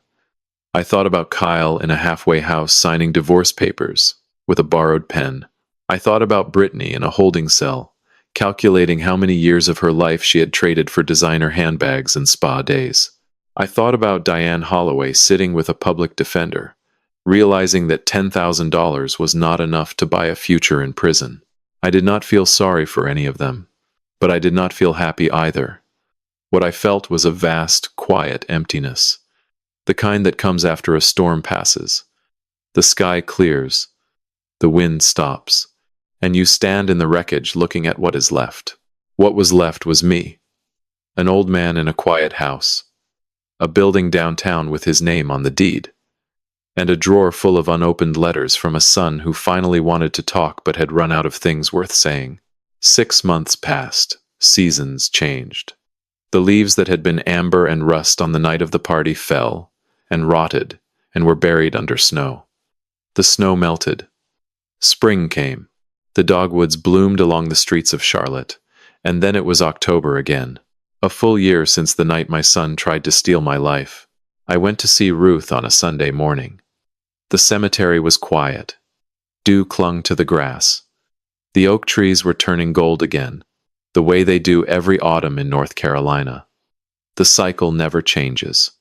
I thought about Kyle in a halfway house signing divorce papers with a borrowed pen. I thought about Brittany in a holding cell, calculating how many years of her life she had traded for designer handbags and spa days. I thought about Diane Holloway sitting with a public defender, realizing that $10,000 was not enough to buy a future in prison. I did not feel sorry for any of them, but I did not feel happy either. What I felt was a vast, quiet emptiness, the kind that comes after a storm passes. The sky clears, the wind stops, and you stand in the wreckage looking at what is left. What was left was me, an old man in a quiet house, a building downtown with his name on the deed. and a drawer full of unopened letters from a son who finally wanted to talk but had run out of things worth saying. 6 months passed. Seasons changed. The leaves that had been amber and rust on the night of the party fell, and rotted, and were buried under snow. The snow melted. Spring came. The dogwoods bloomed along the streets of Charlotte, and then it was October again. A full year since the night my son tried to steal my life. I went to see Ruth on a Sunday morning. The cemetery was quiet. Dew clung to the grass. The oak trees were turning gold again, the way they do every autumn in North Carolina. The cycle never changes.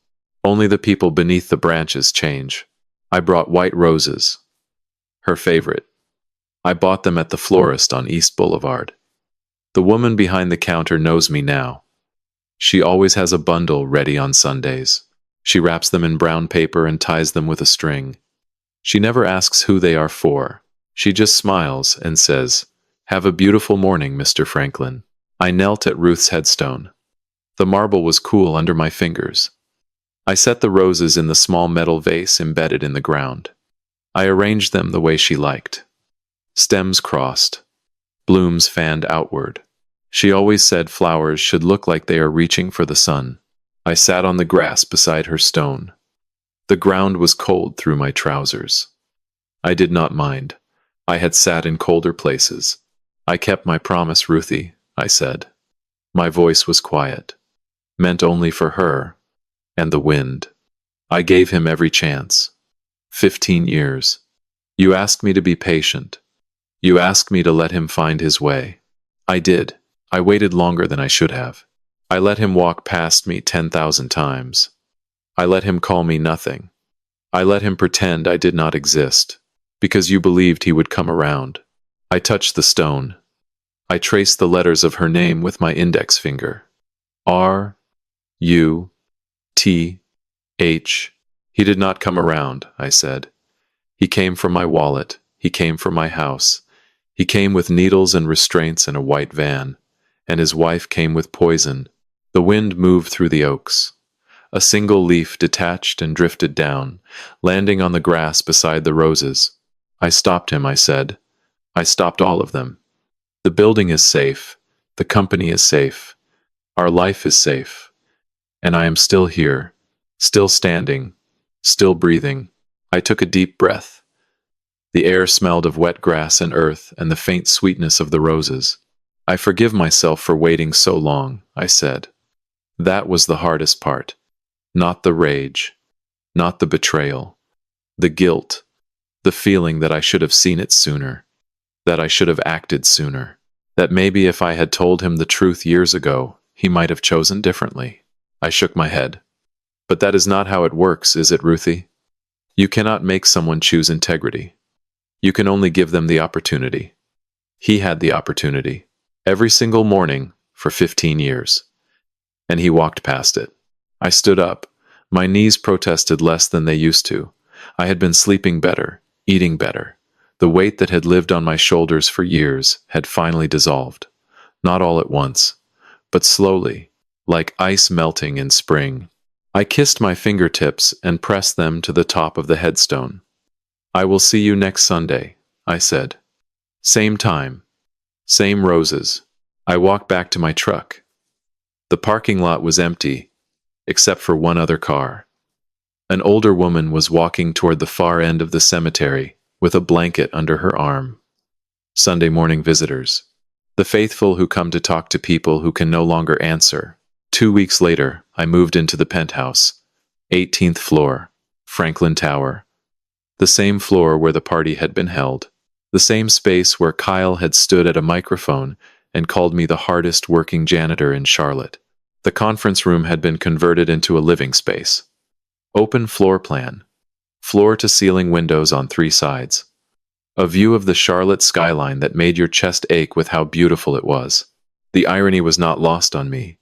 Only the people beneath the branches change. I brought white roses. Her favorite. I bought them at the florist on East Boulevard. The woman behind the counter knows me now. She always has a bundle ready on Sundays. She wraps them in brown paper and ties them with a string. She never asks who they are for. She just smiles and says, "Have a beautiful morning, Mr. Franklin." I knelt at Ruth's headstone. The marble was cool under my fingers. I set the roses in the small metal vase embedded in the ground. I arranged them the way she liked. Stems crossed. Blooms fanned outward. She always said flowers should look like they are reaching for the sun. I sat on the grass beside her stone. The ground was cold through my trousers. I did not mind. I had sat in colder places. "I kept my promise, Ruthie," I said. My voice was quiet, meant only for her and the wind. I gave him every chance. 15 years. You asked me to be patient. You asked me to let him find his way. I did. I waited longer than I should have. I let him walk past me 10,000 times. I let him call me nothing. I let him pretend I did not exist, because you believed he would come around. I touched the stone. I traced the letters of her name with my index finger. R, U, T, H. He did not come around, I said. He came from my wallet. He came from my house. He came with needles and restraints in a white van, and his wife came with poison. The wind moved through the oaks. A single leaf detached and drifted down, landing on the grass beside the roses. I stopped him, I said. I stopped all of them. The building is safe. The company is safe. Our life is safe. And I am still here, still standing, still breathing. I took a deep breath. The air smelled of wet grass and earth and the faint sweetness of the roses. I forgive myself for waiting so long, I said. That was the hardest part. Not the rage, not the betrayal, the guilt, the feeling that I should have seen it sooner, that I should have acted sooner, that maybe if I had told him the truth years ago, he might have chosen differently. I shook my head. But that is not how it works, is it, Ruthie? You cannot make someone choose integrity. You can only give them the opportunity. He had the opportunity, every single morning for 15 years. And he walked past it. I stood up. My knees protested less than they used to. I had been sleeping better, eating better. The weight that had lived on my shoulders for years had finally dissolved. Not all at once, but slowly, like ice melting in spring. I kissed my fingertips and pressed them to the top of the headstone. I will see you next Sunday, I said. Same time, same roses. I walked back to my truck. The parking lot was empty, except for one other car. An older woman was walking toward the far end of the cemetery with a blanket under her arm. Sunday morning visitors. The faithful who come to talk to people who can no longer answer. 2 weeks later, I moved into the penthouse, 18th floor, Franklin Tower. The same floor where the party had been held. The same space where Kyle had stood at a microphone and called me the hardest working janitor in Charlotte. The conference room had been converted into a living space. Open floor plan. Floor-to-ceiling windows on 3 sides. A view of the Charlotte skyline that made your chest ache with how beautiful it was. The irony was not lost on me.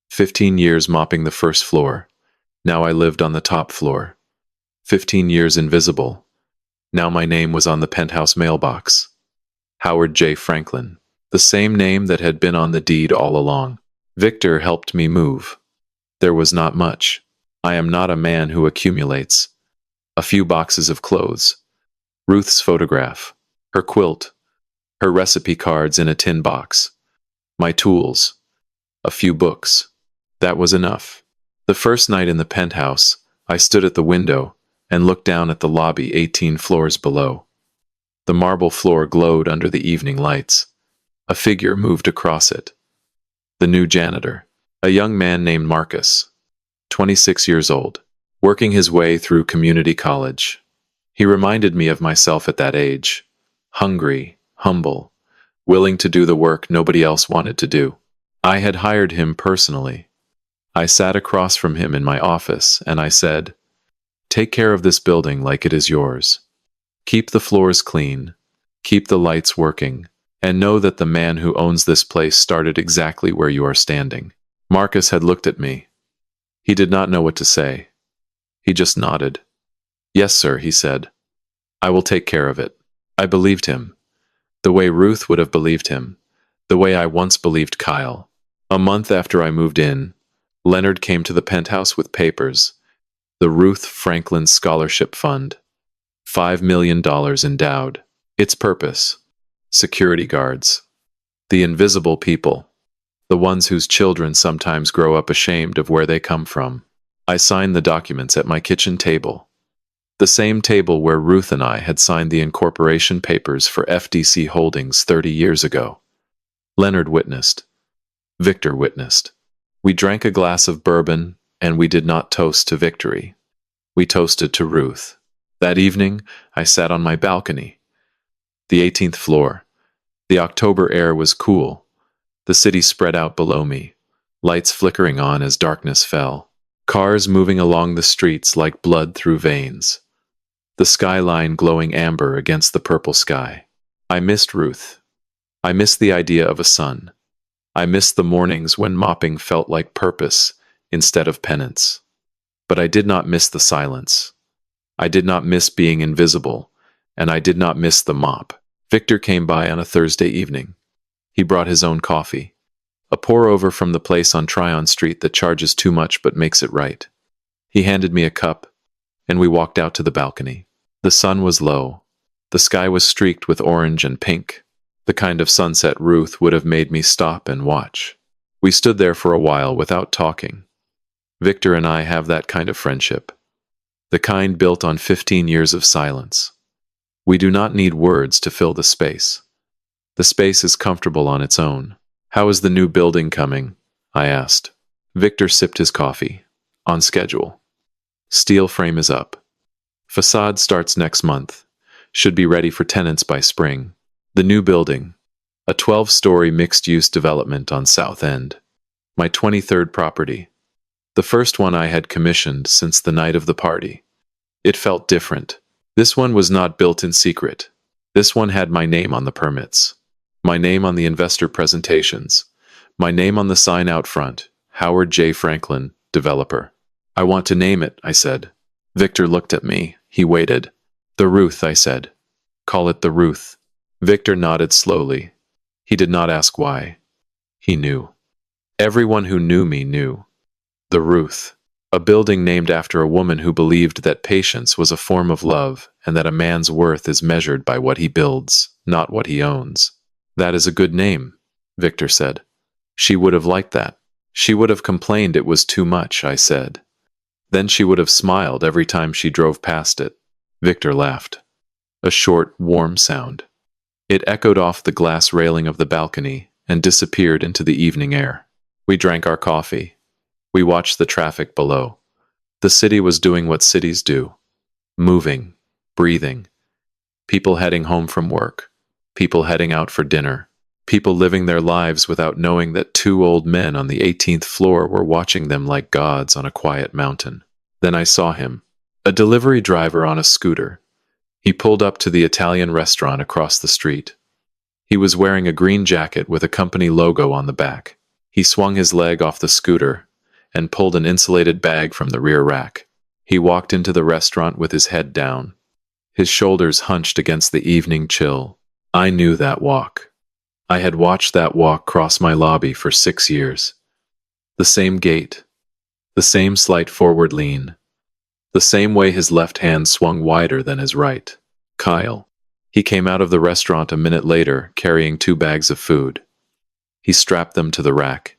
15 years mopping the first floor. Now I lived on the top floor. 15 years invisible. Now my name was on the penthouse mailbox. Howard J. Franklin. The same name that had been on the deed all along. Victor helped me move. There was not much. I am not a man who accumulates. A few boxes of clothes, Ruth's photograph, her quilt, her recipe cards in a tin box, my tools, a few books. That was enough. The first night in the penthouse, I stood at the window and looked down at the lobby 18 floors below. The marble floor glowed under the evening lights. A figure moved across it. The new janitor, a young man named Marcus, 26 years old, working his way through community college. He reminded me of myself at that age, hungry, humble, willing to do the work nobody else wanted to do. I had hired him personally. I sat across from him in my office and I said, "Take care of this building like it is yours. Keep the floors clean, keep the lights working, and know that the man who owns this place started exactly where you are standing." Marcus had looked at me. He did not know what to say. He just nodded. "Yes, sir," he said. "I will take care of it." I believed him. The way Ruth would have believed him. The way I once believed Kyle. A month after I moved in, Leonard came to the penthouse with papers. The Ruth Franklin Scholarship Fund. $5 million endowed. Its purpose: security guards. The invisible people. The ones whose children sometimes grow up ashamed of where they come from. I signed the documents at my kitchen table. The same table where Ruth and I had signed the incorporation papers for FDC Holdings 30 years ago. Leonard witnessed. Victor witnessed. We drank a glass of bourbon, and we did not toast to victory. We toasted to Ruth. That evening, I sat on my balcony. The 18th floor. The October air was cool. The city spread out below me, lights flickering on as darkness fell. Cars moving along the streets like blood through veins. The skyline glowing amber against the purple sky. I missed Ruth. I missed the idea of a son. I missed the mornings when mopping felt like purpose instead of penance. But I did not miss the silence. I did not miss being invisible, and I did not miss the mop. Victor came by on a Thursday evening. He brought his own coffee. A pour-over from the place on Tryon Street that charges too much but makes it right. He handed me a cup, and we walked out to the balcony. The sun was low. The sky was streaked with orange and pink, the kind of sunset Ruth would have made me stop and watch. We stood there for a while without talking. Victor and I have that kind of friendship. The kind built on 15 years of silence. We do not need words to fill the space. The space is comfortable on its own. "How is the new building coming?" I asked. Victor sipped his coffee. "On schedule. Steel frame is up. Facade starts next month. Should be ready for tenants by spring. The new building. A 12-story mixed-use development on South End. My 23rd property. The first one I had commissioned since the night of the party. It felt different. This one was not built in secret. This one had my name on the permits. My name on the investor presentations. My name on the sign out front. Howard J. Franklin, developer. "I want to name it," I said. Victor looked at me. He waited. "The Ruth," I said. "Call it the Ruth." Victor nodded slowly. He did not ask why. He knew. Everyone who knew me knew. The Ruth. A building named after a woman who believed that patience was a form of love and that a man's worth is measured by what he builds, not what he owns. "That is a good name," Victor said. "She would have liked that. She would have complained it was too much," I said. "Then she would have smiled every time she drove past it." Victor laughed. A short, warm sound. It echoed off the glass railing of the balcony and disappeared into the evening air. We drank our coffee. We watched the traffic below. The city was doing what cities do. Moving, breathing. People heading home from work. People heading out for dinner. People living their lives without knowing that two old men on the 18th floor were watching them like gods on a quiet mountain. Then I saw him. A delivery driver on a scooter. He pulled up to the Italian restaurant across the street. He was wearing a green jacket with a company logo on the back. He swung his leg off the scooter and pulled an insulated bag from the rear rack. He walked into the restaurant with his head down, his shoulders hunched against the evening chill. I knew that walk. I had watched that walk cross my lobby for 6 years. The same gait, the same slight forward lean, the same way his left hand swung wider than his right. Kyle. He came out of the restaurant a minute later, carrying 2 bags of food. He strapped them to the rack.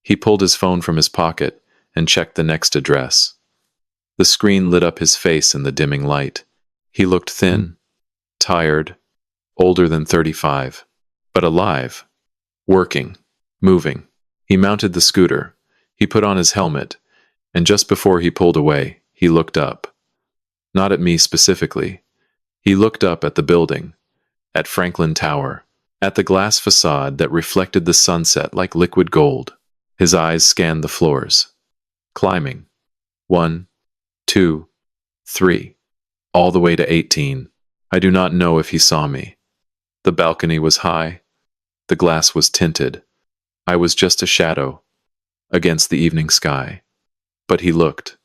He pulled his phone from his pocket and checked the next address. The screen lit up his face in the dimming light. He looked thin, tired, older than 35, but alive, working, moving. He mounted the scooter. He put on his helmet, and just before he pulled away, he looked up. Not at me specifically. He looked up at the building, at Franklin Tower, at the glass facade that reflected the sunset like liquid gold. His eyes scanned the floors. Climbing. 1, 2, 3. All the way to 18. I do not know if he saw me. The balcony was high. The glass was tinted. I was just a shadow against the evening sky. But he looked.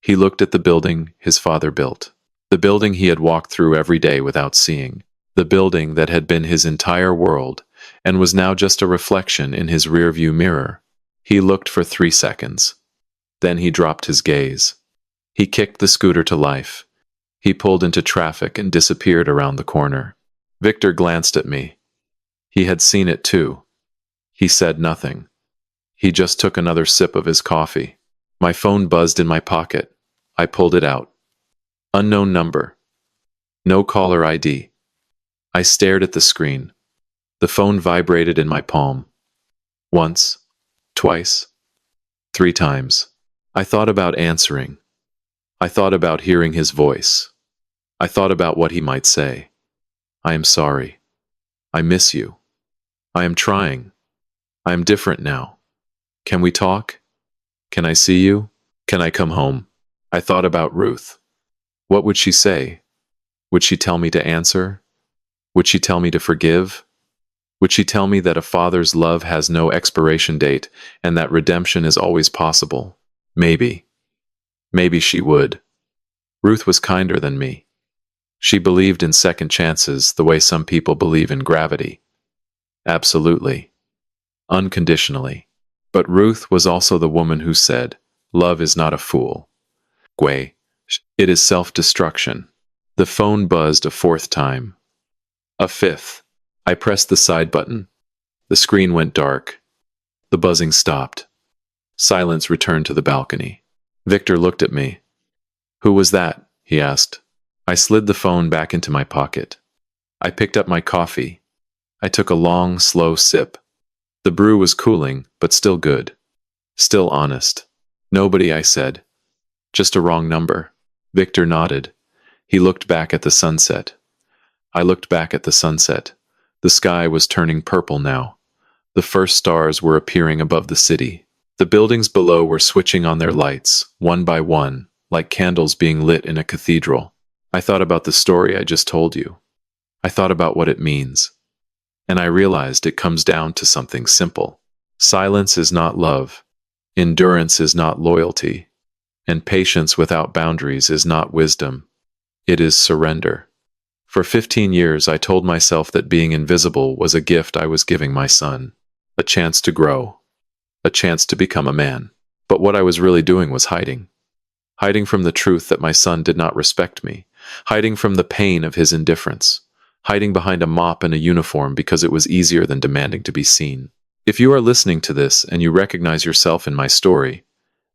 He looked at the building his father built. The building he had walked through every day without seeing. The building that had been his entire world and was now just a reflection in his rearview mirror. He looked for 3 seconds. Then he dropped his gaze. He kicked the scooter to life. He pulled into traffic and disappeared around the corner. Victor glanced at me. He had seen it too. He said nothing. He just took another sip of his coffee. My phone buzzed in my pocket. I pulled it out. Unknown number. No caller ID. I stared at the screen. The phone vibrated in my palm. Once, twice, 3 times. I thought about answering. I thought about hearing his voice. I thought about what he might say. I am sorry. I miss you. I am trying. I am different now. Can we talk? Can I see you? Can I come home? I thought about Ruth. What would she say? Would she tell me to answer? Would she tell me to forgive? Would she tell me that a father's love has no expiration date and that redemption is always possible? Maybe. Maybe she would. Ruth was kinder than me. She believed in second chances the way some people believe in gravity. Absolutely. Unconditionally. But Ruth was also the woman who said, "Love is not a fool. Gway, it is self-destruction." The phone buzzed a 4th time. A 5th. I pressed the side button. The screen went dark. The buzzing stopped. Silence returned to the balcony. Victor looked at me. "Who was that?" he asked. I slid the phone back into my pocket. I picked up my coffee. I took a long, slow sip. The brew was cooling, but still good. Still honest. "Nobody," I said. "Just a wrong number." Victor nodded. He looked back at the sunset. I looked back at the sunset. The sky was turning purple now. The first stars were appearing above the city. The buildings below were switching on their lights, one by one, like candles being lit in a cathedral. I thought about the story I just told you. I thought about what it means. And I realized it comes down to something simple. Silence is not love. Endurance is not loyalty. And patience without boundaries is not wisdom. It is surrender. For 15 years, I told myself that being invisible was a gift I was giving my son. A chance to grow. A chance to become a man. But what I was really doing was hiding. Hiding from the truth that my son did not respect me. Hiding from the pain of his indifference. Hiding behind a mop and a uniform because it was easier than demanding to be seen. If you are listening to this and you recognize yourself in my story,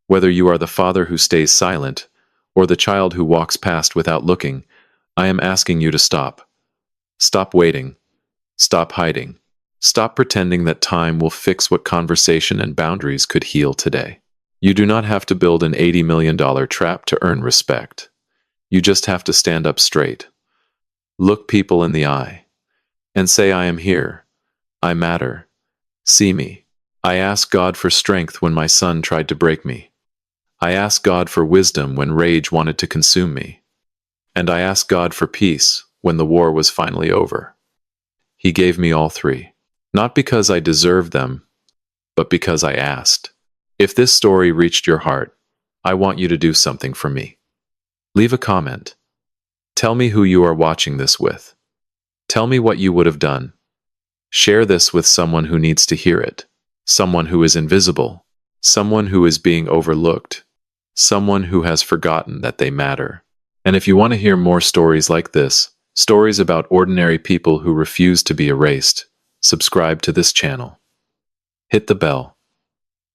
whether you are the father who stays silent or the child who walks past without looking, I am asking you to stop. Stop waiting. Stop hiding. Stop pretending that time will fix what conversation and boundaries could heal today. You do not have to build an $80 million trap to earn respect. You just have to stand up straight. Look people in the eye and say, "I am here. I matter. See me." I asked God for strength when my son tried to break me. I asked God for wisdom when rage wanted to consume me. And I asked God for peace when the war was finally over. He gave me all 3. Not because I deserved them, but because I asked. If this story reached your heart, I want you to do something for me. Leave a comment. Tell me who you are watching this with. Tell me what you would have done. Share this with someone who needs to hear it. Someone who is invisible. Someone who is being overlooked. someone who has forgotten that they matter. And if you want to hear more stories like this, stories about ordinary people who refuse to be erased, subscribe to this channel. Hit the bell.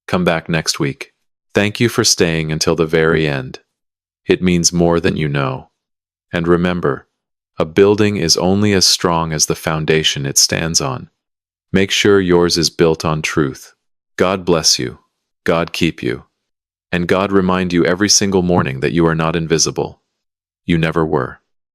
Come back next week. Thank you for staying until the very end. It means more than you know. And remember, a building is only as strong as the foundation it stands on. Make sure yours is built on truth. God bless you. God keep you. And God remind you every single morning that you are not invisible. You never were.